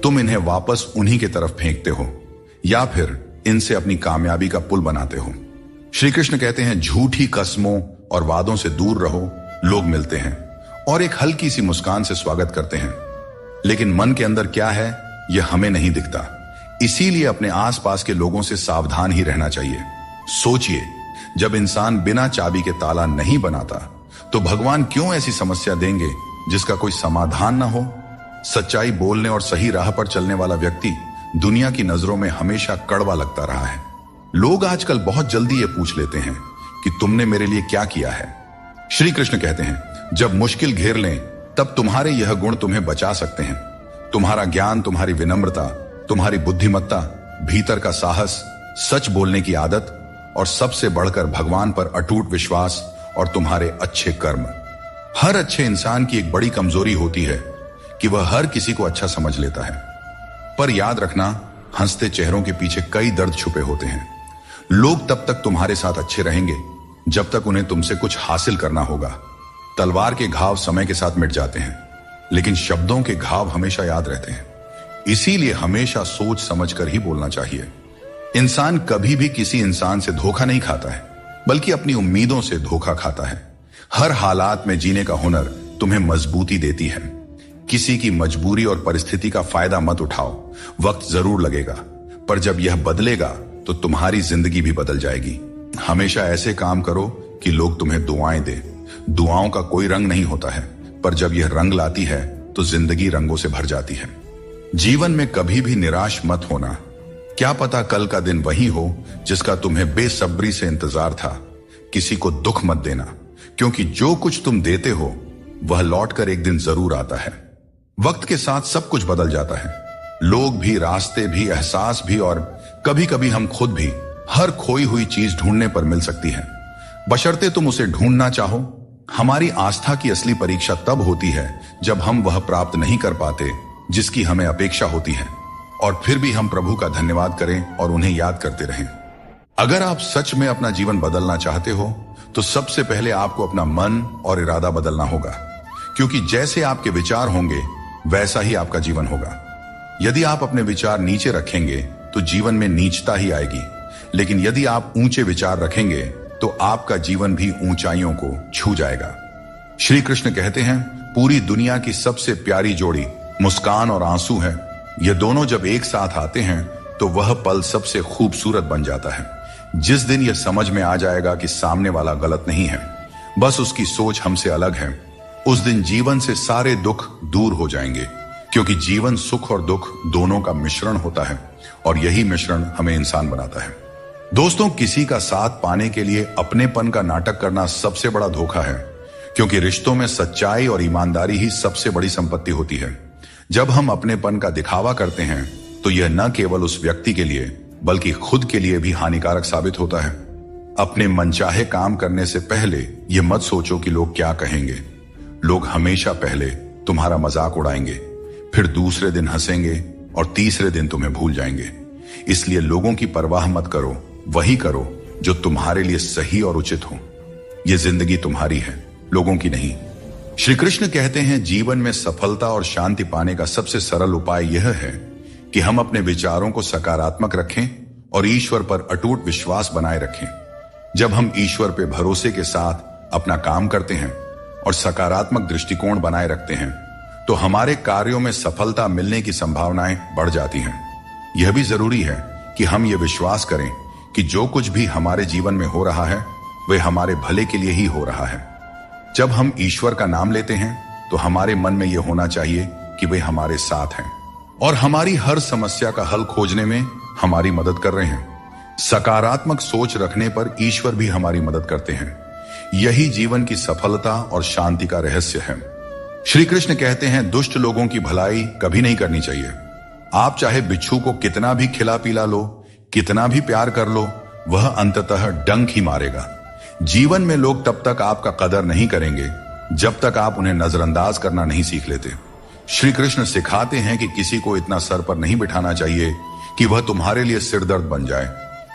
तुम इन्हें वापस उन्हीं की तरफ फेंकते हो या फिर इनसे अपनी कामयाबी का पुल बनाते हो। श्री कृष्ण कहते हैं, झूठी कस्मों और वादों से दूर रहो। लोग मिलते हैं और एक हल्की सी मुस्कान से स्वागत करते हैं, लेकिन मन के अंदर क्या है यह हमें नहीं दिखता। इसीलिए अपने आसपास के लोगों से सावधान ही रहना चाहिए। सोचिए, जब इंसान बिना चाबी के ताला नहीं बनाता तो भगवान क्यों ऐसी समस्या देंगे जिसका कोई समाधान ना हो। सच्चाई बोलने और सही राह पर चलने वाला व्यक्ति दुनिया की नजरों में हमेशा कड़वा लगता रहा है। लोग आजकल बहुत जल्दी ये पूछ लेते हैं कि तुमने मेरे लिए क्या किया है। श्री कृष्ण कहते हैं, जब मुश्किल घेर लें तब तुम्हारे यह गुण तुम्हें बचा सकते हैं। तुम्हारा ज्ञान, तुम्हारी विनम्रता, तुम्हारी बुद्धिमत्ता, भीतर का साहस, सच बोलने की आदत और सबसे बढ़कर भगवान पर अटूट विश्वास और तुम्हारे अच्छे कर्म। हर अच्छे इंसान की एक बड़ी कमजोरी होती है कि वह हर किसी को अच्छा समझ लेता है। पर याद रखना, हंसते चेहरों के पीछे कई दर्द छुपे होते हैं। लोग तब तक तुम्हारे साथ अच्छे रहेंगे जब तक उन्हें तुमसे कुछ हासिल करना होगा। तलवार के घाव समय के साथ मिट जाते हैं, लेकिन शब्दों के घाव हमेशा याद रहते हैं। इसीलिए हमेशा सोच समझकर ही बोलना चाहिए। इंसान कभी भी किसी इंसान से धोखा नहीं खाता है, बल्कि अपनी उम्मीदों से धोखा खाता है। हर हालात में जीने का हुनर तुम्हें मजबूती देती है। किसी की मजबूरी और परिस्थिति का फायदा मत उठाओ। वक्त जरूर लगेगा, पर जब यह बदलेगा तो तुम्हारी जिंदगी भी बदल जाएगी। हमेशा ऐसे काम करो कि लोग तुम्हें दुआएं दें। दुआओं का कोई रंग नहीं होता है, पर जब यह रंग लाती है तो जिंदगी रंगों से भर जाती है। जीवन में कभी भी निराश मत होना। क्या पता कल का दिन वही हो जिसका तुम्हें बेसब्री से इंतजार था। किसी को दुख मत देना, क्योंकि जो कुछ तुम देते हो वह लौटकर एक दिन जरूर आता है। वक्त के साथ सब कुछ बदल जाता है, लोग भी, रास्ते भी, एहसास भी, और कभी कभी हम खुद भी। हर खोई हुई चीज ढूंढने पर मिल सकती है, बशर्ते तुम उसे ढूंढना चाहो। हमारी आस्था की असली परीक्षा तब होती है जब हम वह प्राप्त नहीं कर पाते जिसकी हमें अपेक्षा होती है, और फिर भी हम प्रभु का धन्यवाद करें और उन्हें याद करते रहें। अगर आप सच में अपना जीवन बदलना चाहते हो तो सबसे पहले आपको अपना मन और इरादा बदलना होगा, क्योंकि जैसे आपके विचार होंगे वैसा ही आपका जीवन होगा। यदि आप अपने विचार नीचे रखेंगे तो जीवन में नीचता ही आएगी, लेकिन यदि आप ऊंचे विचार रखेंगे तो आपका जीवन भी ऊंचाइयों को छू जाएगा। श्री कृष्ण कहते हैं, पूरी दुनिया की सबसे प्यारी जोड़ी मुस्कान और आंसू है। ये दोनों जब एक साथ आते हैं तो वह पल सबसे खूबसूरत बन जाता है। जिस दिन यह समझ में आ जाएगा कि सामने वाला गलत नहीं है, बस उसकी सोच हमसे अलग है, उस दिन जीवन से सारे दुख दूर हो जाएंगे। क्योंकि जीवन सुख और दुख दोनों का मिश्रण होता है, और यही मिश्रण हमें इंसान बनाता है। दोस्तों, किसी का साथ पाने के लिए अपनेपन का नाटक करना सबसे बड़ा धोखा है, क्योंकि रिश्तों में सच्चाई और ईमानदारी ही सबसे बड़ी संपत्ति होती है। जब हम अपनेपन का दिखावा करते हैं तो यह न केवल उस व्यक्ति के लिए बल्कि खुद के लिए भी हानिकारक साबित होता है। अपने मनचाहे काम करने से पहले यह मत सोचो कि लोग क्या कहेंगे। लोग हमेशा पहले तुम्हारा मजाक उड़ाएंगे, फिर दूसरे दिन हंसेंगे और तीसरे दिन तुम्हें भूल जाएंगे। इसलिए लोगों की परवाह मत करो, वही करो जो तुम्हारे लिए सही और उचित हो। यह जिंदगी तुम्हारी है, लोगों की नहीं। श्री कृष्ण कहते हैं जीवन में सफलता और शांति पाने का सबसे सरल उपाय यह है कि हम अपने विचारों को सकारात्मक रखें और ईश्वर पर अटूट विश्वास बनाए रखें। जब हम ईश्वर पे भरोसे के साथ अपना काम करते हैं और सकारात्मक दृष्टिकोण बनाए रखते हैं तो हमारे कार्यों में सफलता मिलने की संभावनाएं बढ़ जाती हैं। यह भी जरूरी है कि हम ये विश्वास करें कि जो कुछ भी हमारे जीवन में हो रहा है वह हमारे भले के लिए ही हो रहा है। जब हम ईश्वर का नाम लेते हैं तो हमारे मन में यह होना चाहिए कि वे हमारे साथ हैं और हमारी हर समस्या का हल खोजने में हमारी मदद कर रहे हैं। सकारात्मक सोच रखने पर ईश्वर भी हमारी मदद करते हैं। यही जीवन की सफलता और शांति का रहस्य है। श्री कृष्ण कहते हैं दुष्ट लोगों की भलाई कभी नहीं करनी चाहिए। आप चाहे बिच्छू को कितना भी खिला पिला लो, कितना भी प्यार कर लो, वह अंततः डंक ही मारेगा। जीवन में लोग तब तक आपका कदर नहीं करेंगे जब तक आप उन्हें नजरअंदाज करना नहीं सीख लेते। श्री कृष्ण सिखाते हैं कि किसी को इतना सर पर नहीं बिठाना चाहिए कि वह तुम्हारे लिए सिरदर्द बन जाए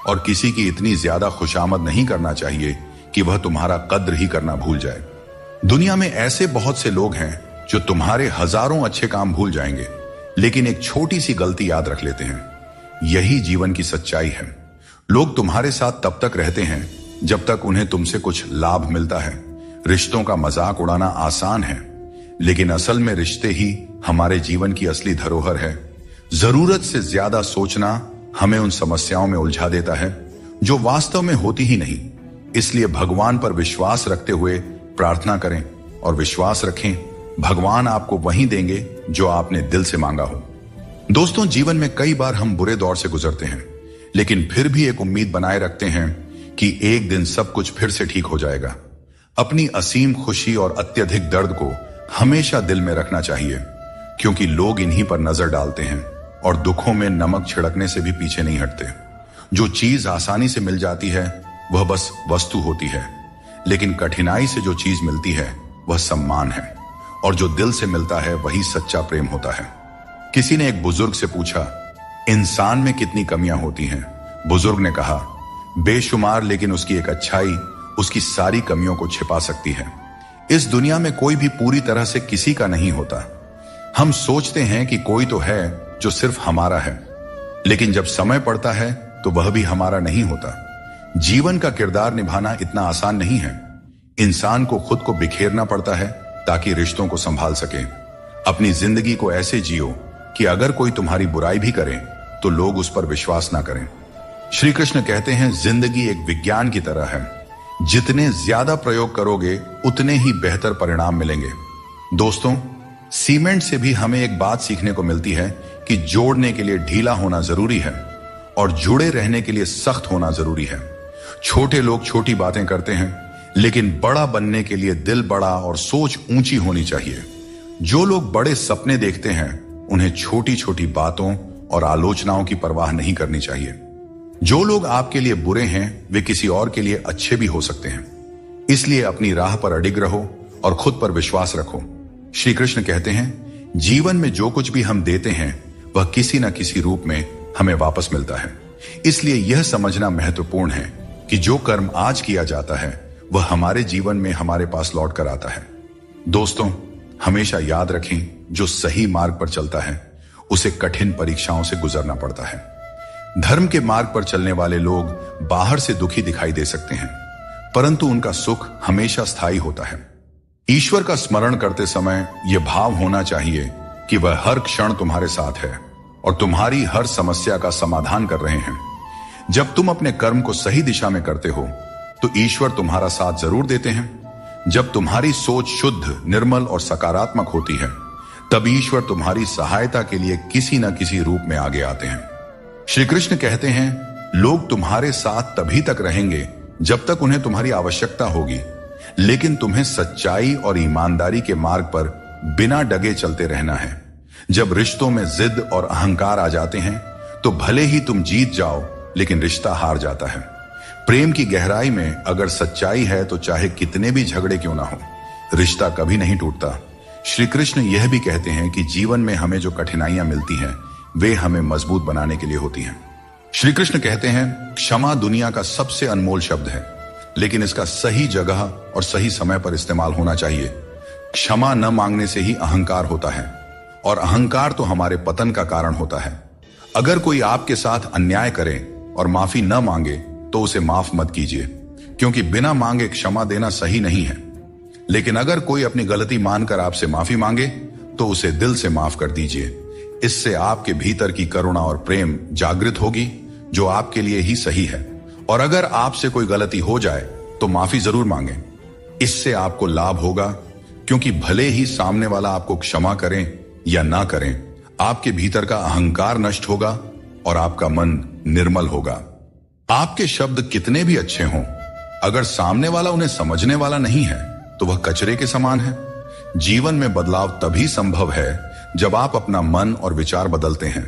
और किसी की इतनी ज्यादा खुशामद नहीं करना चाहिए कि वह तुम्हारा कद्र ही करना भूल जाए। दुनिया में ऐसे बहुत से लोग हैं जो तुम्हारे हजारों अच्छे काम भूल जाएंगे लेकिन एक छोटी सी गलती याद रख लेते हैं। यही जीवन की सच्चाई है। लोग तुम्हारे साथ तब तक रहते हैं जब तक उन्हें तुमसे कुछ लाभ मिलता है। रिश्तों का मजाक उड़ाना आसान है लेकिन असल में रिश्ते ही हमारे जीवन की असली धरोहर है। जरूरत से ज्यादा सोचना हमें उन समस्याओं में उलझा देता है जो वास्तव में होती ही नहीं। इसलिए भगवान पर विश्वास रखते हुए प्रार्थना करें और विश्वास रखें भगवान आपको वही देंगे जो आपने दिल से मांगा हो। दोस्तों, जीवन में कई बार हम बुरे दौर से गुजरते हैं लेकिन फिर भी एक उम्मीद बनाए रखते हैं कि एक दिन सब कुछ फिर से ठीक हो जाएगा। अपनी असीम खुशी और अत्यधिक दर्द को हमेशा दिल में रखना चाहिए क्योंकि लोग इन्हीं पर नजर डालते हैं और दुखों में नमक छिड़कने से भी पीछे नहीं हटते। जो चीज आसानी से मिल जाती है वह बस वस्तु होती है लेकिन कठिनाई से जो चीज मिलती है वह सम्मान है और जो दिल से मिलता है वही सच्चा प्रेम होता है। किसी ने एक बुजुर्ग से पूछा, इंसान में कितनी कमियां होती हैं? बुजुर्ग ने कहा, बेशुमार, लेकिन उसकी एक अच्छाई उसकी सारी कमियों को छिपा सकती है। इस दुनिया में कोई भी पूरी तरह से किसी का नहीं होता। हम सोचते हैं कि कोई तो है जो सिर्फ हमारा है लेकिन जब समय पड़ता है तो वह भी हमारा नहीं होता। जीवन का किरदार निभाना इतना आसान नहीं है। इंसान को खुद को बिखेरना पड़ता है ताकि रिश्तों को संभाल सके। अपनी जिंदगी को ऐसे जियो कि अगर कोई तुम्हारी बुराई भी करे तो लोग उस पर विश्वास ना करें। श्री कृष्ण कहते हैं जिंदगी एक विज्ञान की तरह है। जितने ज्यादा प्रयोग करोगे उतने ही बेहतर परिणाम मिलेंगे। दोस्तों, सीमेंट से भी हमें एक बात सीखने को मिलती है कि जोड़ने के लिए ढीला होना जरूरी है और जुड़े रहने के लिए सख्त होना जरूरी है। छोटे लोग छोटी बातें करते हैं लेकिन बड़ा बनने के लिए दिल बड़ा और सोच ऊंची होनी चाहिए। जो लोग बड़े सपने देखते हैं उन्हें छोटी छोटी बातों और आलोचनाओं की परवाह नहीं करनी चाहिए। जो लोग आपके लिए बुरे हैं वे किसी और के लिए अच्छे भी हो सकते हैं। इसलिए अपनी राह पर अडिग रहो और खुद पर विश्वास रखो। श्री कृष्ण कहते हैं जीवन में जो कुछ भी हम देते हैं वह किसी न किसी रूप में हमें वापस मिलता है। इसलिए यह समझना महत्वपूर्ण है कि जो कर्म आज किया जाता है वह हमारे जीवन में हमारे पास लौट कर आता है। दोस्तों, हमेशा याद रखें जो सही मार्ग पर चलता है उसे कठिन परीक्षाओं से गुजरना पड़ता है। धर्म के मार्ग पर चलने वाले लोग बाहर से दुखी दिखाई दे सकते हैं परंतु उनका सुख हमेशा स्थायी होता है। ईश्वर का स्मरण करते समय यह भाव होना चाहिए कि वह हर क्षण तुम्हारे साथ है और तुम्हारी हर समस्या का समाधान कर रहे हैं। जब तुम अपने कर्म को सही दिशा में करते हो तो ईश्वर तुम्हारा साथ जरूर देते हैं। जब तुम्हारी सोच शुद्ध, निर्मल और सकारात्मक होती है तब ईश्वर तुम्हारी सहायता के लिए किसी न किसी रूप में आगे आते हैं। श्री कृष्ण कहते हैं लोग तुम्हारे साथ तभी तक रहेंगे जब तक उन्हें तुम्हारी आवश्यकता होगी, लेकिन तुम्हें सच्चाई और ईमानदारी के मार्ग पर बिना डगे चलते रहना है। जब रिश्तों में जिद और अहंकार आ जाते हैं तो भले ही तुम जीत जाओ लेकिन रिश्ता हार जाता है। प्रेम की गहराई में अगर सच्चाई है तो चाहे कितने भी झगड़े क्यों ना हो, रिश्ता कभी नहीं टूटता। श्री कृष्ण यह भी कहते हैं कि जीवन में हमें जो कठिनाइयां मिलती हैं वे हमें मजबूत बनाने के लिए होती हैं। श्री कृष्ण कहते हैं, क्षमा दुनिया का सबसे अनमोल शब्द है, लेकिन इसका सही जगह और सही समय पर इस्तेमाल होना चाहिए। क्षमा न मांगने से ही अहंकार होता है, और अहंकार तो हमारे पतन का कारण होता है। अगर कोई आपके साथ अन्याय करे और माफी न मांगे तो उसे माफ मत कीजिए, क्योंकि बिना मांगे क्षमा देना सही नहीं है। लेकिन अगर कोई अपनी गलती मानकर आपसे माफी मांगे तो उसे दिल से माफ कर दीजिए। इससे आपके भीतर की करुणा और प्रेम जागृत होगी, जो आपके लिए ही सही है। और अगर आपसे कोई गलती हो जाए तो माफी जरूर मांगे। इससे आपको लाभ होगा, क्योंकि भले ही सामने वाला आपको क्षमा करें या ना करें, आपके भीतर का अहंकार नष्ट होगा और आपका मन निर्मल होगा। आपके शब्द कितने भी अच्छे हों, अगर सामने वाला उन्हें समझने वाला नहीं है तो वह कचरे के समान है। जीवन में बदलाव तभी संभव है जब आप अपना मन और विचार बदलते हैं।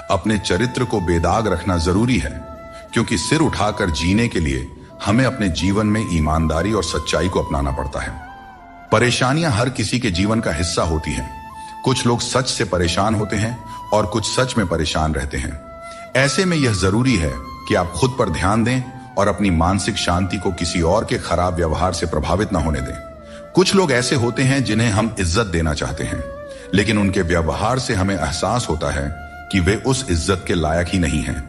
अपने चरित्र को बेदाग रखना जरूरी है, क्योंकि सिर उठाकर जीने के लिए हमें अपने जीवन में ईमानदारी और सच्चाई को अपनाना पड़ता है। परेशानियां हर किसी के जीवन का हिस्सा होती हैं। कुछ लोग सच से परेशान होते हैं और कुछ सच में परेशान रहते हैं। ऐसे में यह जरूरी है कि आप खुद पर ध्यान दें और अपनी मानसिक शांति को किसी और के खराब व्यवहार से प्रभावित न होने दें। कुछ लोग ऐसे होते हैं जिन्हें हम इज्जत देना चाहते हैं, लेकिन उनके व्यवहार से हमें एहसास होता है कि वे उस इज्जत के लायक ही नहीं हैं।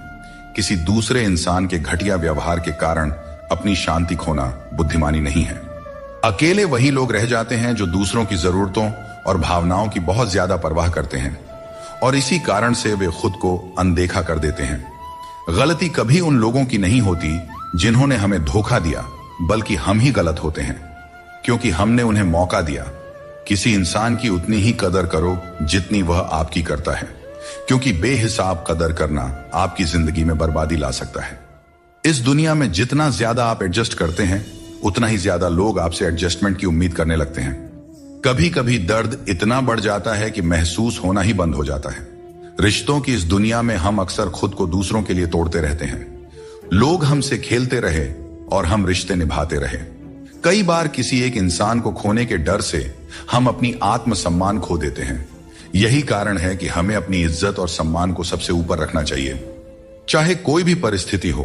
किसी दूसरे इंसान के घटिया व्यवहार के कारण अपनी शांति खोना बुद्धिमानी नहीं है। अकेले वही लोग रह जाते हैं जो दूसरों की जरूरतों और भावनाओं की बहुत ज्यादा परवाह करते हैं, और इसी कारण से वे खुद को अनदेखा कर देते हैं। गलती कभी उन लोगों की नहीं होती जिन्होंने हमें धोखा दिया, बल्कि हम ही गलत होते हैं, क्योंकि हमने उन्हें मौका दिया। किसी इंसान की उतनी ही कदर करो जितनी वह आपकी करता है, क्योंकि बेहिसाब कदर करना आपकी जिंदगी में बर्बादी ला सकता है। इस दुनिया में जितना ज्यादा आप एडजस्ट करते हैं, उतना ही ज्यादा लोग आपसे एडजस्टमेंट की उम्मीद करने लगते हैं। कभी कभी दर्द इतना बढ़ जाता है कि महसूस होना ही बंद हो जाता है। रिश्तों की इस दुनिया में हम अक्सर खुद को दूसरों के लिए तोड़ते रहते हैं। लोग हमसे खेलते रहे और हम रिश्ते निभाते रहे। कई बार किसी एक इंसान को खोने के डर से हम अपनी आत्मसम्मान खो देते हैं। यही कारण है कि हमें अपनी इज्जत और सम्मान को सबसे ऊपर रखना चाहिए, चाहे कोई भी परिस्थिति हो।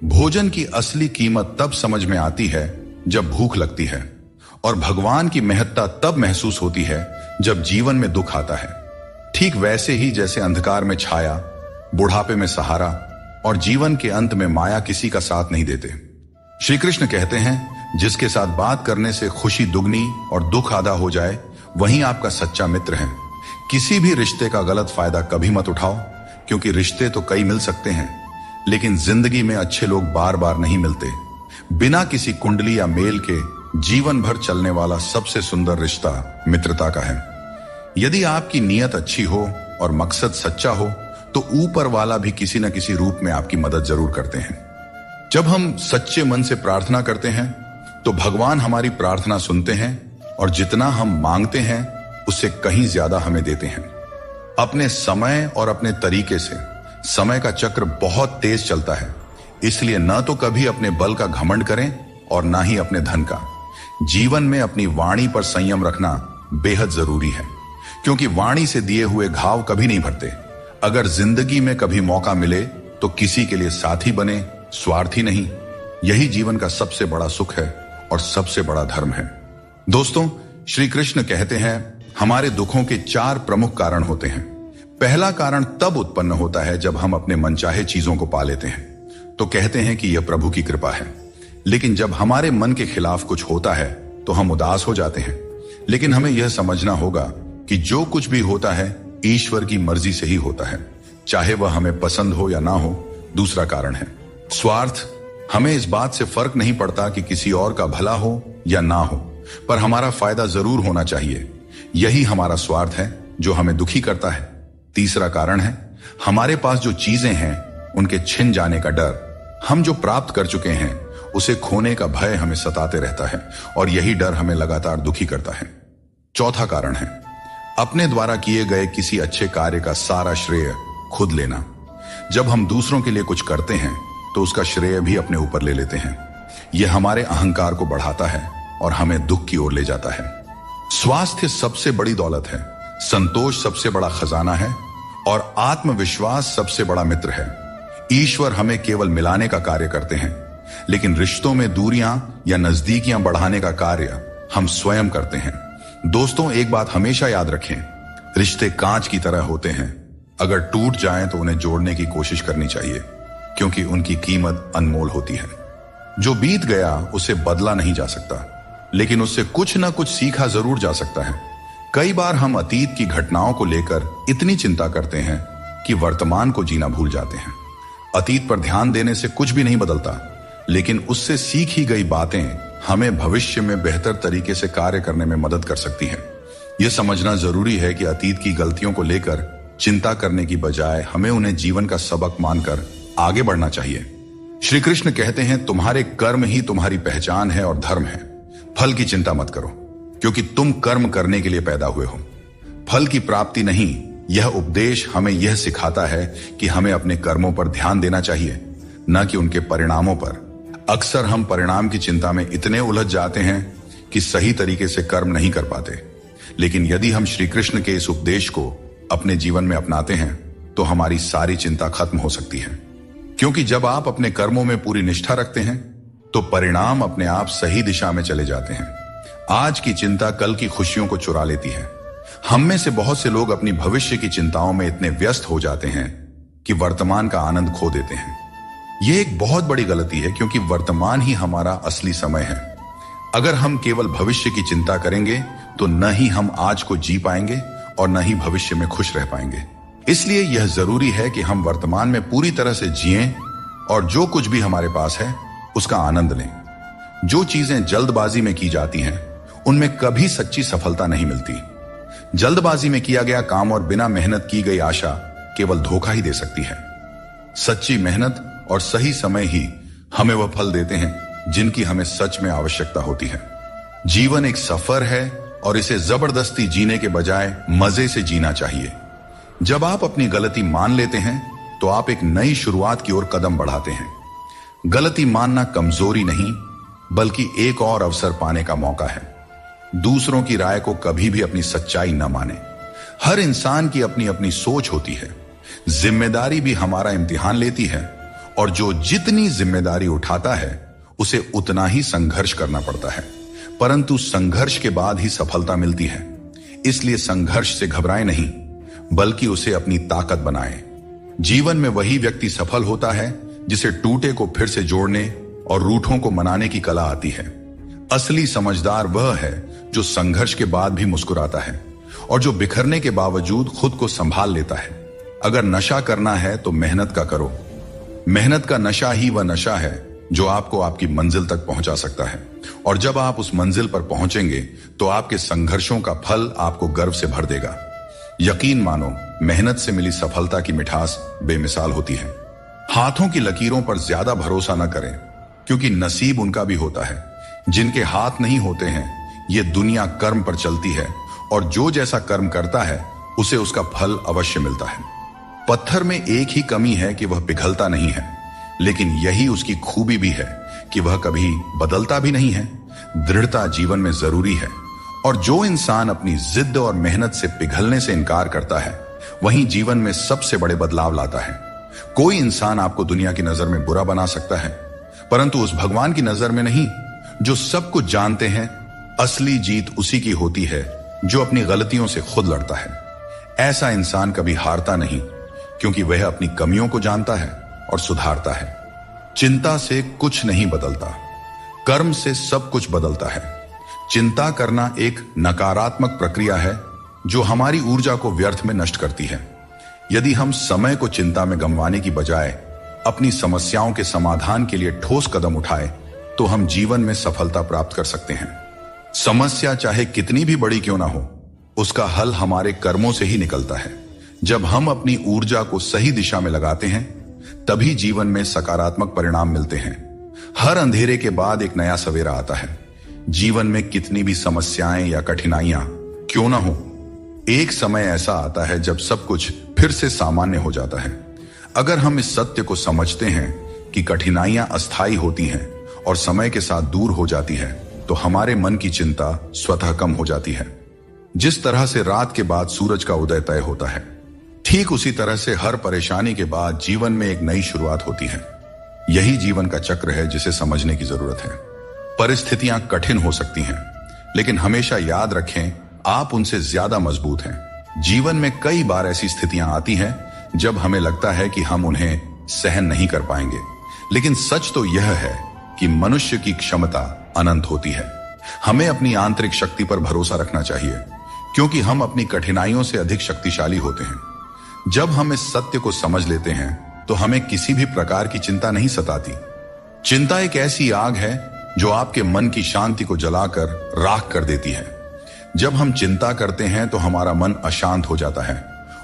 भोजन की असली कीमत तब समझ में आती है जब भूख लगती है, और भगवान की महत्ता तब महसूस होती है जब जीवन में दुख आता है। ठीक वैसे ही जैसे अंधकार में छाया, बुढ़ापे में सहारा और जीवन के अंत में माया किसी का साथ नहीं देते। श्री कृष्ण कहते हैं, जिसके साथ बात करने से खुशी दुगनी और दुख आधा हो जाए, वही आपका सच्चा मित्र है। किसी भी रिश्ते का गलत फायदा कभी मत उठाओ, क्योंकि रिश्ते तो कई मिल सकते हैं, लेकिन जिंदगी में अच्छे लोग बार बार नहीं मिलते। बिना किसी कुंडली या मेल के जीवन भर चलने वाला सबसे सुंदर रिश्ता मित्रता का है। यदि आपकी नीयत अच्छी हो और मकसद सच्चा हो, तो ऊपर वाला भी किसी न किसी रूप में आपकी मदद जरूर करते हैं। जब हम सच्चे मन से प्रार्थना करते हैं तो भगवान हमारी प्रार्थना सुनते हैं, और जितना हम मांगते हैं उससे कहीं ज्यादा हमें देते हैं। अपने समय और अपने तरीके से समय का चक्र बहुत तेज चलता है, इसलिए न तो कभी अपने बल का घमंड करें और ना ही अपने धन का। जीवन में अपनी वाणी पर संयम रखना बेहद जरूरी है, क्योंकि वाणी से दिए हुए घाव कभी नहीं भरते। अगर जिंदगी में कभी मौका मिले तो किसी के लिए साथी बने, स्वार्थी नहीं। यही जीवन का सबसे बड़ा सुख है और सबसे बड़ा धर्म है। दोस्तों, श्री कृष्ण कहते हैं, हमारे दुखों के 4 प्रमुख कारण होते हैं। पहला कारण तब उत्पन्न होता है जब हम अपने मनचाहे चीजों को पा लेते हैं, तो कहते हैं कि यह प्रभु की कृपा है। लेकिन जब हमारे मन के खिलाफ कुछ होता है तो हम उदास हो जाते हैं। लेकिन हमें यह समझना होगा कि जो कुछ भी होता है ईश्वर की मर्जी से ही होता है, चाहे वह हमें पसंद हो या ना हो। दूसरा कारण है स्वार्थ। हमें इस बात से फर्क नहीं पड़ता कि किसी और का भला हो या ना हो, पर हमारा फायदा जरूर होना चाहिए। यही हमारा स्वार्थ है जो हमें दुखी करता है। तीसरा कारण है हमारे पास जो चीजें हैं उनके छिन जाने का डर। हम जो प्राप्त कर चुके हैं उसे खोने का भय हमें सताते रहता है, और यही डर हमें लगातार दुखी करता है। चौथा कारण है अपने द्वारा किए गए किसी अच्छे कार्य का सारा श्रेय खुद लेना। जब हम दूसरों के लिए कुछ करते हैं तो उसका श्रेय भी अपने ऊपर ले लेते हैं। यह हमारे अहंकार को बढ़ाता है और हमें दुख की ओर ले जाता है। स्वास्थ्य सबसे बड़ी दौलत है, संतोष सबसे बड़ा खजाना है, और आत्मविश्वास सबसे बड़ा मित्र है। ईश्वर हमें केवल मिलाने का कार्य करते हैं, लेकिन रिश्तों में दूरियां या नजदीकियां बढ़ाने का कार्य हम स्वयं करते हैं। दोस्तों, एक बात हमेशा याद रखें, रिश्ते कांच की तरह होते हैं। अगर टूट जाएं तो उन्हें जोड़ने की कोशिश करनी चाहिए, क्योंकि उनकी कीमत अनमोल होती है। जो बीत गया उसे बदला नहीं जा सकता, लेकिन उससे कुछ ना कुछ सीखा जरूर जा सकता है। कई बार हम अतीत की घटनाओं को लेकर इतनी चिंता करते हैं कि वर्तमान को जीना भूल जाते हैं। अतीत पर ध्यान देने से कुछ भी नहीं बदलता, लेकिन उससे सीखी गई बातें हमें भविष्य में बेहतर तरीके से कार्य करने में मदद कर सकती हैं। यह समझना जरूरी है कि अतीत की गलतियों को लेकर चिंता करने की बजाय हमें उन्हें जीवन का सबक मानकर आगे बढ़ना चाहिए। श्री कृष्ण कहते हैं, तुम्हारे कर्म ही तुम्हारी पहचान है और धर्म है। फल की चिंता मत करो, क्योंकि तुम कर्म करने के लिए पैदा हुए हो, फल की प्राप्ति नहीं। यह उपदेश हमें यह सिखाता है कि हमें अपने कर्मों पर ध्यान देना चाहिए, न कि उनके परिणामों पर। अक्सर हम परिणाम की चिंता में इतने उलझ जाते हैं कि सही तरीके से कर्म नहीं कर पाते। लेकिन यदि हम श्री कृष्ण के इस उपदेश को अपने जीवन में अपनाते हैं तो हमारी सारी चिंता खत्म हो सकती है। क्योंकि जब आप अपने कर्मों में पूरी निष्ठा रखते हैं तो परिणाम अपने आप सही दिशा में चले जाते हैं। आज की चिंता कल की खुशियों को चुरा लेती है। हम में से बहुत से लोग अपनी भविष्य की चिंताओं में इतने व्यस्त हो जाते हैं कि वर्तमान का आनंद खो देते हैं। यह एक बहुत बड़ी गलती है, क्योंकि वर्तमान ही हमारा असली समय है। अगर हम केवल भविष्य की चिंता करेंगे तो न ही हम आज को जी पाएंगे और न ही भविष्य में खुश रह पाएंगे। इसलिए यह जरूरी है कि हम वर्तमान में पूरी तरह से जिएं और जो कुछ भी हमारे पास है उसका आनंद लें। जो चीजें जल्दबाजी में की जाती हैं उनमें कभी सच्ची सफलता नहीं मिलती। जल्दबाजी में किया गया काम और बिना मेहनत की गई आशा केवल धोखा ही दे सकती है। सच्ची मेहनत और सही समय ही हमें वह फल देते हैं जिनकी हमें सच में आवश्यकता होती है। जीवन एक सफर है और इसे जबरदस्ती जीने के बजाय मजे से जीना चाहिए। जब आप अपनी गलती मान लेते हैं तो आप एक नई शुरुआत की ओर कदम बढ़ाते हैं। गलती मानना कमजोरी नहीं, बल्कि एक और अवसर पाने का मौका है। दूसरों की राय को कभी भी अपनी सच्चाई न माने। हर इंसान की अपनी अपनी सोच होती है। जिम्मेदारी भी हमारा इम्तिहान लेती है, और जो जितनी जिम्मेदारी उठाता है उसे उतना ही संघर्ष करना पड़ता है। परंतु संघर्ष के बाद ही सफलता मिलती है। इसलिए संघर्ष से घबराएं नहीं, बल्कि उसे अपनी ताकत बनाएं। जीवन में वही व्यक्ति सफल होता है जिसे टूटे को फिर से जोड़ने और रूठों को मनाने की कला आती है। असली समझदार वह है जो संघर्ष के बाद भी मुस्कुराता है और जो बिखरने के बावजूद खुद को संभाल लेता है। अगर नशा करना है तो मेहनत का करो। मेहनत का नशा ही वह नशा है जो आपको आपकी मंजिल तक पहुंचा सकता है। और जब आप उस मंजिल पर पहुंचेंगे तो आपके संघर्षों का फल आपको गर्व से भर देगा। यकीन मानो, मेहनत से मिली सफलता की मिठास बेमिसाल होती है। हाथों की लकीरों पर ज्यादा भरोसा न करें, क्योंकि नसीब उनका भी होता है। जिनके हाथ नहीं होते हैं, ये दुनिया कर्म पर चलती है, और जो जैसा कर्म करता है उसे उसका फल अवश्य मिलता है। पत्थर में एक ही कमी है कि वह पिघलता नहीं है, लेकिन यही उसकी खूबी भी है कि वह कभी बदलता भी नहीं है। दृढ़ता जीवन में जरूरी है, और जो इंसान अपनी जिद और मेहनत से पिघलने से इनकार करता है वहीं जीवन में सबसे बड़े बदलाव लाता है। कोई इंसान आपको दुनिया की नजर में बुरा बना सकता है, परंतु उस भगवान की नजर में नहीं जो सब कुछ जानते हैं। असली जीत उसी की होती है जो अपनी गलतियों से खुद लड़ता है। ऐसा इंसान कभी हारता नहीं, क्योंकि वह अपनी कमियों को जानता है और सुधारता है। चिंता से कुछ नहीं बदलता, कर्म से सब कुछ बदलता है। चिंता करना एक नकारात्मक प्रक्रिया है जो हमारी ऊर्जा को व्यर्थ में नष्ट करती है। यदि हम समय को चिंता में गंवाने की बजाय अपनी समस्याओं के समाधान के लिए ठोस कदम उठाए तो हम जीवन में सफलता प्राप्त कर सकते हैं। समस्या चाहे कितनी भी बड़ी क्यों ना हो, उसका हल हमारे कर्मों से ही निकलता है। जब हम अपनी ऊर्जा को सही दिशा में लगाते हैं तभी जीवन में सकारात्मक परिणाम मिलते हैं। हर अंधेरे के बाद एक नया सवेरा आता है। जीवन में कितनी भी समस्याएं या कठिनाइयां क्यों ना हो, एक समय ऐसा आता है जब सब कुछ फिर से सामान्य हो जाता है। अगर हम इस सत्य को समझते हैं कि कठिनाइयां अस्थायी होती हैं और समय के साथ दूर हो जाती है, तो हमारे मन की चिंता स्वतः कम हो जाती है। जिस तरह से रात के बाद सूरज का उदय तय होता है, ठीक उसी तरह से हर परेशानी के बाद जीवन में एक नई शुरुआत होती है। यही जीवन का चक्र है जिसे समझने की जरूरत है। परिस्थितियां कठिन हो सकती हैं, लेकिन हमेशा याद रखें आप उनसे ज्यादा मजबूत हैं। जीवन में कई बार ऐसी स्थितियां आती हैं जब हमें लगता है कि हम उन्हें सहन नहीं कर पाएंगे, लेकिन सच तो यह है कि मनुष्य की क्षमता अनंत होती है। हमें अपनी आंतरिक शक्ति पर भरोसा रखना चाहिए, क्योंकि हम अपनी कठिनाइयों से अधिक शक्तिशाली होते हैं। जब हम इस सत्य को समझ लेते हैं तो हमें किसी भी प्रकार की चिंता नहीं सताती। चिंता एक ऐसी आग है जो आपके मन की शांति को जलाकर राख कर देती है। जब हम चिंता करते हैं तो हमारा मन अशांत हो जाता है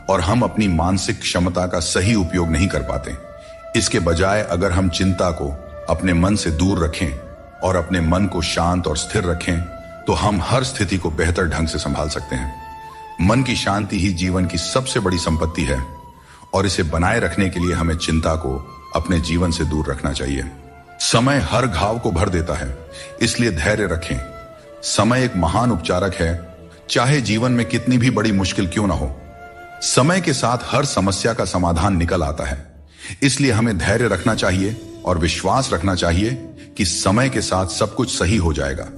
और हम अपनी मानसिक क्षमता का सही उपयोग नहीं कर पाते। इसके बजाय अगर हम चिंता को अपने मन से दूर रखें और अपने मन को शांत और स्थिर रखें तो हम हर स्थिति को बेहतर ढंग से संभाल सकते हैं। मन की शांति ही जीवन की सबसे बड़ी संपत्ति है और इसे बनाए रखने के लिए हमें चिंता को अपने जीवन से दूर रखना चाहिए। समय हर घाव को भर देता है, इसलिए धैर्य रखें। समय एक महान उपचारक है, चाहे जीवन में कितनी भी बड़ी मुश्किल क्यों ना हो। समय के साथ हर समस्या का समाधान निकल आता है, इसलिए हमें धैर्य रखना चाहिए और विश्वास रखना चाहिए कि समय के साथ सब कुछ सही हो जाएगा।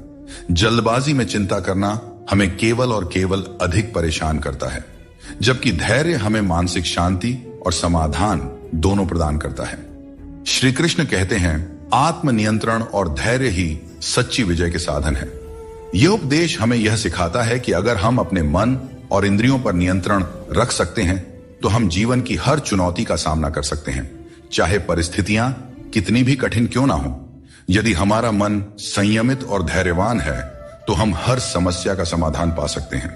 जल्दबाजी में चिंता करना हमें केवल और केवल अधिक परेशान करता है, जबकि धैर्य हमें मानसिक शांति और समाधान दोनों प्रदान करता है। श्री कृष्ण कहते हैं, आत्मनियंत्रण और धैर्य ही सच्ची विजय के साधन है। यह उपदेश हमें यह सिखाता है कि अगर हम अपने मन और इंद्रियों पर नियंत्रण रख सकते हैं तो हम जीवन की हर चुनौती का सामना कर सकते हैं, चाहे परिस्थितियां कितनी भी कठिन क्यों ना हो। यदि हमारा मन संयमित और धैर्यवान है तो हम हर समस्या का समाधान पा सकते हैं।